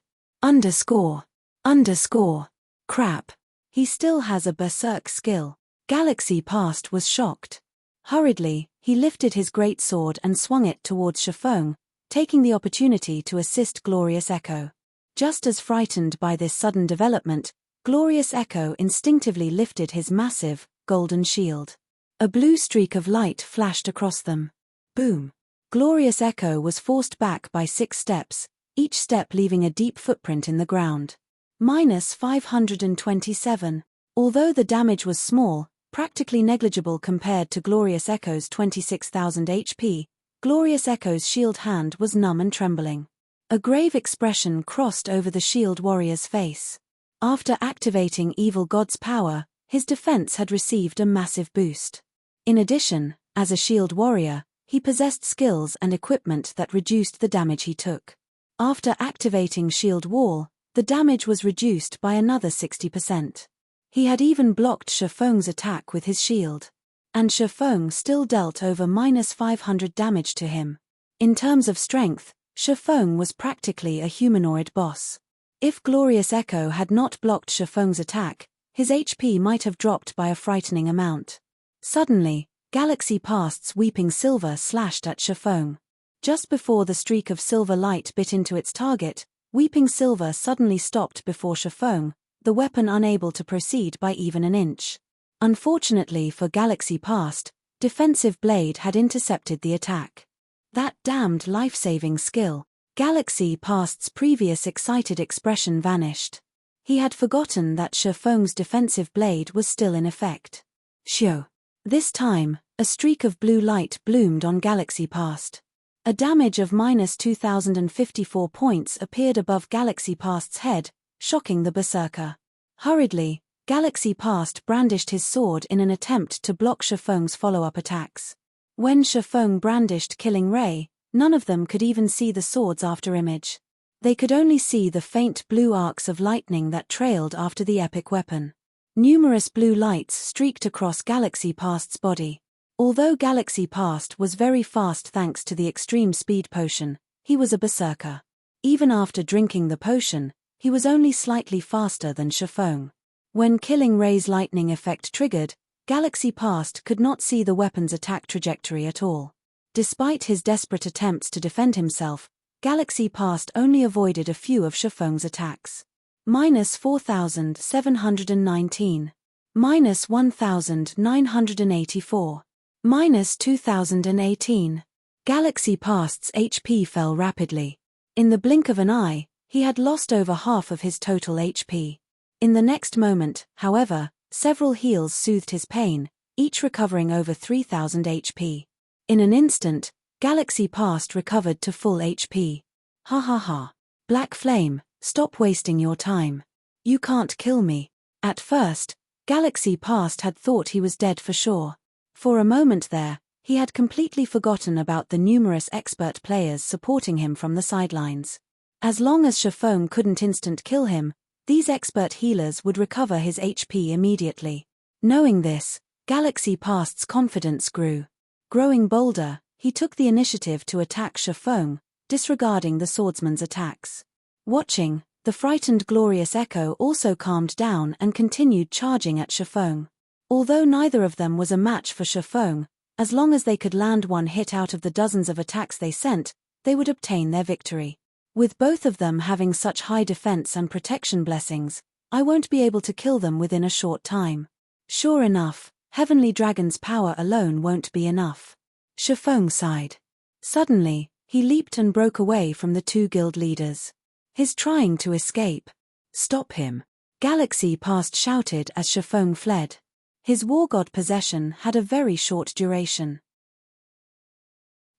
Crap. He still has a Berserk skill. Galaxy Past was shocked. Hurriedly, he lifted his great sword and swung it towards Shifeng, taking the opportunity to assist Glorious Echo. Just as frightened by this sudden development, Glorious Echo instinctively lifted his massive, golden shield. A blue streak of light flashed across them. Boom! Glorious Echo was forced back by 6 steps, each step leaving a deep footprint in the ground. -527. Although the damage was small, practically negligible compared to Glorious Echo's 26,000 HP, Glorious Echo's shield hand was numb and trembling. A grave expression crossed over the shield warrior's face. After activating Evil God's Power, his defense had received a massive boost. In addition, as a shield warrior, he possessed skills and equipment that reduced the damage he took. After activating Shield Wall, the damage was reduced by another 60%. He had even blocked Shifeng's attack with his shield. And Shifeng still dealt over -500 damage to him. In terms of strength, Shifeng was practically a humanoid boss. If Glorious Echo had not blocked Shifeng's attack, his HP might have dropped by a frightening amount. Suddenly, Galaxy Past's Weeping Silver slashed at Shifeng. Just before the streak of silver light bit into its target, Weeping Silver suddenly stopped before Shifeng, the weapon unable to proceed by even an inch. Unfortunately for Galaxy Past, Defensive Blade had intercepted the attack. That damned life-saving skill. Galaxy Past's previous excited expression vanished. He had forgotten that Shifeng's Defensive Blade was still in effect. Shoo! This time, a streak of blue light bloomed on Galaxy Past. A damage of -2,054 points appeared above Galaxy Past's head, shocking the Berserker. Hurriedly, Galaxy Past brandished his sword in an attempt to block Shifeng's follow-up attacks. When Shifeng brandished Killing Ray, none of them could even see the sword's afterimage. They could only see the faint blue arcs of lightning that trailed after the epic weapon. Numerous blue lights streaked across Galaxy Past's body. Although Galaxy Past was very fast thanks to the extreme speed potion, he was a berserker. Even after drinking the potion, he was only slightly faster than Shifeng. When Killing Ray's lightning effect triggered, Galaxy Past could not see the weapon's attack trajectory at all. Despite his desperate attempts to defend himself, Galaxy Past only avoided a few of Shifeng's attacks. -4,719. -1,984. -2,018. Galaxy Past's HP fell rapidly. In the blink of an eye, he had lost over half of his total HP. In the next moment, however, several heals soothed his pain, each recovering over 3,000 HP. In an instant, Galaxy Past recovered to full HP. Ha ha ha. Black Flame, stop wasting your time. You can't kill me. At first, Galaxy Past had thought he was dead for sure. For a moment there, he had completely forgotten about the numerous expert players supporting him from the sidelines. As long as Shifeng couldn't instant kill him, these expert healers would recover his HP immediately. Knowing this, Galaxy Past's confidence grew. Growing bolder, he took the initiative to attack Shifeng, disregarding the swordsman's attacks. Watching, the frightened Glorious Echo also calmed down and continued charging at Shifeng. Although neither of them was a match for Shifeng, as long as they could land one hit out of the dozens of attacks they sent, they would obtain their victory. With both of them having such high defense and protection blessings, I won't be able to kill them within a short time. Sure enough, Heavenly Dragon's power alone won't be enough. Shifeng sighed. Suddenly, he leaped and broke away from the two guild leaders. He's trying to escape. Stop him. Galaxy Past shouted as Shifeng fled. His war god possession had a very short duration.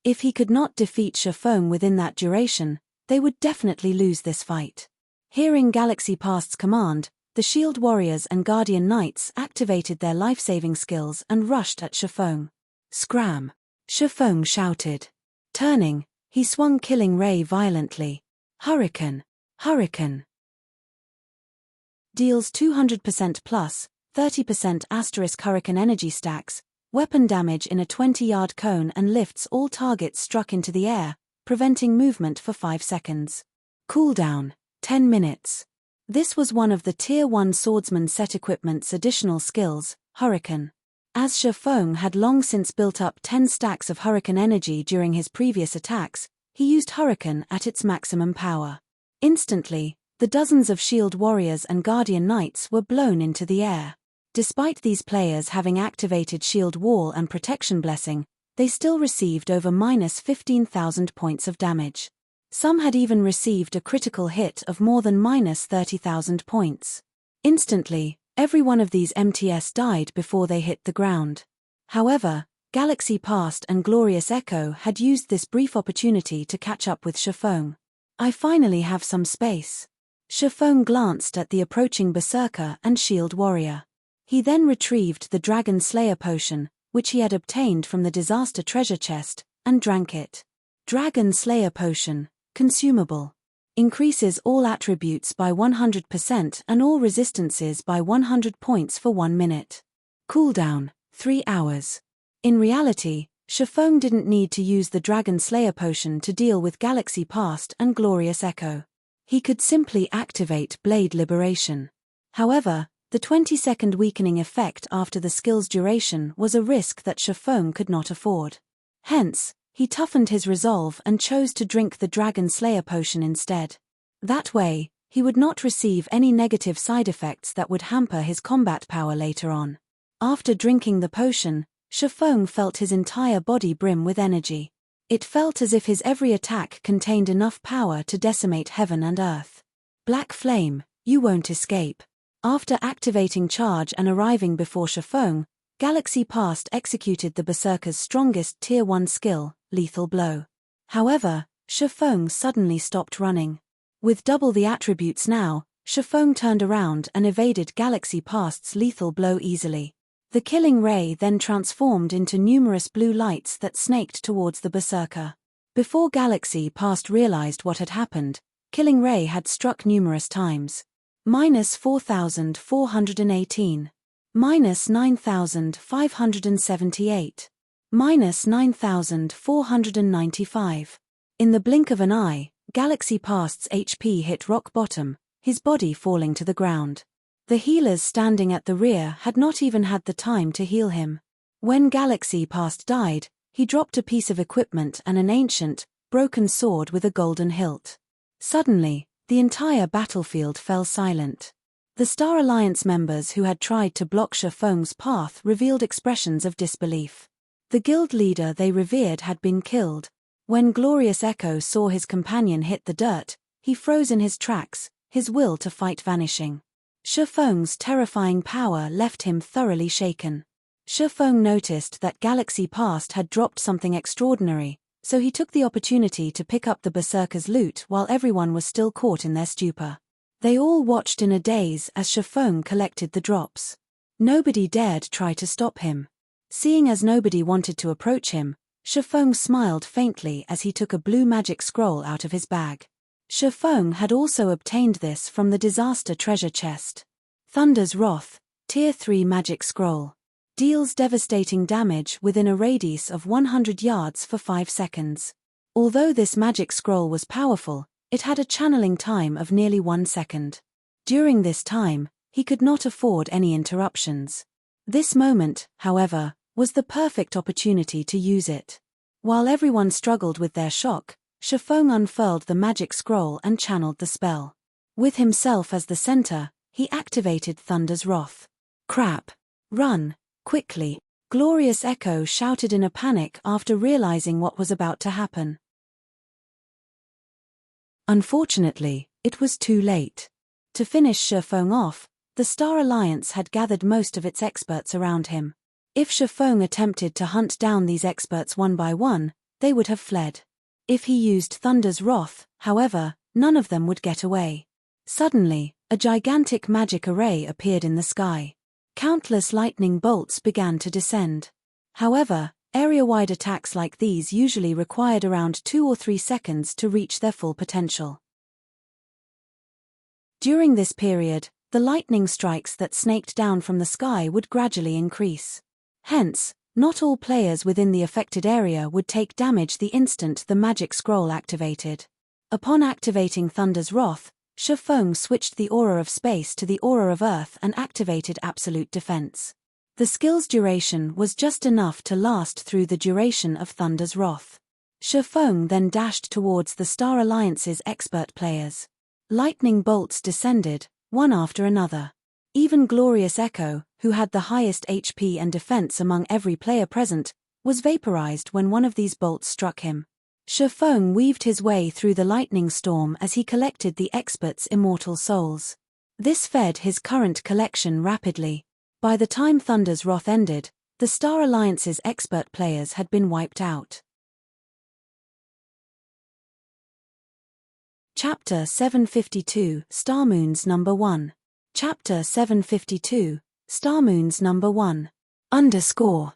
If he could not defeat Shifeng within that duration, they would definitely lose this fight. Hearing Galaxy Past's command, the Shield Warriors and Guardian Knights activated their life-saving skills and rushed at Shifeng. Scram! Shifeng shouted. Turning, he swung Killing Ray violently. Hurricane! Hurricane! Deals 200% plus, 30% asterisk hurricane energy stacks, weapon damage in a 20-yard cone and lifts all targets struck into the air, preventing movement for 5 seconds. Cooldown, 10 minutes. This was one of the Tier 1 swordsman set equipment's additional skills, Hurricane. As Shifeng had long since built up 10 stacks of hurricane energy during his previous attacks, he used Hurricane at its maximum power. Instantly, the dozens of Shield Warriors and Guardian Knights were blown into the air. Despite these players having activated Shield Wall and Protection Blessing, they still received over -15,000 points of damage. Some had even received a critical hit of more than -30,000 points. Instantly, every one of these MTS died before they hit the ground. However, Galaxy Past and Glorious Echo had used this brief opportunity to catch up with Shifeng. I finally have some space. Shifeng glanced at the approaching Berserker and Shield Warrior. He then retrieved the Dragon Slayer potion, which he had obtained from the Disaster Treasure Chest, and drank it. Dragon Slayer potion, consumable. Increases all attributes by 100% and all resistances by 100 points for 1 minute. Cooldown, 3 hours. In reality, Shifeng didn't need to use the Dragon Slayer potion to deal with Galaxy Past and Glorious Echo. He could simply activate Blade Liberation. However, the 20-second weakening effect after the skill's duration was a risk that Shifeng could not afford. Hence, he toughened his resolve and chose to drink the Dragon Slayer potion instead. That way, he would not receive any negative side effects that would hamper his combat power later on. After drinking the potion, Shifeng felt his entire body brim with energy. It felt as if his every attack contained enough power to decimate heaven and earth. Black Flame, you won't escape. After activating Charge and arriving before Shifeng, Galaxy Past executed the Berserker's strongest Tier 1 skill, Lethal Blow. However, Shifeng suddenly stopped running. With double the attributes now, Shifeng turned around and evaded Galaxy Past's Lethal Blow easily. The Killing Ray then transformed into numerous blue lights that snaked towards the Berserker. Before Galaxy Past realized what had happened, Killing Ray had struck numerous times. minus 4,418, minus 9,578, minus 9,495. In the blink of an eye, Galaxy Past's HP hit rock bottom, his body falling to the ground. The healers standing at the rear had not even had the time to heal him. When Galaxy Past died, he dropped a piece of equipment and an ancient, broken sword with a golden hilt. Suddenly, the entire battlefield fell silent. The Star Alliance members who had tried to block Shifeng's path revealed expressions of disbelief. The guild leader they revered had been killed. When Glorious Echo saw his companion hit the dirt, he froze in his tracks, his will to fight vanishing. Shifeng's terrifying power left him thoroughly shaken. Shifeng noticed that Galaxy Past had dropped something extraordinary, so he took the opportunity to pick up the Berserker's loot while everyone was still caught in their stupor. They all watched in a daze as Shifeng collected the drops. Nobody dared try to stop him. Seeing as nobody wanted to approach him, Shifeng smiled faintly as he took a blue magic scroll out of his bag. Shifeng had also obtained this from the disaster treasure chest. Thunder's Wrath, Tier 3 Magic Scroll. Deals devastating damage within a radius of 100 yards for 5 seconds. Although this magic scroll was powerful, it had a channeling time of nearly 1 second. During this time, he could not afford any interruptions. This moment, however, was the perfect opportunity to use it. While everyone struggled with their shock, Shifeng unfurled the magic scroll and channeled the spell. With himself as the center, he activated Thunder's Wrath. Crap! Run! Quickly! Glorious Echo shouted in a panic after realizing what was about to happen. Unfortunately, it was too late. To finish Shifeng off, the Star Alliance had gathered most of its experts around him. If Shifeng attempted to hunt down these experts one by one, they would have fled. If he used Thunder's Wrath, however, none of them would get away. Suddenly, a gigantic magic array appeared in the sky. Countless lightning bolts began to descend. However, area-wide attacks like these usually required around 2 or 3 seconds to reach their full potential. During this period, the lightning strikes that snaked down from the sky would gradually increase. Hence, not all players within the affected area would take damage the instant the magic scroll activated. Upon activating Thunder's Wrath, Shifeng switched the Aura of Space to the Aura of Earth and activated Absolute Defense. The skill's duration was just enough to last through the duration of Thunder's Wrath. Shifeng then dashed towards the Star Alliance's expert players. Lightning bolts descended, one after another. Even Glorious Echo, who had the highest HP and defense among every player present, was vaporized when one of these bolts struck him. Shifeng weaved his way through the lightning storm as he collected the experts' immortal souls. This fed his current collection rapidly. By the time Thunder's Wrath ended, the Star Alliance's expert players had been wiped out. Chapter 752, Star Moons Number 1. Chapter 752, Star Moons Number 1. Underscore.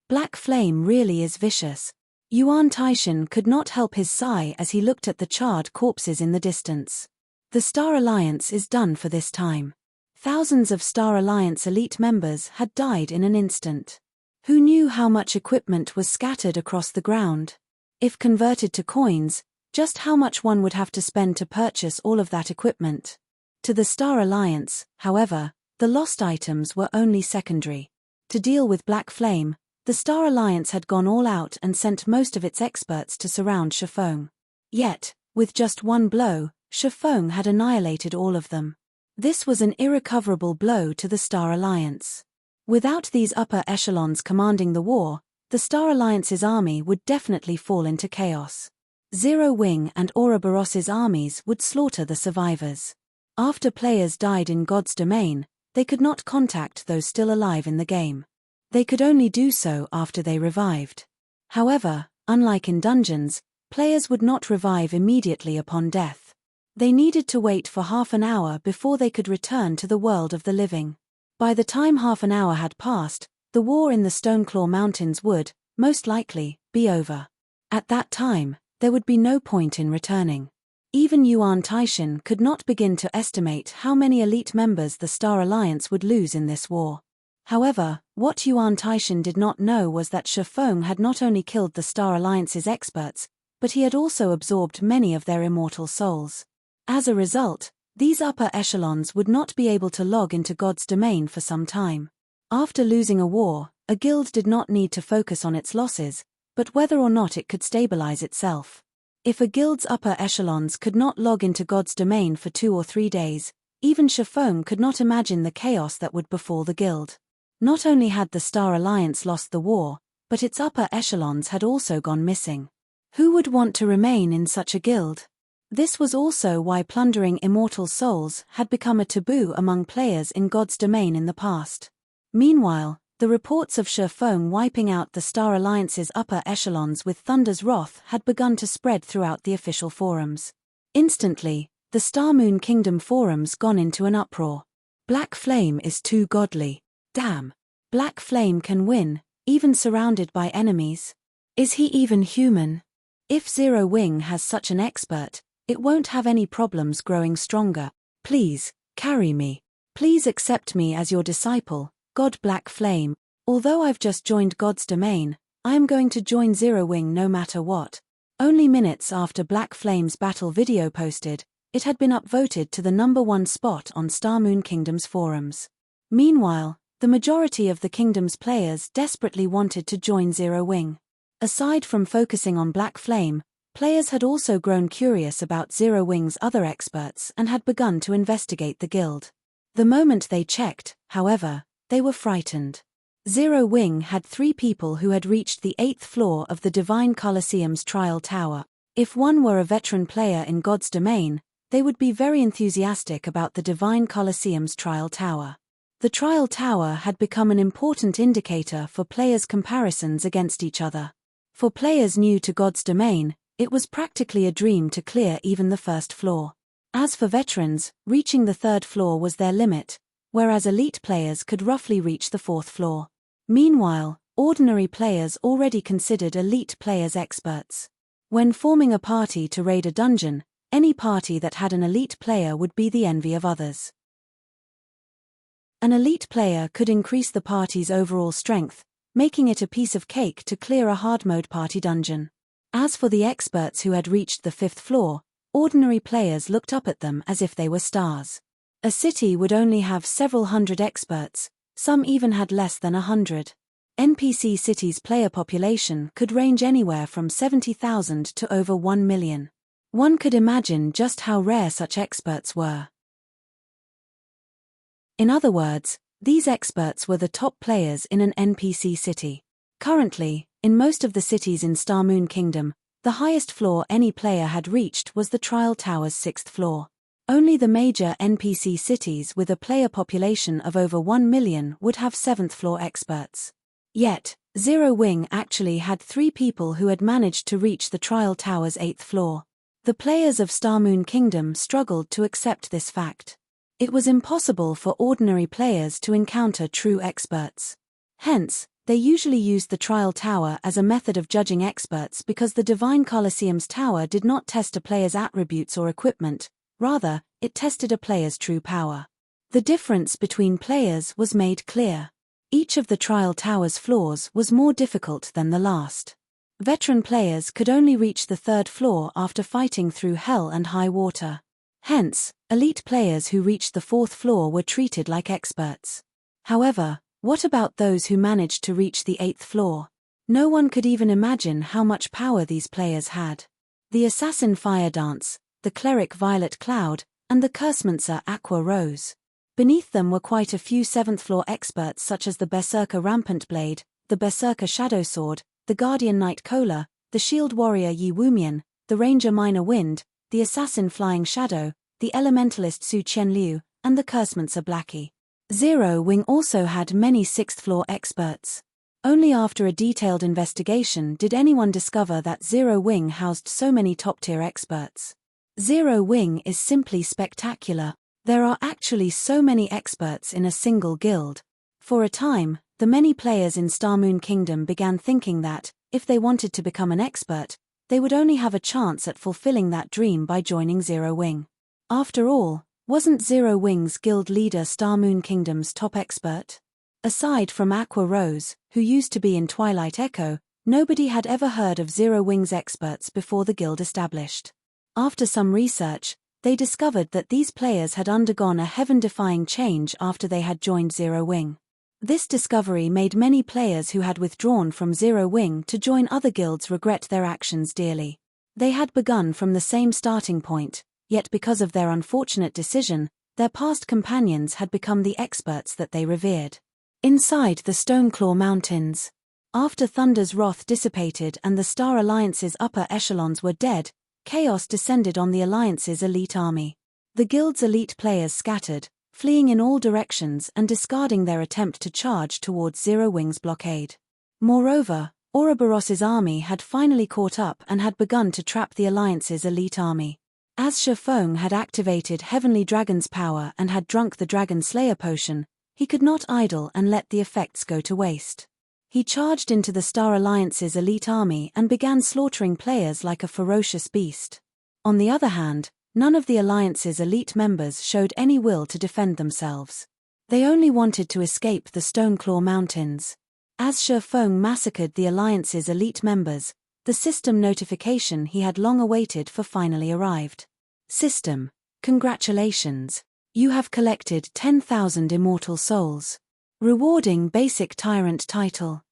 Black Flame really is vicious. Yuan Taishan could not help his sigh as he looked at the charred corpses in the distance. The Star Alliance is done for this time. Thousands of Star Alliance elite members had died in an instant. Who knew how much equipment was scattered across the ground? If converted to coins, just how much one would have to spend to purchase all of that equipment? To the Star Alliance, however, the lost items were only secondary. To deal with Black Flame, the Star Alliance had gone all out and sent most of its experts to surround Shifeng. Yet, with just one blow, Shifeng had annihilated all of them. This was an irrecoverable blow to the Star Alliance. Without these upper echelons commanding the war, the Star Alliance's army would definitely fall into chaos. Zero Wing and Ouroboros's armies would slaughter the survivors. After players died in God's domain, they could not contact those still alive in the game. They could only do so after they revived. However, unlike in dungeons, players would not revive immediately upon death. They needed to wait for half an hour before they could return to the world of the living. By the time half an hour had passed, the war in the Stoneclaw Mountains would, most likely, be over. At that time, there would be no point in returning. Even Yuan Taishan could not begin to estimate how many elite members the Star Alliance would lose in this war. However, what Yuan Taishan did not know was that Shi Feng had not only killed the Star Alliance's experts, but he had also absorbed many of their immortal souls. As a result, these upper echelons would not be able to log into God's domain for some time. After losing a war, a guild did not need to focus on its losses, but whether or not it could stabilize itself. If a guild's upper echelons could not log into God's domain for 2 or 3 days, even Shi Feng could not imagine the chaos that would befall the guild. Not only had the Star Alliance lost the war, but its upper echelons had also gone missing. Who would want to remain in such a guild? This was also why plundering immortal souls had become a taboo among players in God's domain in the past. Meanwhile, the reports of Shi Feng wiping out the Star Alliance's upper echelons with Thunder's wrath had begun to spread throughout the official forums. Instantly, the Star Moon Kingdom forums gone into an uproar. Black Flame is too godly. Damn. Black Flame can win, even surrounded by enemies. Is he even human? If Zero Wing has such an expert, it won't have any problems growing stronger. Please, carry me. Please accept me as your disciple, God Black Flame. Although I've just joined God's domain, I am going to join Zero Wing no matter what. Only minutes after Black Flame's battle video posted, it had been upvoted to the #1 spot on Star Moon Kingdom's forums. Meanwhile, the majority of the kingdom's players desperately wanted to join Zero Wing. Aside from focusing on Black Flame, players had also grown curious about Zero Wing's other experts and had begun to investigate the guild. The moment they checked, however, they were frightened. Zero Wing had 3 people who had reached the 8th floor of the Divine Colosseum's Trial Tower. If one were a veteran player in God's domain, they would be very enthusiastic about the Divine Colosseum's Trial Tower. The Trial Tower had become an important indicator for players' comparisons against each other. For players new to God's domain, it was practically a dream to clear even the 1st floor. As for veterans, reaching the 3rd floor was their limit, whereas elite players could roughly reach the 4th floor. Meanwhile, ordinary players already considered elite players experts. When forming a party to raid a dungeon, any party that had an elite player would be the envy of others. An elite player could increase the party's overall strength, making it a piece of cake to clear a hard mode party dungeon. As for the experts who had reached the 5th floor, ordinary players looked up at them as if they were stars. A city would only have several hundred experts, some even had less than 100. NPC City's player population could range anywhere from 70,000 to over 1 million. One could imagine just how rare such experts were. In other words, these experts were the top players in an NPC city. Currently, in most of the cities in Star Moon Kingdom, the highest floor any player had reached was the Trial Tower's 6th floor. Only the major NPC cities with a player population of over 1 million would have 7th floor experts. Yet, Zero Wing actually had 3 people who had managed to reach the Trial Tower's 8th floor. The players of Star Moon Kingdom struggled to accept this fact. It was impossible for ordinary players to encounter true experts. Hence, they usually used the Trial Tower as a method of judging experts because the Divine Colosseum's tower did not test a player's attributes or equipment, rather, it tested a player's true power. The difference between players was made clear. Each of the Trial Tower's floors was more difficult than the last. Veteran players could only reach the 3rd floor after fighting through hell and high water. Hence, elite players who reached the 4th floor were treated like experts. However, what about those who managed to reach the 8th floor? No one could even imagine how much power these players had. The Assassin Fire Dance, the Cleric Violet Cloud, and the Cursemancer Aqua Rose. Beneath them were quite a few 7th floor experts such as the Berserker Rampant Blade, the Berserker Shadow Sword, the Guardian Knight Kola, the Shield Warrior Yi Wumian, the Ranger Minor Wind, the Assassin Flying Shadow, the Elementalist Su Qianliu, and the Cursemancer Blackie. Zero Wing also had many 6th floor experts. Only after a detailed investigation did anyone discover that Zero Wing housed so many top-tier experts. Zero Wing is simply spectacular. There are actually so many experts in a single guild. For a time, the many players in Star Moon Kingdom began thinking that, if they wanted to become an expert, they would only have a chance at fulfilling that dream by joining Zero Wing. After all, wasn't Zero Wing's guild leader Star Moon Kingdom's top expert? Aside from Aqua Rose, who used to be in Twilight Echo, nobody had ever heard of Zero Wing's experts before the guild established. After some research, they discovered that these players had undergone a heaven-defying change after they had joined Zero Wing. This discovery made many players who had withdrawn from Zero Wing to join other guilds regret their actions dearly. They had begun from the same starting point, yet because of their unfortunate decision, their past companions had become the experts that they revered. Inside the Stoneclaw Mountains. After Thunder's wrath dissipated and the Star Alliance's upper echelons were dead, chaos descended on the Alliance's elite army. The guild's elite players scattered, fleeing in all directions and discarding their attempt to charge towards Zero Wing's blockade. Moreover, Ouroboros's army had finally caught up and had begun to trap the Alliance's elite army. As Shifeng had activated Heavenly Dragon's power and had drunk the Dragon Slayer potion, he could not idle and let the effects go to waste. He charged into the Star Alliance's elite army and began slaughtering players like a ferocious beast. On the other hand, none of the Alliance's elite members showed any will to defend themselves. They only wanted to escape the Stoneclaw Mountains. As Shifeng massacred the Alliance's elite members, the system notification he had long awaited for finally arrived. System, congratulations. You have collected 10,000 immortal souls. Rewarding basic tyrant title.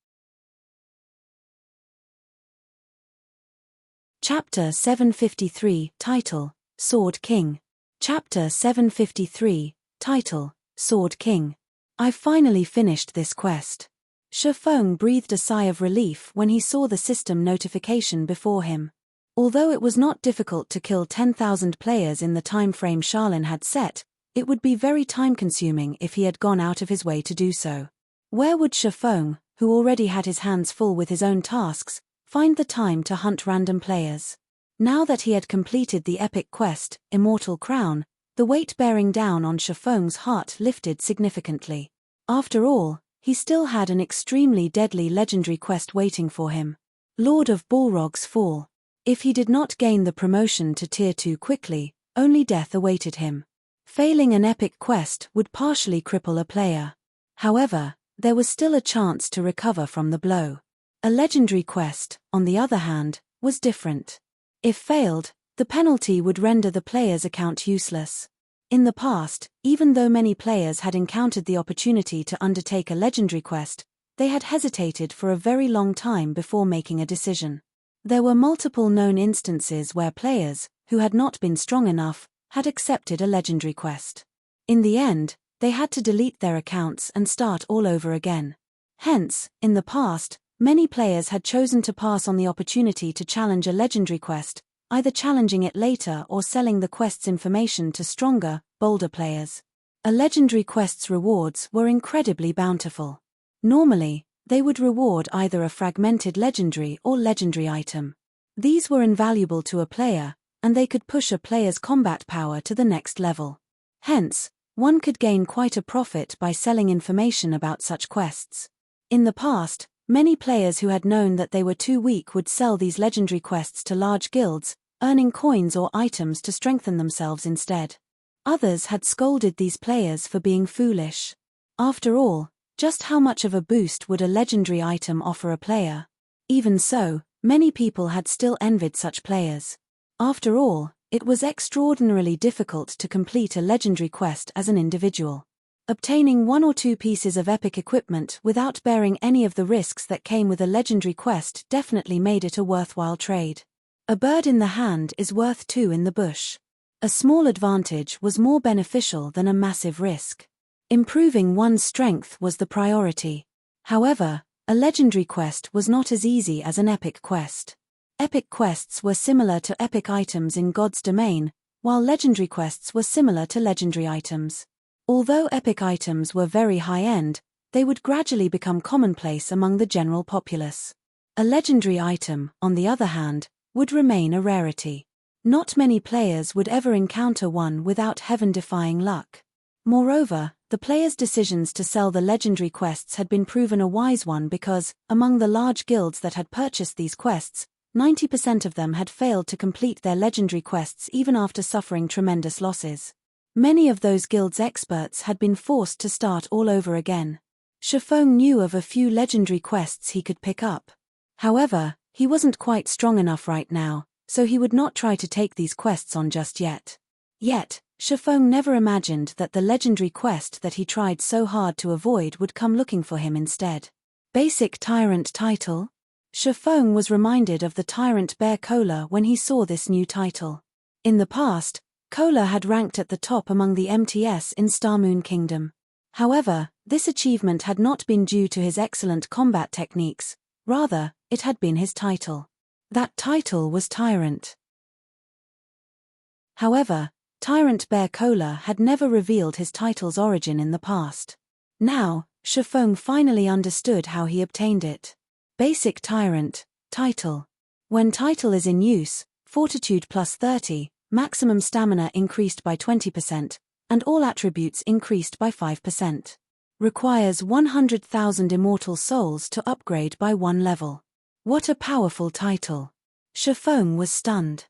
Chapter 753, Title, Sword King. Chapter 753, Title, Sword King. I've finally finished this quest. Shifeng breathed a sigh of relief when he saw the system notification before him. Although it was not difficult to kill 10,000 players in the time frame Charlene had set, it would be very time-consuming if he had gone out of his way to do so. Where would Shifeng, who already had his hands full with his own tasks, find the time to hunt random players? Now that he had completed the epic quest, Immortal Crown, the weight bearing down on Shifeng's heart lifted significantly. After all, he still had an extremely deadly legendary quest waiting for him. Lord of Balrog's Fall. If he did not gain the promotion to Tier 2 quickly, only death awaited him. Failing an epic quest would partially cripple a player. However, there was still a chance to recover from the blow. A legendary quest, on the other hand, was different. If failed, the penalty would render the player's account useless. In the past, even though many players had encountered the opportunity to undertake a legendary quest, they had hesitated for a very long time before making a decision. There were multiple known instances where players, who had not been strong enough, had accepted a legendary quest. In the end, they had to delete their accounts and start all over again. Hence, in the past, many players had chosen to pass on the opportunity to challenge a legendary quest, either challenging it later or selling the quest's information to stronger, bolder players. A legendary quest's rewards were incredibly bountiful. Normally, they would reward either a fragmented legendary or legendary item. These were invaluable to a player, and they could push a player's combat power to the next level. Hence, one could gain quite a profit by selling information about such quests. In the past, many players who had known that they were too weak would sell these legendary quests to large guilds, earning coins or items to strengthen themselves instead. Others had scolded these players for being foolish. After all, just how much of a boost would a legendary item offer a player? Even so, many people had still envied such players. After all, it was extraordinarily difficult to complete a legendary quest as an individual. Obtaining one or two pieces of epic equipment without bearing any of the risks that came with a legendary quest definitely made it a worthwhile trade. A bird in the hand is worth two in the bush. A small advantage was more beneficial than a massive risk. Improving one's strength was the priority. However, a legendary quest was not as easy as an epic quest. Epic quests were similar to epic items in God's domain, while legendary quests were similar to legendary items. Although epic items were very high-end, they would gradually become commonplace among the general populace. A legendary item, on the other hand, would remain a rarity. Not many players would ever encounter one without heaven-defying luck. Moreover, the players' decisions to sell the legendary quests had been proven a wise one because, among the large guilds that had purchased these quests, 90% of them had failed to complete their legendary quests even after suffering tremendous losses. Many of those guild's experts had been forced to start all over again. Shifeng knew of a few legendary quests he could pick up. However, he wasn't quite strong enough right now, so he would not try to take these quests on just yet. Yet, Shifeng never imagined that the legendary quest that he tried so hard to avoid would come looking for him instead. Basic Tyrant title? Shifeng was reminded of the Tyrant Bear Cola when he saw this new title. In the past, Cola had ranked at the top among the MTS in Star Moon Kingdom. However, this achievement had not been due to his excellent combat techniques, rather, it had been his title. That title was Tyrant. However, Tyrant Bear Cola had never revealed his title's origin in the past. Now, Shifeng finally understood how he obtained it. Basic Tyrant title. When title is in use, Fortitude plus 30, maximum stamina increased by 20%, and all attributes increased by 5%. Requires 100,000 immortal souls to upgrade by 1 level. What a powerful title. Shifeng was stunned.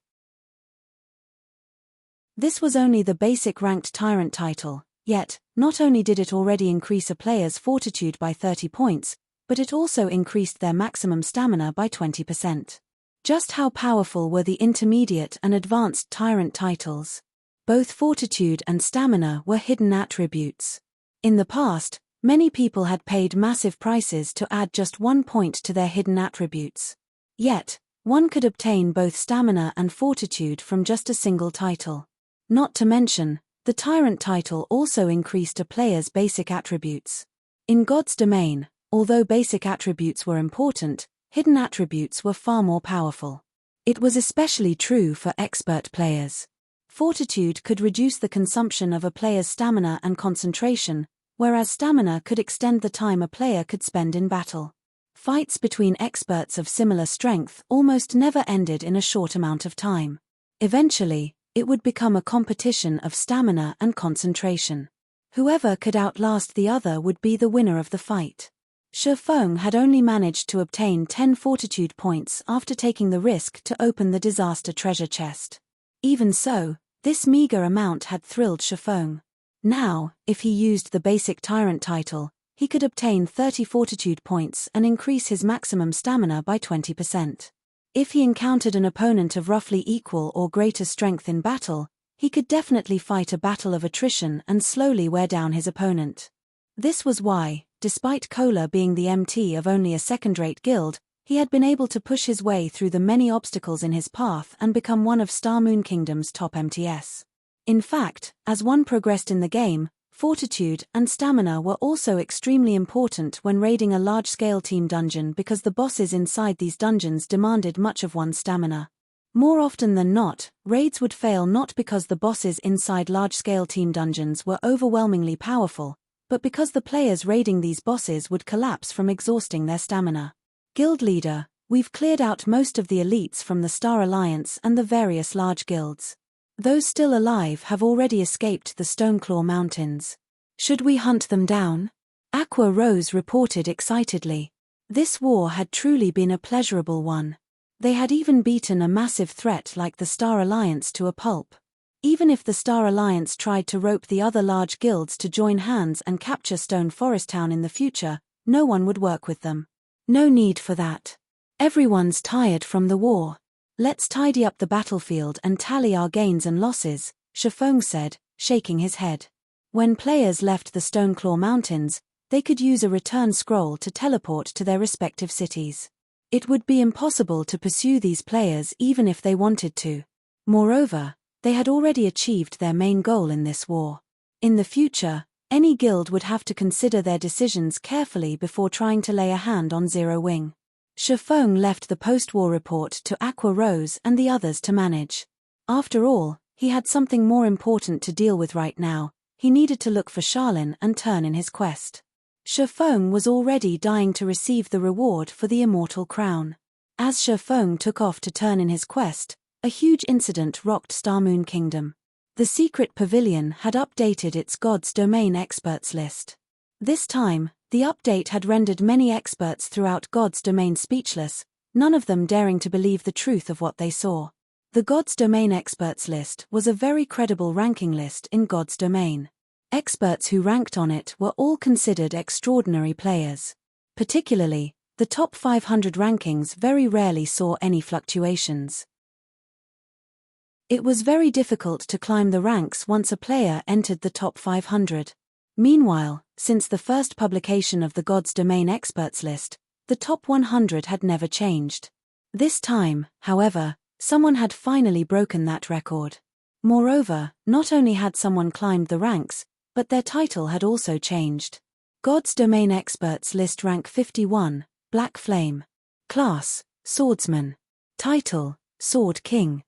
This was only the basic ranked Tyrant title, yet, not only did it already increase a player's fortitude by 30 points, but it also increased their maximum stamina by 20%. Just how powerful were the intermediate and advanced Tyrant titles? Both fortitude and stamina were hidden attributes. In the past, many people had paid massive prices to add just 1 point to their hidden attributes. Yet, one could obtain both stamina and fortitude from just a single title. Not to mention, the Tyrant title also increased a player's basic attributes. In God's domain, although basic attributes were important, hidden attributes were far more powerful. It was especially true for expert players. Fortitude could reduce the consumption of a player's stamina and concentration, whereas stamina could extend the time a player could spend in battle. Fights between experts of similar strength almost never ended in a short amount of time. Eventually, it would become a competition of stamina and concentration. Whoever could outlast the other would be the winner of the fight. Shifeng had only managed to obtain 10 fortitude points after taking the risk to open the disaster treasure chest. Even so, this meager amount had thrilled Shifeng. Now, if he used the basic Tyrant title, he could obtain 30 fortitude points and increase his maximum stamina by 20%. If he encountered an opponent of roughly equal or greater strength in battle, he could definitely fight a battle of attrition and slowly wear down his opponent. This was why, despite Cola being the MT of only a second-rate guild, he had been able to push his way through the many obstacles in his path and become one of Star Moon Kingdom's top MTS. In fact, as one progressed in the game, fortitude and stamina were also extremely important when raiding a large-scale team dungeon because the bosses inside these dungeons demanded much of one's stamina. More often than not, raids would fail not because the bosses inside large-scale team dungeons were overwhelmingly powerful, but because the players raiding these bosses would collapse from exhausting their stamina. Guild leader, we've cleared out most of the elites from the Star Alliance and the various large guilds. Those still alive have already escaped the Stoneclaw Mountains. Should we hunt them down? Aqua Rose reported excitedly. This war had truly been a pleasurable one. They had even beaten a massive threat like the Star Alliance to a pulp. Even if the Star Alliance tried to rope the other large guilds to join hands and capture Stone Forest Town in the future, no one would work with them. No need for that. Everyone's tired from the war. Let's tidy up the battlefield and tally our gains and losses, Shifeng said, shaking his head. When players left the Stoneclaw Mountains, they could use a return scroll to teleport to their respective cities. It would be impossible to pursue these players even if they wanted to. Moreover, they had already achieved their main goal in this war. In the future, any guild would have to consider their decisions carefully before trying to lay a hand on Zero Wing. Shifeng left the post-war report to Aqua Rose and the others to manage. After all, he had something more important to deal with right now. He needed to look for Charlene and turn in his quest. Shifeng was already dying to receive the reward for the immortal crown. As Shifeng took off to turn in his quest, a huge incident rocked Star Moon Kingdom. The secret pavilion had updated its God's Domain experts list. This time, the update had rendered many experts throughout God's Domain speechless, none of them daring to believe the truth of what they saw. The God's Domain Experts list was a very credible ranking list in God's domain. Experts who ranked on it were all considered extraordinary players. Particularly, the top 500 rankings very rarely saw any fluctuations. It was very difficult to climb the ranks once a player entered the top 500. Meanwhile, since the first publication of the God's Domain Experts list, the top 100 had never changed. This time, however, someone had finally broken that record. Moreover, not only had someone climbed the ranks, but their title had also changed. God's Domain Experts list rank 51, Black Flame. Class, Swordsman. Title, Sword King.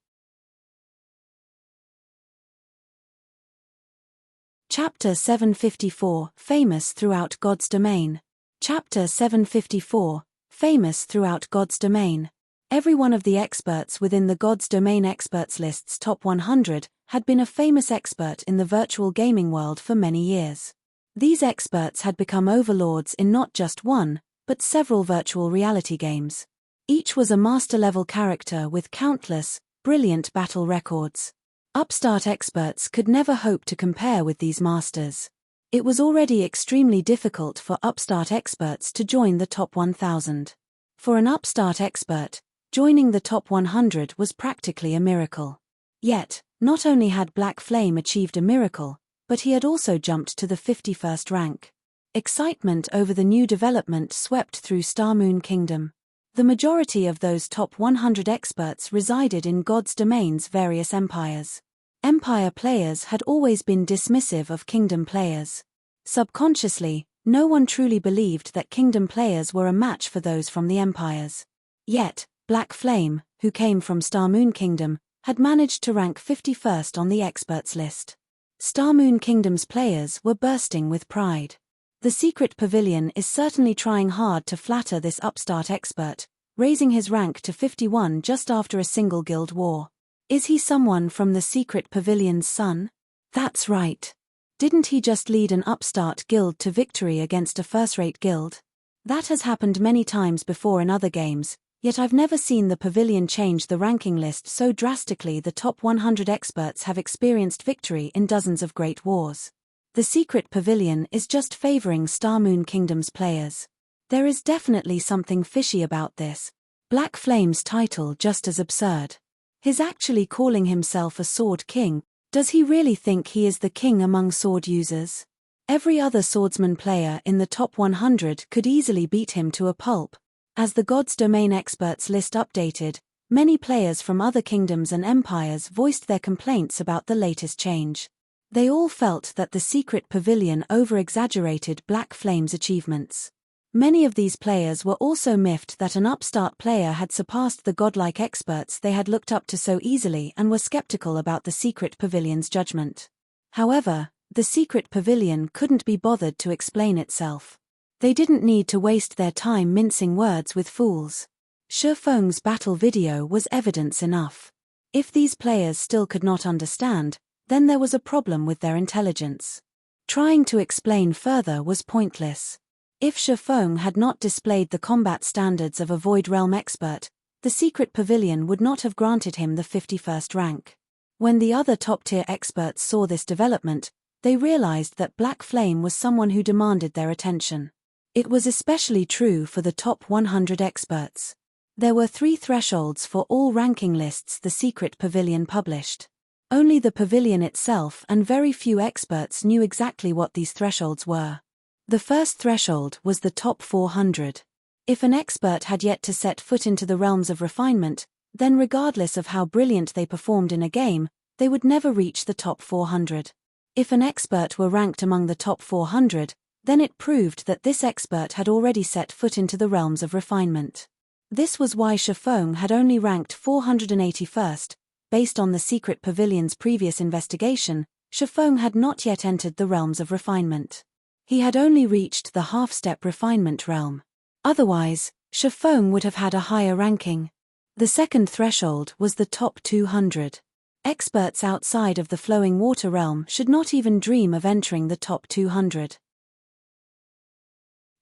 Chapter 754, Famous throughout God's Domain. Chapter 754, Famous throughout God's Domain. Every one of the experts within the God's Domain Experts list's top 100 had been a famous expert in the virtual gaming world for many years. These experts had become overlords in not just one, but several virtual reality games. Each was a master-level character with countless, brilliant battle records. Upstart experts could never hope to compare with these masters. It was already extremely difficult for upstart experts to join the top 1,000. For an upstart expert, joining the top 100 was practically a miracle. Yet, not only had Black Flame achieved a miracle, but he had also jumped to the 51st rank. Excitement over the new development swept through Star Moon Kingdom. The majority of those top 100 experts resided in God's Domain's various empires. Empire players had always been dismissive of Kingdom players. Subconsciously, no one truly believed that Kingdom players were a match for those from the empires. Yet, Black Flame, who came from Star Moon Kingdom, had managed to rank 51st on the experts list. Star Moon Kingdom's players were bursting with pride. The Secret Pavilion is certainly trying hard to flatter this upstart expert, raising his rank to 51 just after a single guild war. Is he someone from the Secret Pavilion's son? That's right. Didn't he just lead an upstart guild to victory against a first-rate guild? That has happened many times before in other games, yet I've never seen the Pavilion change the ranking list so drastically. The top 100 experts have experienced victory in dozens of great wars. The Secret Pavilion is just favoring Star Moon Kingdom's players. There is definitely something fishy about this. Black Flame's title just as absurd. His actually calling himself a Sword King. Does he really think he is the king among sword users? Every other swordsman player in the top 100 could easily beat him to a pulp. As the God's Domain Experts list updated, many players from other kingdoms and empires voiced their complaints about the latest change. They all felt that the Secret Pavilion over-exaggerated Black Flame's achievements. Many of these players were also miffed that an upstart player had surpassed the godlike experts they had looked up to so easily and were skeptical about the Secret Pavilion's judgment. However, the Secret Pavilion couldn't be bothered to explain itself. They didn't need to waste their time mincing words with fools. Shifeng's battle video was evidence enough. If these players still could not understand, then there was a problem with their intelligence. Trying to explain further was pointless. If Shifeng had not displayed the combat standards of a Void Realm expert, the Secret Pavilion would not have granted him the 51st rank. When the other top-tier experts saw this development, they realized that Black Flame was someone who demanded their attention. It was especially true for the top 100 experts. There were 3 thresholds for all ranking lists the Secret Pavilion published. Only the pavilion itself and very few experts knew exactly what these thresholds were. The first threshold was the top 400. If an expert had yet to set foot into the realms of refinement, then regardless of how brilliant they performed in a game, they would never reach the top 400. If an expert were ranked among the top 400, then it proved that this expert had already set foot into the realms of refinement. This was why Shifeng had only ranked 481st. Based on the Secret Pavilion's previous investigation, Shifeng had not yet entered the realms of refinement. He had only reached the half-step refinement realm. Otherwise, Shifeng would have had a higher ranking. The second threshold was the top 200. Experts outside of the flowing water realm should not even dream of entering the top 200.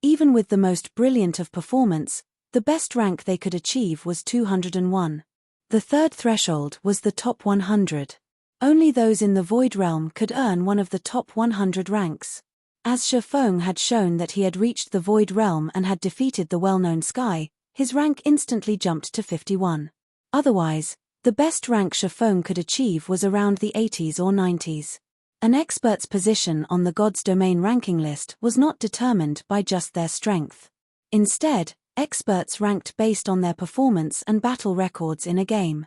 Even with the most brilliant of performance, The best rank they could achieve was 201. The third threshold was the top 100. Only those in the Void Realm could earn one of the top 100 ranks. As Shifeng had shown that he had reached the Void Realm and had defeated the well-known Sky, his rank instantly jumped to 51. Otherwise, the best rank Shifeng could achieve was around the 80s or 90s. An expert's position on the God's Domain ranking list was not determined by just their strength. Instead, experts ranked based on their performance and battle records in a game.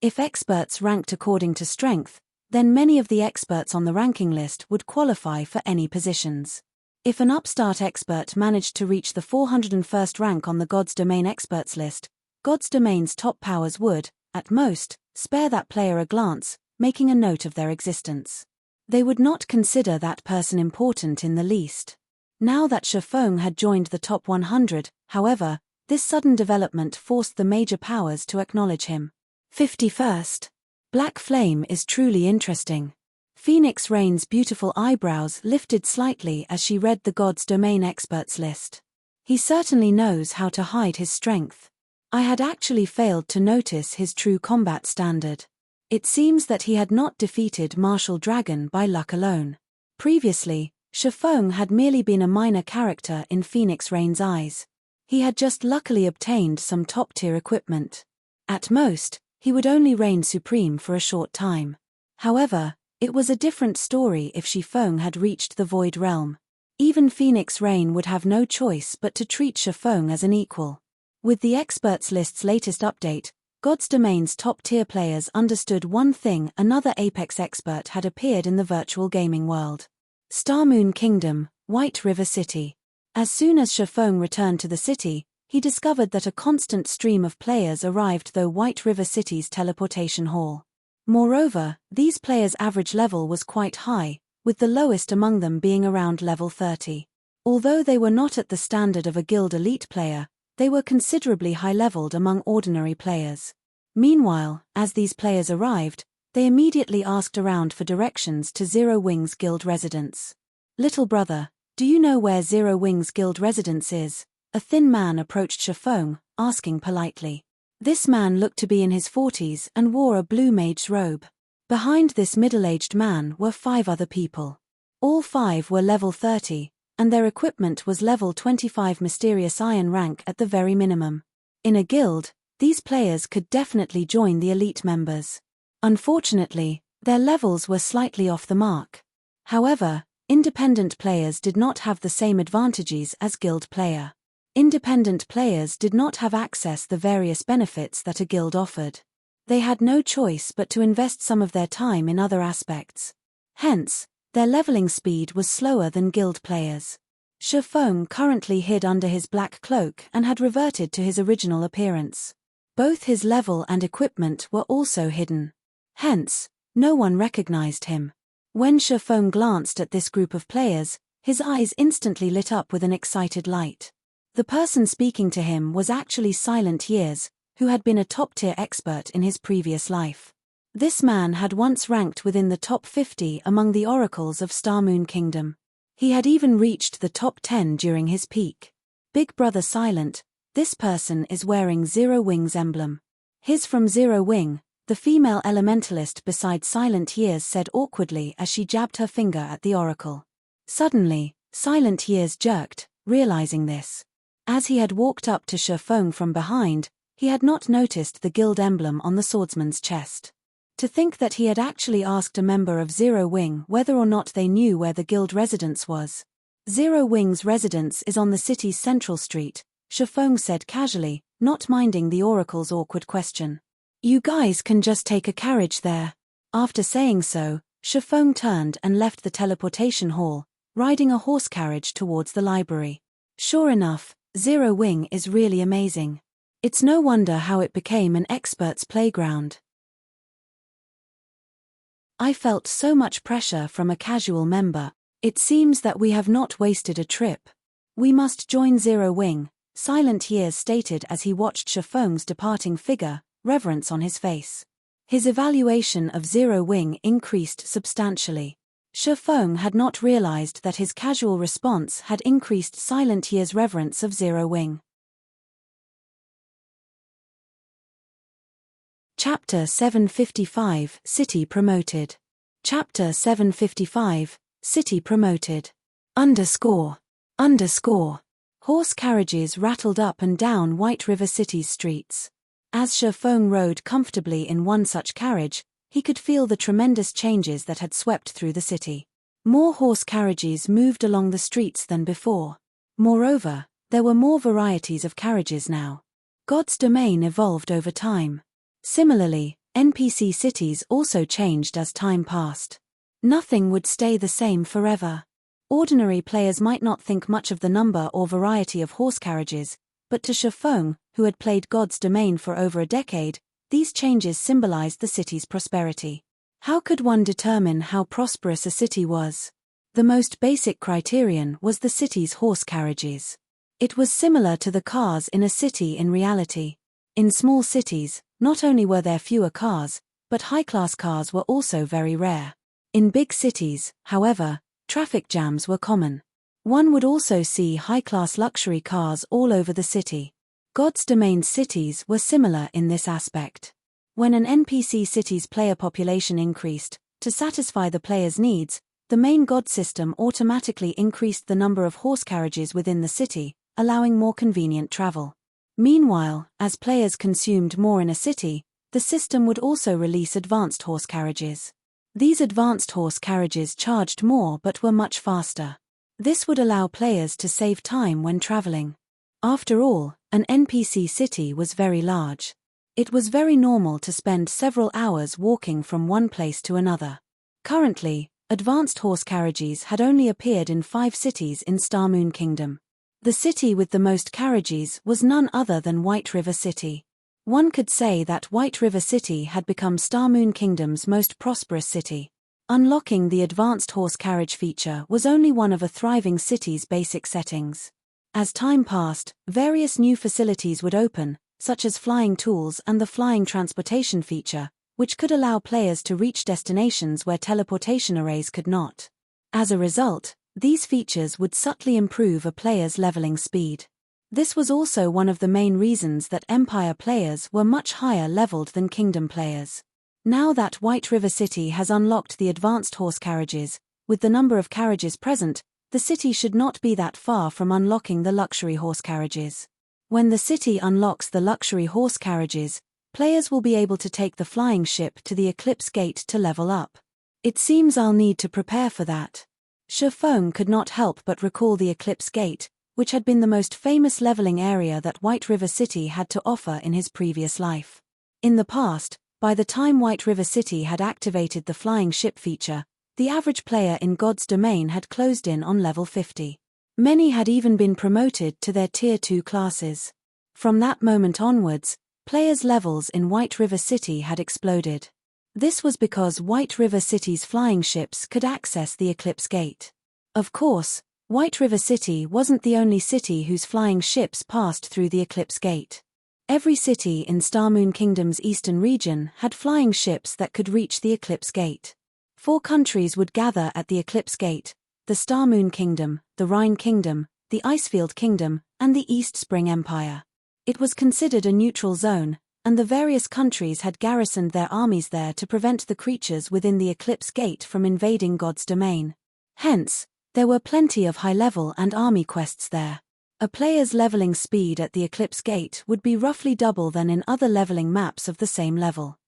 If experts ranked according to strength, then many of the experts on the ranking list would qualify for any positions. If an upstart expert managed to reach the 401st rank on the God's Domain experts list, God's Domain's top powers would, at most, spare that player a glance, making a note of their existence. They would not consider that person important in the least. Now that Shifeng had joined the top 100, however, this sudden development forced the major powers to acknowledge him. 51st. Black Flame is truly interesting. Phoenix Rain's beautiful eyebrows lifted slightly as she read the God's Domain experts list. He certainly knows how to hide his strength. I had actually failed to notice his true combat standard. It seems that he had not defeated Martial Dragon by luck alone. Previously, Shifeng had merely been a minor character in Phoenix Rain's eyes. He had just luckily obtained some top-tier equipment. At most, he would only reign supreme for a short time. However, it was a different story if Shifeng had reached the Void Realm. Even Phoenix Rain would have no choice but to treat Shifeng as an equal. With the experts list's latest update, God's Domain's top-tier players understood one thing: another Apex expert had appeared in the virtual gaming world. Starmoon Kingdom, White River City. As soon as Shifeng returned to the city, he discovered that a constant stream of players arrived through White River City's teleportation hall. Moreover, these players' average level was quite high, with the lowest among them being around level 30. Although they were not at the standard of a guild elite player, they were considerably high-leveled among ordinary players. Meanwhile, as these players arrived, they immediately asked around for directions to Zero Wings Guild residence. "Little brother, do you know where Zero Wings Guild residence is?" A thin man approached Shifeng, asking politely. This man looked to be in his 40s and wore a blue mage's robe. Behind this middle-aged man were 5 other people. All 5 were level 30, and their equipment was level 25 mysterious iron rank at the very minimum. In a guild, these players could definitely join the elite members. Unfortunately, their levels were slightly off the mark. However, independent players did not have the same advantages as guild player. Independent players did not have access to the various benefits that a guild offered. They had no choice but to invest some of their time in other aspects. Hence, their leveling speed was slower than guild players. Shifeng currently hid under his black cloak and had reverted to his original appearance. Both his level and equipment were also hidden. Hence, no one recognized him. When Shifeng glanced at this group of players, his eyes instantly lit up with an excited light. The person speaking to him was actually Silent Years, who had been a top-tier expert in his previous life. This man had once ranked within the top 50 among the oracles of Starmoon Kingdom. He had even reached the top 10 during his peak. Big Brother Silent, this person is wearing Zero Wings emblem. He's from Zero Wing, the female elementalist beside Silent Years said awkwardly as she jabbed her finger at the oracle. Suddenly, Silent Years jerked, realizing this. As he had walked up to Shifeng from behind, he had not noticed the guild emblem on the swordsman's chest. To think that he had actually asked a member of Zero Wing whether or not they knew where the guild residence was. Zero Wing's residence is on the city's central street, Shifeng said casually, not minding the oracle's awkward question. "You guys can just take a carriage there." After saying so, Shifeng turned and left the teleportation hall, riding a horse carriage towards the library. Sure enough, Zero Wing is really amazing. It's no wonder how it became an expert's playground. I felt so much pressure from a casual member. It seems that we have not wasted a trip. We must join Zero Wing, Silent Years stated as he watched Shifeng's departing figure, reverence on his face. His evaluation of Zero Wing increased substantially. Feng had not realized that his casual response had increased Silent Year's reverence of Zero Wing. Chapter 755 City Promoted. Chapter 755 City Promoted. Underscore. Horse carriages rattled up and down White River City's streets. As Feng rode comfortably in one such carriage, he could feel the tremendous changes that had swept through the city. More horse carriages moved along the streets than before. Moreover, there were more varieties of carriages now. God's domain evolved over time. Similarly, NPC cities also changed as time passed. Nothing would stay the same forever. Ordinary players might not think much of the number or variety of horse carriages, but to Feng, who had played God's domain for over a decade, these changes symbolized the city's prosperity. How could one determine how prosperous a city was? The most basic criterion was the city's horse carriages. It was similar to the cars in a city in reality. In small cities, not only were there fewer cars, but high-class cars were also very rare. In big cities, however, traffic jams were common. One would also see high-class luxury cars all over the city. God's domain cities were similar in this aspect. When an NPC city's player population increased, to satisfy the player's needs, the main God system automatically increased the number of horse carriages within the city, allowing more convenient travel. Meanwhile, as players consumed more in a city, the system would also release advanced horse carriages. These advanced horse carriages charged more but were much faster. This would allow players to save time when traveling. After all, an NPC city was very large. It was very normal to spend several hours walking from one place to another. Currently, advanced horse carriages had only appeared in 5 cities in Star Moon Kingdom. The city with the most carriages was none other than White River City. One could say that White River City had become Star Moon Kingdom's most prosperous city. Unlocking the advanced horse carriage feature was only one of a thriving city's basic settings. As time passed, various new facilities would open, such as flying tools and the flying transportation feature, which could allow players to reach destinations where teleportation arrays could not. As a result, these features would subtly improve a player's leveling speed. This was also one of the main reasons that Empire players were much higher leveled than Kingdom players. Now that White River City has unlocked the advanced horse carriages, with the number of carriages present, the city should not be that far from unlocking the luxury horse carriages. When the city unlocks the luxury horse carriages, players will be able to take the flying ship to the Eclipse Gate to level up. It seems I'll need to prepare for that. Feng could not help but recall the Eclipse Gate, which had been the most famous leveling area that White River City had to offer in his previous life. In the past, by the time White River City had activated the flying ship feature, the average player in God's domain had closed in on level 50. Many had even been promoted to their Tier 2 classes. From that moment onwards, players' levels in White River City had exploded. This was because White River City's flying ships could access the Eclipse Gate. Of course, White River City wasn't the only city whose flying ships passed through the Eclipse Gate. Every city in Star Moon Kingdom's eastern region had flying ships that could reach the Eclipse Gate. 4 countries would gather at the Eclipse Gate: the Star Moon Kingdom, the Rhine Kingdom, the Icefield Kingdom, and the East Spring Empire. It was considered a neutral zone, and the various countries had garrisoned their armies there to prevent the creatures within the Eclipse Gate from invading God's domain. Hence, there were plenty of high-level and army quests there. A player's leveling speed at the Eclipse Gate would be roughly double than in other leveling maps of the same level.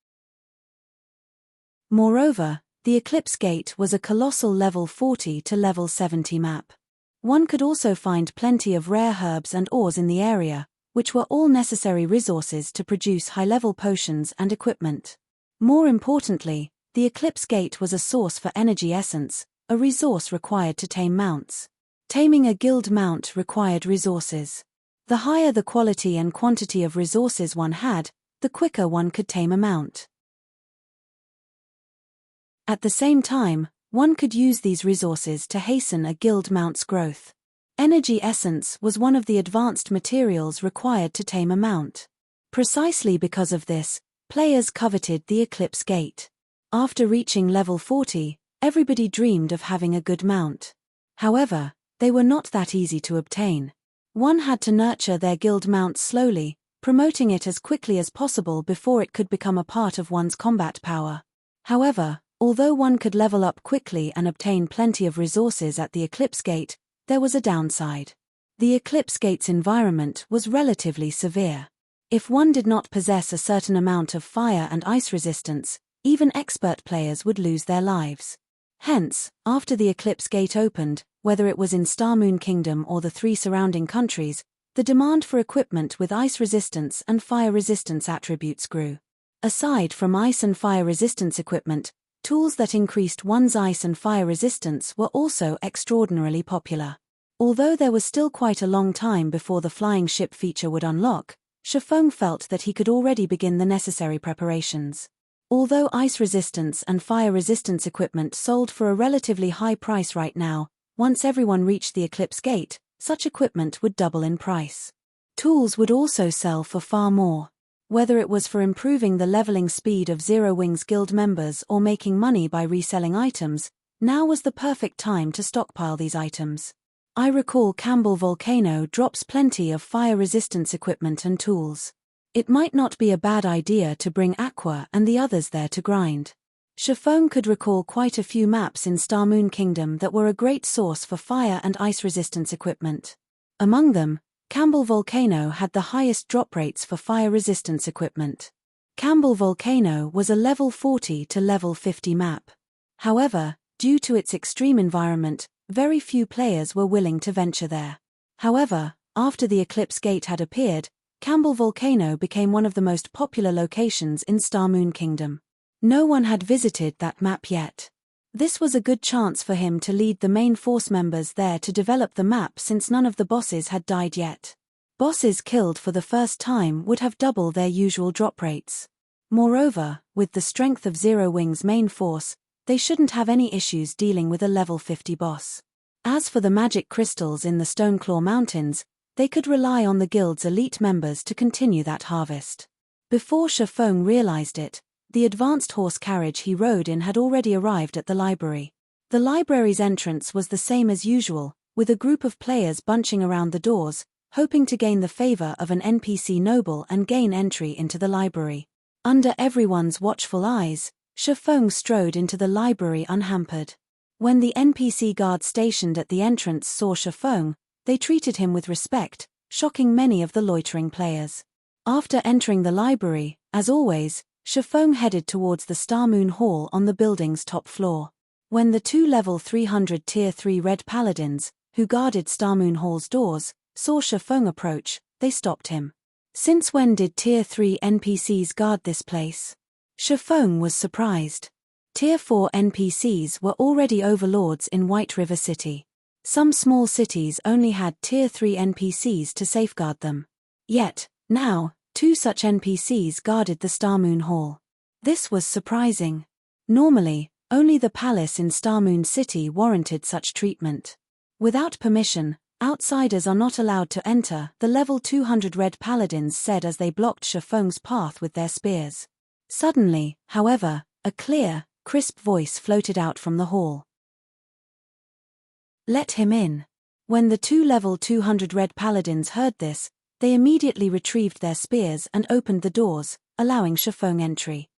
Moreover, the Eclipse Gate was a colossal level 40 to level 70 map. One could also find plenty of rare herbs and ores in the area, which were all necessary resources to produce high-level potions and equipment. More importantly, the Eclipse Gate was a source for energy essence, a resource required to tame mounts. Taming a guild mount required resources. The higher the quality and quantity of resources one had, the quicker one could tame a mount. At the same time, one could use these resources to hasten a guild mount's growth. Energy essence was one of the advanced materials required to tame a mount. Precisely because of this, players coveted the Eclipse Gate. After reaching level 40, Everybody dreamed of having a good mount. However, they were not that easy to obtain. One had to nurture their guild mount slowly, promoting it as quickly as possible before it could become a part of one's combat power. However, although one could level up quickly and obtain plenty of resources at the Eclipse Gate, there was a downside. The Eclipse Gate's environment was relatively severe. If one did not possess a certain amount of fire and ice resistance, even expert players would lose their lives. Hence, after the Eclipse Gate opened, whether it was in Starmoon Kingdom or the 3 surrounding countries, the demand for equipment with ice resistance and fire resistance attributes grew. Aside from ice and fire resistance equipment, tools that increased one's ice and fire resistance were also extraordinarily popular. Although there was still quite a long time before the flying ship feature would unlock, Shifeng felt that he could already begin the necessary preparations. Although ice resistance and fire resistance equipment sold for a relatively high price right now, once everyone reached the Eclipse Gate, such equipment would double in price. Tools would also sell for far more. Whether it was for improving the leveling speed of Zero Wings Guild members or making money by reselling items, now was the perfect time to stockpile these items. I recall Campbell Volcano drops plenty of fire resistance equipment and tools. It might not be a bad idea to bring Aqua and the others there to grind. Shifeng could recall quite a few maps in Starmoon Kingdom that were a great source for fire and ice resistance equipment. Among them, Campbell Volcano had the highest drop rates for fire resistance equipment. Campbell Volcano was a level 40 to level 50 map. However, due to its extreme environment, very few players were willing to venture there. However, after the Eclipse Gate had appeared, Campbell Volcano became one of the most popular locations in Starmoon Kingdom. No one had visited that map yet. This was a good chance for him to lead the main force members there to develop the map since none of the bosses had died yet. Bosses killed for the first time would have double their usual drop rates. Moreover, with the strength of Zero Wings' main force, they shouldn't have any issues dealing with a level 50 boss. As for the magic crystals in the Stoneclaw Mountains, they could rely on the guild's elite members to continue that harvest. Before Shifeng realized it, the advanced horse carriage he rode in had already arrived at the library. The library's entrance was the same as usual, with a group of players bunching around the doors, hoping to gain the favor of an NPC noble and gain entry into the library. Under everyone's watchful eyes, Shifeng strode into the library unhampered. When the NPC guards stationed at the entrance saw Shifeng, they treated him with respect, shocking many of the loitering players. After entering the library, as always, Shifeng headed towards the Starmoon Hall on the building's top floor. When the 2 level 300 Tier 3 Red Paladins, who guarded Starmoon Hall's doors, saw Shifeng approach, they stopped him. Since when did Tier 3 NPCs guard this place? Shifeng was surprised. Tier 4 NPCs were already overlords in White River City. Some small cities only had Tier 3 NPCs to safeguard them. Yet, now, 2 such NPCs guarded the Starmoon Hall. This was surprising. Normally, only the palace in Starmoon City warranted such treatment. Without permission, outsiders are not allowed to enter, the level 200 Red Paladins said as they blocked Shifeng's path with their spears. Suddenly, however, a clear, crisp voice floated out from the hall. "Let him in." When the 2 level 200 Red Paladins heard this, they immediately retrieved their spears and opened the doors, allowing Shifeng entry.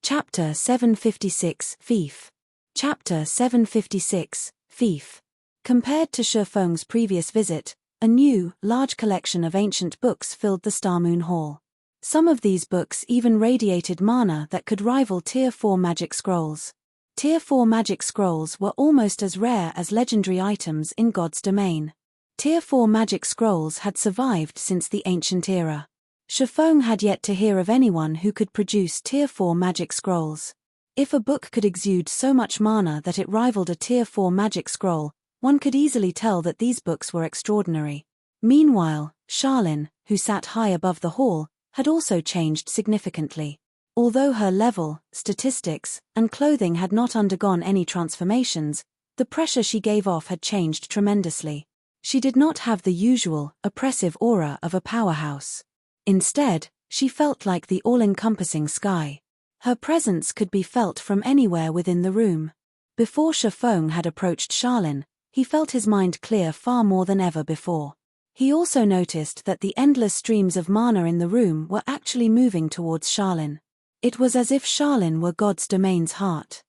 Chapter 756, Fief. Chapter 756, Fief. Compared to Shifeng's previous visit, a new, large collection of ancient books filled the Starmoon Hall. Some of these books even radiated mana that could rival Tier 4 magic scrolls. Tier 4 magic scrolls were almost as rare as legendary items in God's domain. Tier 4 magic scrolls had survived since the ancient era. Shifeng had yet to hear of anyone who could produce Tier 4 magic scrolls. If a book could exude so much mana that it rivaled a Tier 4 magic scroll, one could easily tell that these books were extraordinary. Meanwhile, Charlene, who sat high above the hall, had also changed significantly. Although her level, statistics, and clothing had not undergone any transformations, the pressure she gave off had changed tremendously. She did not have the usual, oppressive aura of a powerhouse. Instead, She felt like the all-encompassing sky. Her presence could be felt from anywhere within the room. Before Shifeng had approached Charlene, he felt his mind clear far more than ever before. He also noticed that the endless streams of mana in the room were actually moving towards Charlene. It was as if Charlene were God's domain's heart.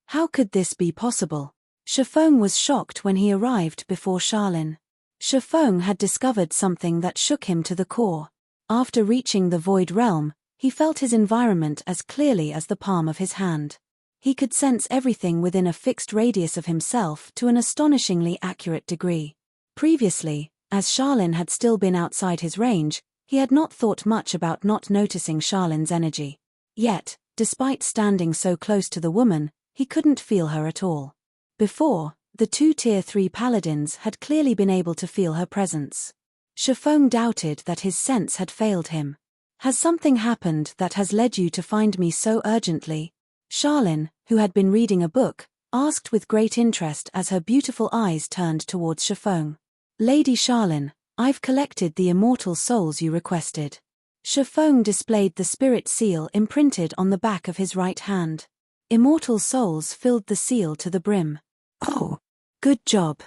How could this be possible? Shifeng was shocked when he arrived before Charlene. Shifeng had discovered something that shook him to the core. After reaching the Void Realm, he felt his environment as clearly as the palm of his hand. He could sense everything within a fixed radius of himself to an astonishingly accurate degree. Previously, as Charlene had still been outside his range, he had not thought much about not noticing Charlene's energy. Yet, despite standing so close to the woman, he couldn't feel her at all. Before, the two Tier 3 paladins had clearly been able to feel her presence. Shifeng doubted that his sense had failed him. Has something happened that has led you to find me so urgently? Charlene, who had been reading a book, asked with great interest as her beautiful eyes turned towards Shifeng. Lady Charlene, I've collected the immortal souls you requested. Shifeng displayed the spirit seal imprinted on the back of his right hand. Immortal souls filled the seal to the brim. Oh, good job.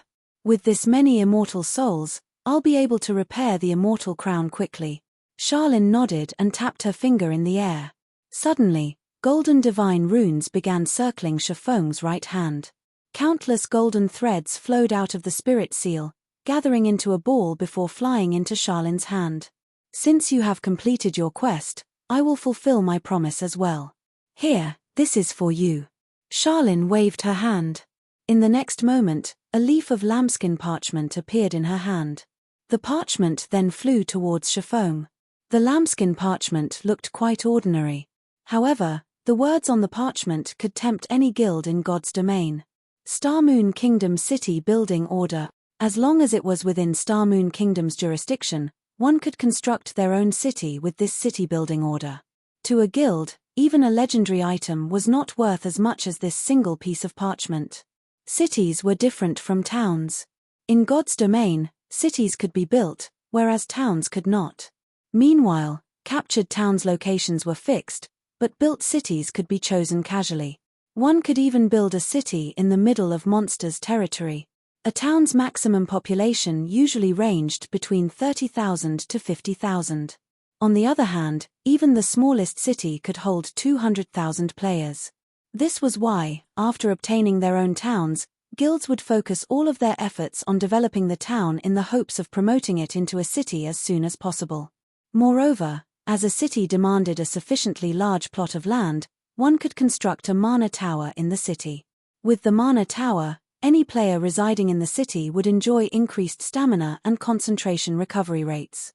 With this many immortal souls, I'll be able to repair the immortal crown quickly. Charlene nodded and tapped her finger in the air. Suddenly, golden divine runes began circling Shifeng's right hand. Countless golden threads flowed out of the spirit seal, gathering into a ball before flying into Charlene's hand. Since you have completed your quest, I will fulfill my promise as well. Here, this is for you. Charlene waved her hand. In the next moment, a leaf of lambskin parchment appeared in her hand. The parchment then flew towards Shifeng. The lambskin parchment looked quite ordinary. However, the words on the parchment could tempt any guild in God's domain. Starmoon Kingdom City Building Order. As long as it was within Starmoon Kingdom's jurisdiction, one could construct their own city with this city building order. To a guild, even a legendary item was not worth as much as this single piece of parchment. Cities were different from towns. In God's domain, cities could be built, whereas towns could not. Meanwhile, captured towns' locations were fixed, but built cities could be chosen casually. One could even build a city in the middle of monsters' territory. A town's maximum population usually ranged between 30,000 to 50,000. On the other hand, even the smallest city could hold 200,000 players. This was why, after obtaining their own towns, guilds would focus all of their efforts on developing the town in the hopes of promoting it into a city as soon as possible. Moreover, as a city demanded a sufficiently large plot of land, one could construct a mana tower in the city. With the mana tower, any player residing in the city would enjoy increased stamina and concentration recovery rates.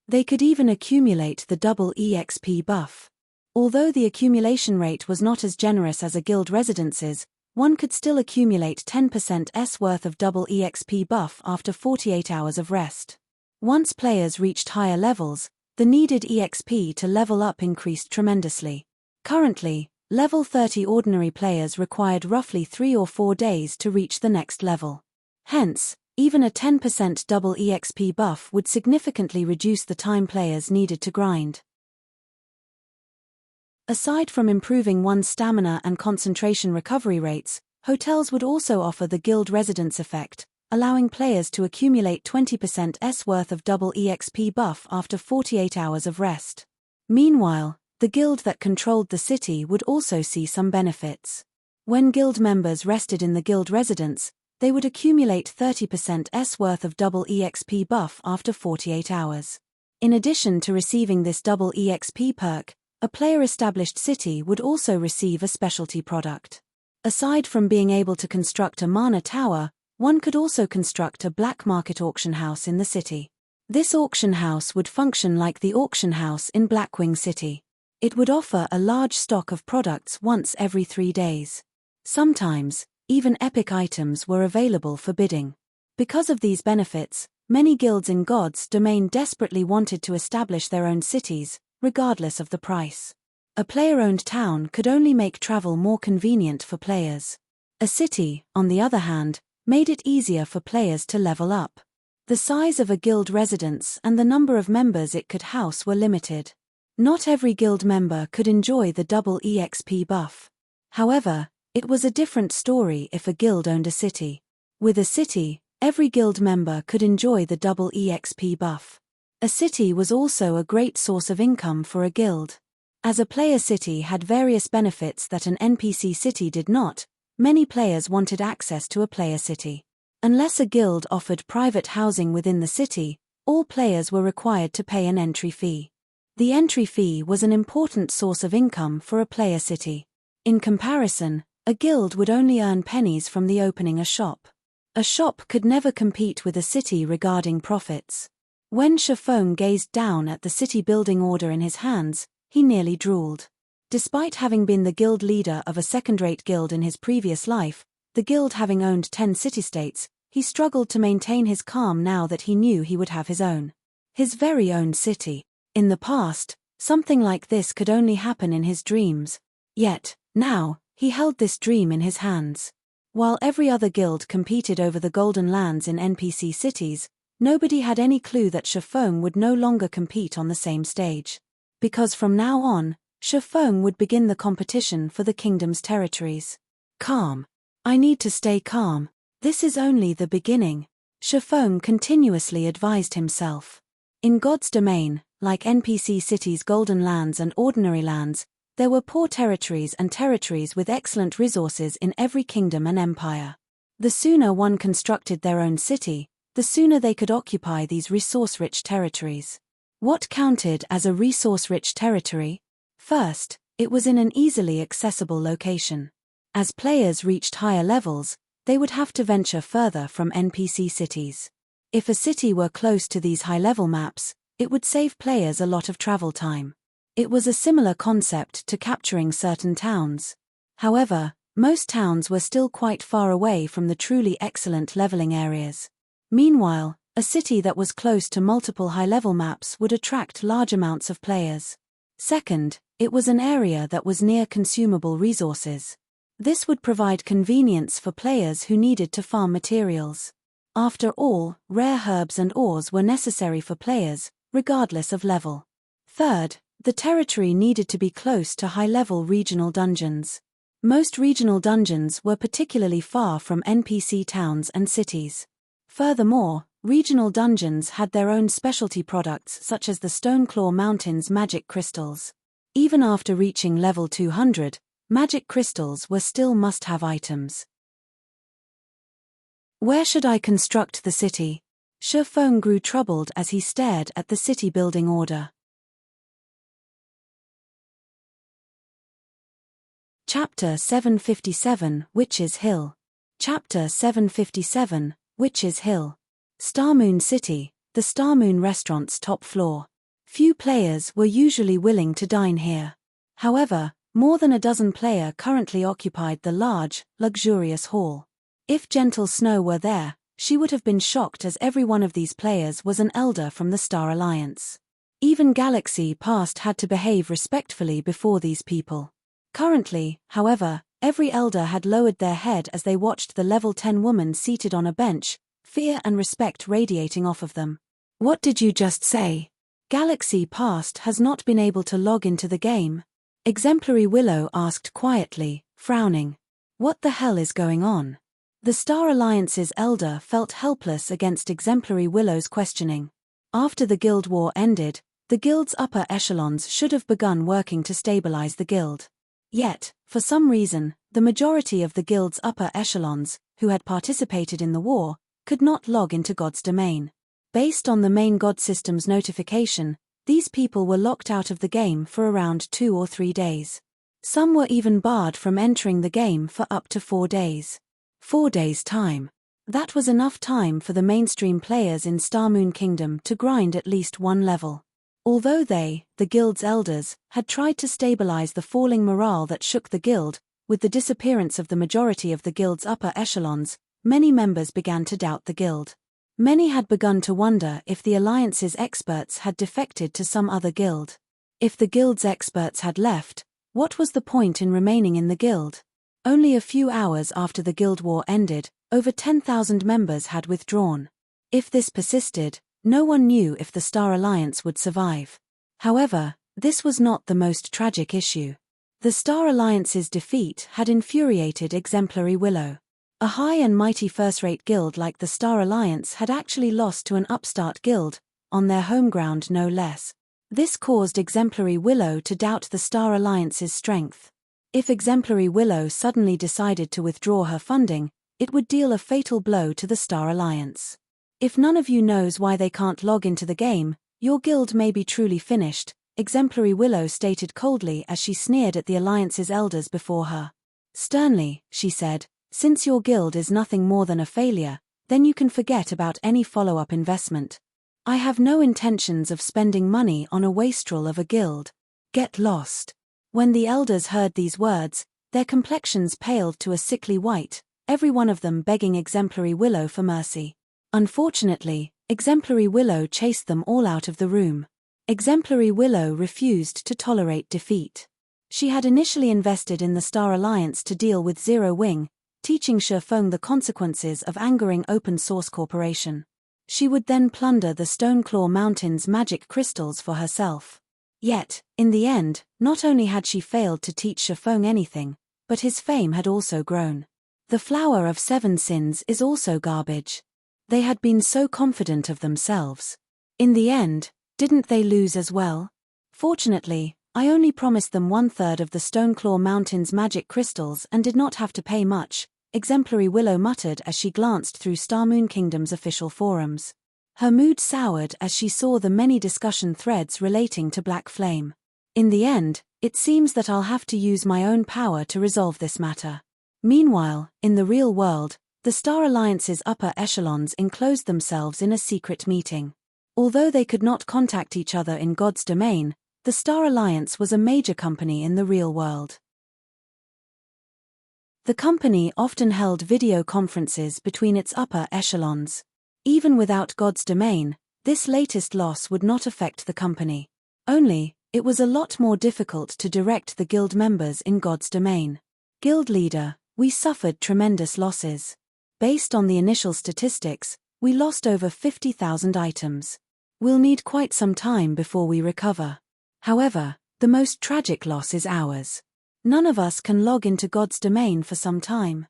They could even accumulate the double EXP buff. Although the accumulation rate was not as generous as a guild residence's, one could still accumulate 10% worth of double EXP buff after 48 hours of rest. Once players reached higher levels, the needed EXP to level up increased tremendously. Currently, level 30 ordinary players required roughly 3 or 4 days to reach the next level. Hence, even a 10% double EXP buff would significantly reduce the time players needed to grind. Aside from improving one's stamina and concentration recovery rates, hotels would also offer the guild residence effect, allowing players to accumulate 20% worth of double EXP buff after 48 hours of rest. Meanwhile, the guild that controlled the city would also see some benefits. When guild members rested in the guild residence, they would accumulate 30% worth of double EXP buff after 48 hours. In addition to receiving this double EXP perk, a player-established city would also receive a specialty product. Aside from being able to construct a mana tower, one could also construct a black market auction house in the city. This auction house would function like the auction house in Blackwing City. It would offer a large stock of products once every 3 days. Sometimes, even epic items were available for bidding. Because of these benefits, many guilds in God's domain desperately wanted to establish their own cities, regardless of the price. A player-owned town could only make travel more convenient for players. A city, on the other hand, made it easier for players to level up. The size of a guild residence and the number of members it could house were limited. Not every guild member could enjoy the double EXP buff. However, it was a different story if a guild owned a city. With a city, every guild member could enjoy the double EXP buff. A city was also a great source of income for a guild. As a player city had various benefits that an NPC city did not, many players wanted access to a player city. Unless a guild offered private housing within the city, all players were required to pay an entry fee. The entry fee was an important source of income for a player city. In comparison, a guild would only earn pennies from the opening a shop. A shop could never compete with a city regarding profits. When Shafong gazed down at the city building order in his hands, he nearly drooled. Despite having been the guild leader of a second-rate guild in his previous life, the guild having owned 10 city-states, he struggled to maintain his calm now that he knew he would have his very own city. In the past, something like this could only happen in his dreams. Yet, now, he held this dream in his hands. While every other guild competed over the golden lands in NPC cities, nobody had any clue that Shafong would no longer compete on the same stage. Because from now on, Shafong would begin the competition for the kingdom's territories. Calm. I need to stay calm. This is only the beginning. Shafong continuously advised himself. In God's domain, like NPC cities' golden lands and ordinary lands, there were poor territories and territories with excellent resources in every kingdom and empire. The sooner one constructed their own city, the sooner they could occupy these resource-rich territories. What counted as a resource-rich territory? First, it was in an easily accessible location. As players reached higher levels, they would have to venture further from NPC cities. If a city were close to these high-level maps, it would save players a lot of travel time. It was a similar concept to capturing certain towns. However, most towns were still quite far away from the truly excellent leveling areas. Meanwhile, a city that was close to multiple high-level maps would attract large amounts of players. Second, it was an area that was near consumable resources. This would provide convenience for players who needed to farm materials. After all, rare herbs and ores were necessary for players, regardless of level. Third, the territory needed to be close to high-level regional dungeons. Most regional dungeons were particularly far from NPC towns and cities. Furthermore, regional dungeons had their own specialty products such as the Stoneclaw Mountain's magic crystals. Even after reaching level 200, magic crystals were still must-have items. Where should I construct the city? Shafong grew troubled as he stared at the city building order. Chapter 757, Witch's Hill. Chapter 757, Witch's Hill. Starmoon City, the Starmoon restaurant's top floor. Few players were usually willing to dine here. However, more than a dozen players currently occupied the large, luxurious hall. If Gentle Snow were there, she would have been shocked as every one of these players was an elder from the Star Alliance. Even Galaxy Past had to behave respectfully before these people. Currently, however, every elder had lowered their head as they watched the level 10 woman seated on a bench, fear and respect radiating off of them. What did you just say? Galaxy Past has not been able to log into the game. Exemplary Willow asked quietly, frowning. What the hell is going on? The Star Alliance's elder felt helpless against Exemplary Willow's questioning. After the guild war ended, the guild's upper echelons should have begun working to stabilize the guild. Yet, for some reason, the majority of the guild's upper echelons, who had participated in the war, could not log into God's domain. Based on the main God system's notification, these people were locked out of the game for around 2 or 3 days. Some were even barred from entering the game for up to 4 days. 4 days' time. That was enough time for the mainstream players in Starmoon Kingdom to grind at least one level. Although they, the guild's elders, had tried to stabilize the falling morale that shook the guild, with the disappearance of the majority of the guild's upper echelons, many members began to doubt the guild. Many had begun to wonder if the Alliance's experts had defected to some other guild. If the guild's experts had left, what was the point in remaining in the guild? Only a few hours after the guild war ended, over 10,000 members had withdrawn. If this persisted, no one knew if the Star Alliance would survive. However, this was not the most tragic issue. The Star Alliance's defeat had infuriated Exemplary Willow. A high and mighty first-rate guild like the Star Alliance had actually lost to an upstart guild, on their home ground no less. This caused Exemplary Willow to doubt the Star Alliance's strength. If Exemplary Willow suddenly decided to withdraw her funding, it would deal a fatal blow to the Star Alliance. If none of you knows why they can't log into the game, your guild may be truly finished, Exemplary Willow stated coldly as she sneered at the Alliance's elders before her. Sternly, she said, since your guild is nothing more than a failure, then you can forget about any follow-up investment. I have no intentions of spending money on a wastrel of a guild. Get lost. When the elders heard these words, their complexions paled to a sickly white, every one of them begging Exemplary Willow for mercy. Unfortunately, Exemplary Willow chased them all out of the room. Exemplary Willow refused to tolerate defeat. She had initially invested in the Star Alliance to deal with Zero Wing, teaching Shifeng the consequences of angering Open Source Corporation. She would then plunder the Stoneclaw Mountain's magic crystals for herself. Yet, in the end, not only had she failed to teach Shifeng anything, but his fame had also grown. The Flower of Seven Sins is also garbage. They had been so confident of themselves. In the end, didn't they lose as well? Fortunately, I only promised them 1/3 of the Stoneclaw Mountain's magic crystals and did not have to pay much, Exemplary Willow muttered as she glanced through Starmoon Kingdom's official forums. Her mood soured as she saw the many discussion threads relating to Black Flame. In the end, it seems that I'll have to use my own power to resolve this matter. Meanwhile, in the real world, the Star Alliance's upper echelons enclosed themselves in a secret meeting. Although they could not contact each other in God's domain, the Star Alliance was a major company in the real world. The company often held video conferences between its upper echelons. Even without God's domain, this latest loss would not affect the company. Only, it was a lot more difficult to direct the guild members in God's domain. Guild leader, we suffered tremendous losses. Based on the initial statistics, we lost over 50,000 items. We'll need quite some time before we recover. However, the most tragic loss is ours. None of us can log into God's domain for some time.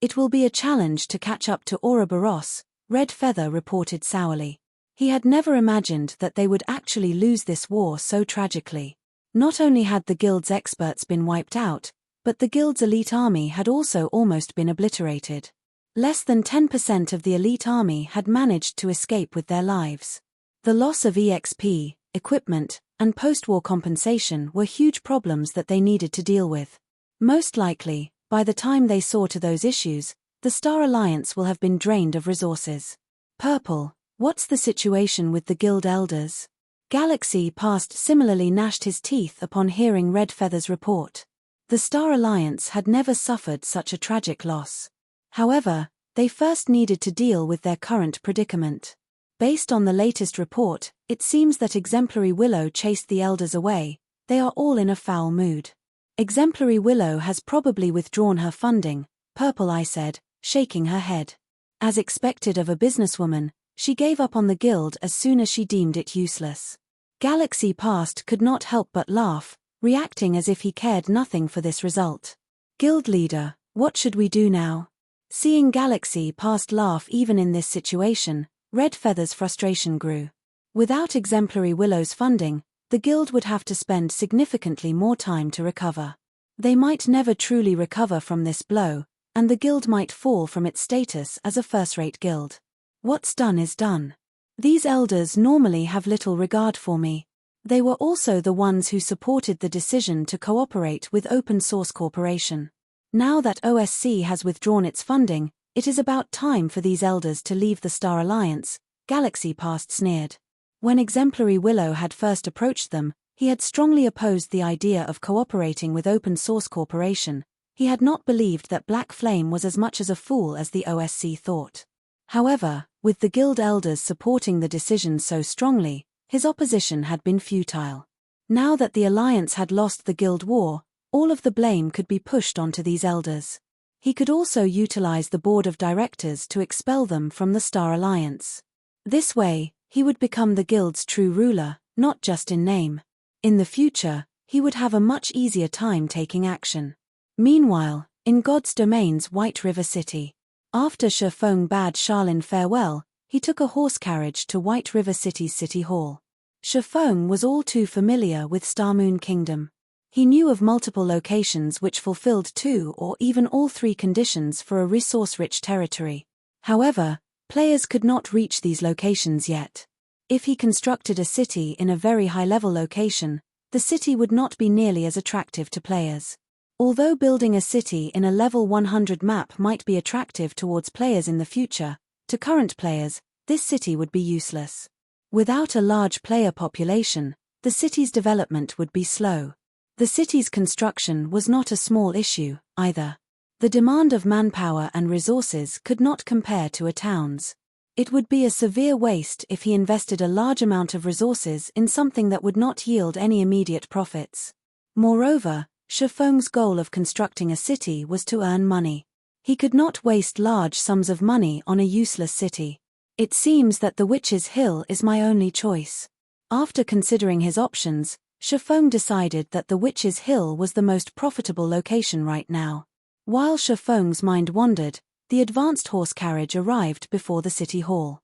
It will be a challenge to catch up to Ouroboros, Red Feather reported sourly. He had never imagined that they would actually lose this war so tragically. Not only had the guild's experts been wiped out, but the guild's elite army had also almost been obliterated. Less than 10% of the elite army had managed to escape with their lives. The loss of EXP, equipment, and post-war compensation were huge problems that they needed to deal with. Most likely, by the time they saw to those issues, the Star Alliance will have been drained of resources. Purple, what's the situation with the guild elders? Galaxy Past similarly gnashed his teeth upon hearing Red Feather's report. The Star Alliance had never suffered such a tragic loss. However, they first needed to deal with their current predicament. Based on the latest report, it seems that Exemplary Willow chased the elders away. They are all in a foul mood. Exemplary Willow has probably withdrawn her funding, Purple Eye said, shaking her head. As expected of a businesswoman, she gave up on the guild as soon as she deemed it useless. Galaxy Past could not help but laugh, reacting as if he cared nothing for this result. Guild leader, what should we do now? Seeing Galaxy Past laugh even in this situation, Red Feather's frustration grew. Without Exemplary Willow's funding, the guild would have to spend significantly more time to recover. They might never truly recover from this blow, and the guild might fall from its status as a first-rate guild. What's done is done. These elders normally have little regard for me. They were also the ones who supported the decision to cooperate with Open Source Corporation. Now that OSC has withdrawn its funding, it is about time for these elders to leave the Star Alliance, Galaxy Past sneered. When Exemplary Willow had first approached them, he had strongly opposed the idea of cooperating with Open Source Corporation. He had not believed that Black Flame was as much as a fool as the OSC thought. However, with the guild elders supporting the decision so strongly, his opposition had been futile. Now that the Alliance had lost the guild war, all of the blame could be pushed onto these elders. He could also utilize the board of directors to expel them from the Star Alliance. This way, he would become the guild's true ruler, not just in name. In the future, he would have a much easier time taking action. Meanwhile, in God's Domain's White River City, after Shifeng bade Charlene farewell, he took a horse carriage to White River City's City Hall. Shifeng was all too familiar with Starmoon Kingdom. He knew of multiple locations which fulfilled 2 or even all 3 conditions for a resource-rich territory. However, players could not reach these locations yet. If he constructed a city in a very high-level location, the city would not be nearly as attractive to players. Although building a city in a level 100 map might be attractive towards players in the future, to current players, this city would be useless. Without a large player population, the city's development would be slow. The city's construction was not a small issue, either. The demand of manpower and resources could not compare to a town's. It would be a severe waste if he invested a large amount of resources in something that would not yield any immediate profits. Moreover, Shifeng's goal of constructing a city was to earn money. He could not waste large sums of money on a useless city. It seems that the Witch's Hill is my only choice. After considering his options, Shifeng decided that the Witch's Hill was the most profitable location right now. While Shifeng's mind wandered, the advanced horse carriage arrived before the city hall.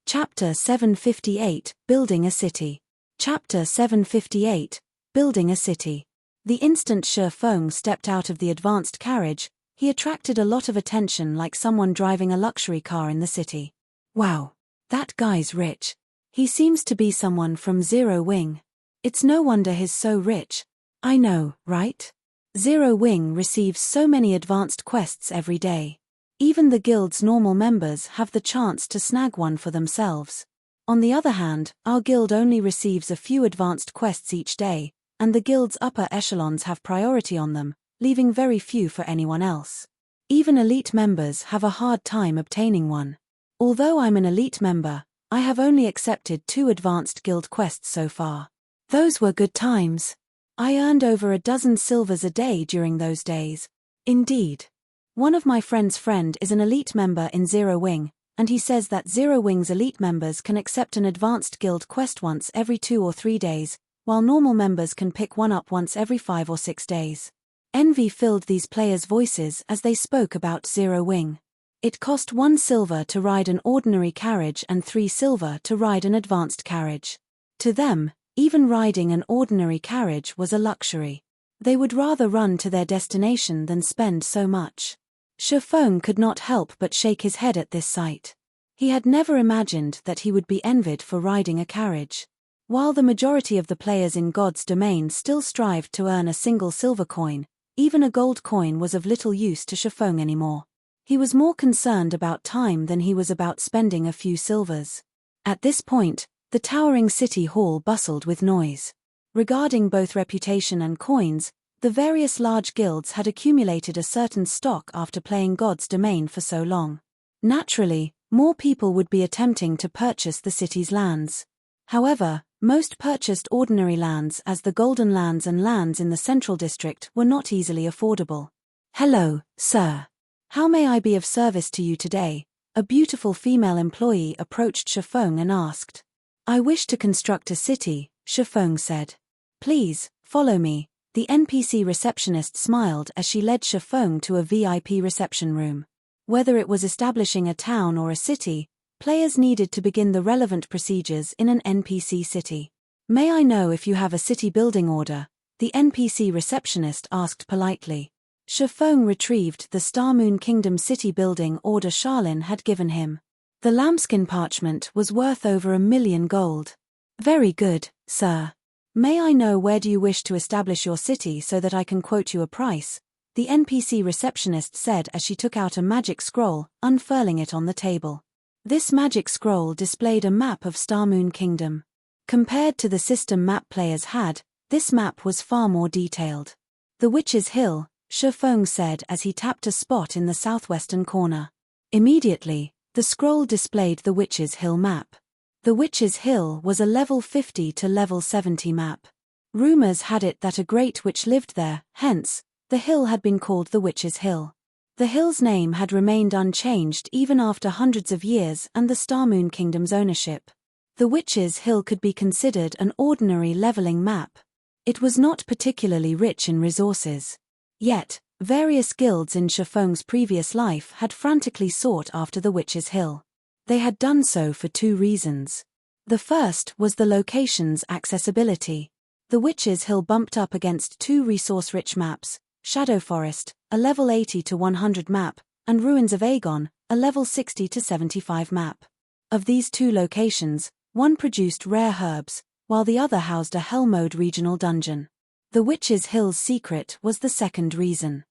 Chapter 758, Building a City. Chapter 758, Building a City. The instant Shifeng stepped out of the advanced carriage, he attracted a lot of attention like someone driving a luxury car in the city. Wow! That guy's rich. He seems to be someone from Zero Wing. It's no wonder he's so rich. I know, right? Zero Wing receives so many advanced quests every day. Even the guild's normal members have the chance to snag one for themselves. On the other hand, our guild only receives a few advanced quests each day, and the guild's upper echelons have priority on them, leaving very few for anyone else. Even elite members have a hard time obtaining one. Although I'm an elite member, I have only accepted 2 advanced guild quests so far. Those were good times. I earned over a dozen silvers a day during those days. Indeed. One of my friend's friend is an elite member in Zero Wing, and he says that Zero Wing's elite members can accept an advanced guild quest once every 2 or 3 days, while normal members can pick one up once every 5 or 6 days. Envy filled these players' voices as they spoke about Zero Wing. It cost 1 silver to ride an ordinary carriage and 3 silver to ride an advanced carriage. To them, even riding an ordinary carriage was a luxury. They would rather run to their destination than spend so much. Shifeng could not help but shake his head at this sight. He had never imagined that he would be envied for riding a carriage. While the majority of the players in God's Domain still strived to earn a single silver coin, even a gold coin was of little use to Shifeng anymore. He was more concerned about time than he was about spending a few silvers. At this point, the towering city hall bustled with noise. Regarding both reputation and coins, the various large guilds had accumulated a certain stock after playing God's Domain for so long. Naturally, more people would be attempting to purchase the city's lands. However, most purchased ordinary lands as the Golden Lands and lands in the Central District were not easily affordable. "Hello, sir. How may I be of service to you today?" A beautiful female employee approached Shifeng and asked. "I wish to construct a city," Shifeng said. "Please, follow me." The NPC receptionist smiled as she led Shifeng to a VIP reception room. Whether it was establishing a town or a city, players needed to begin the relevant procedures in an NPC city. "May I know if you have a city building order?" the NPC receptionist asked politely. Shifeng retrieved the Starmoon Kingdom city building order Charlene had given him. The lambskin parchment was worth over 1,000,000 gold. "Very good, sir. May I know where do you wish to establish your city so that I can quote you a price?" the NPC receptionist said as she took out a magic scroll, unfurling it on the table. This magic scroll displayed a map of Starmoon Kingdom. Compared to the system map players had, this map was far more detailed. "The Witch's Hill," Shifeng said as he tapped a spot in the southwestern corner. Immediately, the scroll displayed the Witch's Hill map. The Witch's Hill was a level 50 to level 70 map. Rumors had it that a great witch lived there, hence, the hill had been called the Witch's Hill. The hill's name had remained unchanged even after hundreds of years and the Star Moon Kingdom's ownership. The Witch's Hill could be considered an ordinary leveling map. It was not particularly rich in resources. Yet, various guilds in Shifeng's previous life had frantically sought after the Witch's Hill. They had done so for two reasons. The first was the location's accessibility. The Witch's Hill bumped up against two resource-rich maps, Shadow Forest, a level 80 to 100 map, and Ruins of Aegon, a level 60 to 75 map. Of these two locations, one produced rare herbs, while the other housed a Hell Mode regional dungeon. The Witch's Hill's secret was the second reason.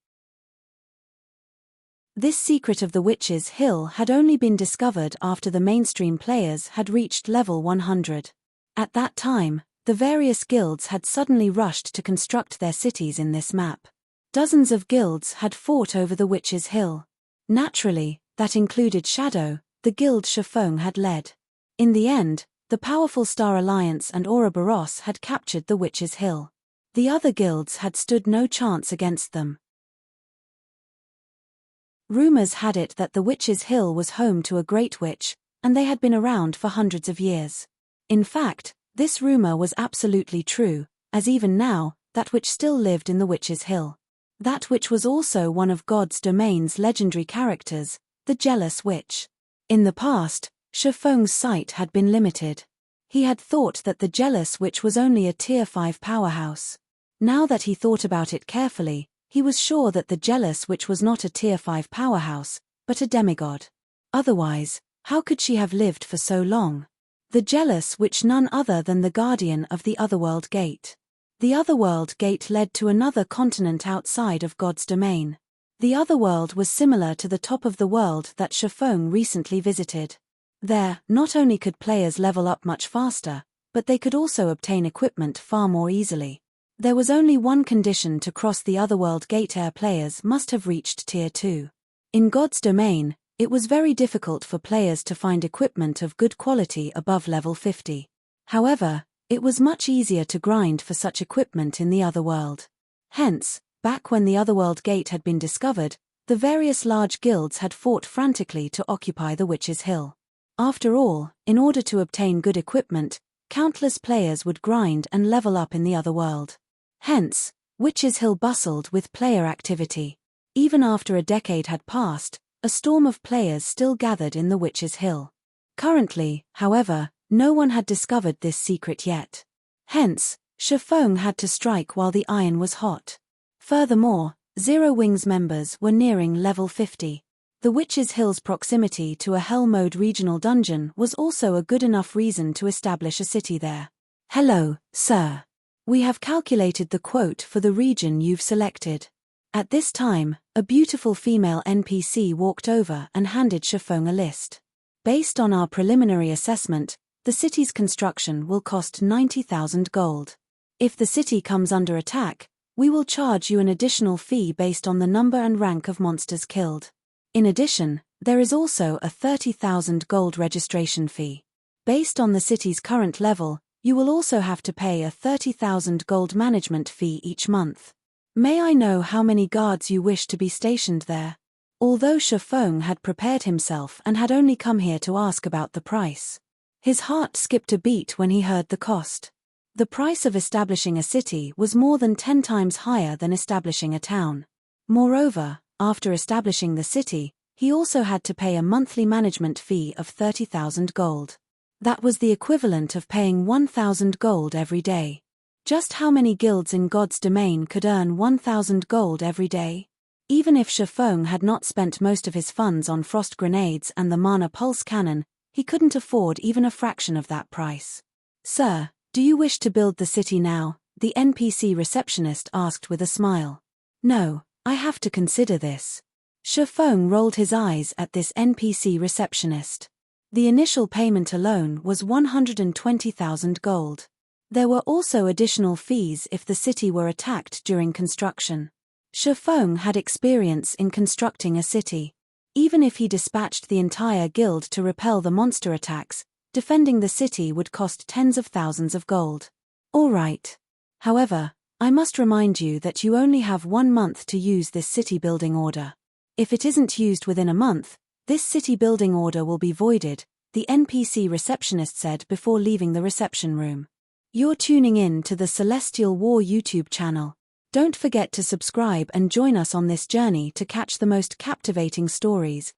This secret of the Witch's Hill had only been discovered after the mainstream players had reached level 100. At that time, the various guilds had suddenly rushed to construct their cities in this map. Dozens of guilds had fought over the Witch's Hill. Naturally, that included Shadow, the guild Shifeng had led. In the end, the powerful Star Alliance and Ouroboros had captured the Witch's Hill. The other guilds had stood no chance against them. Rumors had it that the Witch's Hill was home to a great witch, and they had been around for hundreds of years. In fact, this rumor was absolutely true, as even now, that witch still lived in the Witch's Hill. That witch was also one of God's domain's legendary characters, the Jealous Witch. In the past, Shifeng's sight had been limited. He had thought that the Jealous Witch was only a Tier 5 powerhouse. Now that he thought about it carefully, he was sure that the Jealous Witch was not a Tier 5 powerhouse, but a demigod. Otherwise, how could she have lived for so long? The Jealous Witch, none other than the guardian of the Otherworld Gate. The Otherworld Gate led to another continent outside of God's domain. The Otherworld was similar to the top of the world that Shifeng recently visited. There, not only could players level up much faster, but they could also obtain equipment far more easily. There was only one condition to cross the Otherworld Gate: air players must have reached Tier 2. In God's domain, it was very difficult for players to find equipment of good quality above level 50. However, it was much easier to grind for such equipment in the Otherworld. Hence, back when the Otherworld Gate had been discovered, the various large guilds had fought frantically to occupy the Witch's Hill. After all, in order to obtain good equipment, countless players would grind and level up in the Otherworld. Hence, Witch's Hill bustled with player activity. Even after a decade had passed, a storm of players still gathered in the Witch's Hill. Currently, however, no one had discovered this secret yet. Hence, Shifeng had to strike while the iron was hot. Furthermore, Zero Wings members were nearing level 50. The Witch's Hill's proximity to a Hell Mode regional dungeon was also a good enough reason to establish a city there. "Hello, sir. We have calculated the quote for the region you've selected." At this time, a beautiful female NPC walked over and handed Shifeng a list. "Based on our preliminary assessment, the city's construction will cost 90,000 gold. If the city comes under attack, we will charge you an additional fee based on the number and rank of monsters killed. In addition, there is also a 30,000 gold registration fee. Based on the city's current level, you will also have to pay a 30,000 gold management fee each month. May I know how many guards you wish to be stationed there?" Although Shifeng had prepared himself and had only come here to ask about the price, his heart skipped a beat when he heard the cost. The price of establishing a city was more than 10 times higher than establishing a town. Moreover, after establishing the city, he also had to pay a monthly management fee of 30,000 gold. That was the equivalent of paying 1,000 gold every day. Just how many guilds in God's domain could earn 1,000 gold every day? Even if Shifeng had not spent most of his funds on frost grenades and the mana pulse cannon, he couldn't afford even a fraction of that price. "Sir, do you wish to build the city now?" the NPC receptionist asked with a smile. "No, I have to consider this." Shifeng rolled his eyes at this NPC receptionist. The initial payment alone was 120,000 gold. There were also additional fees if the city were attacked during construction. Shifeng had experience in constructing a city. Even if he dispatched the entire guild to repel the monster attacks, defending the city would cost tens of thousands of gold. "All right. However, I must remind you that you only have 1 month to use this city building order. If it isn't used within a month, this city building order will be voided, the NPC receptionist said before leaving the reception room. You're tuning in to the Celestial War YouTube channel. Don't forget to subscribe and join us on this journey to catch the most captivating stories.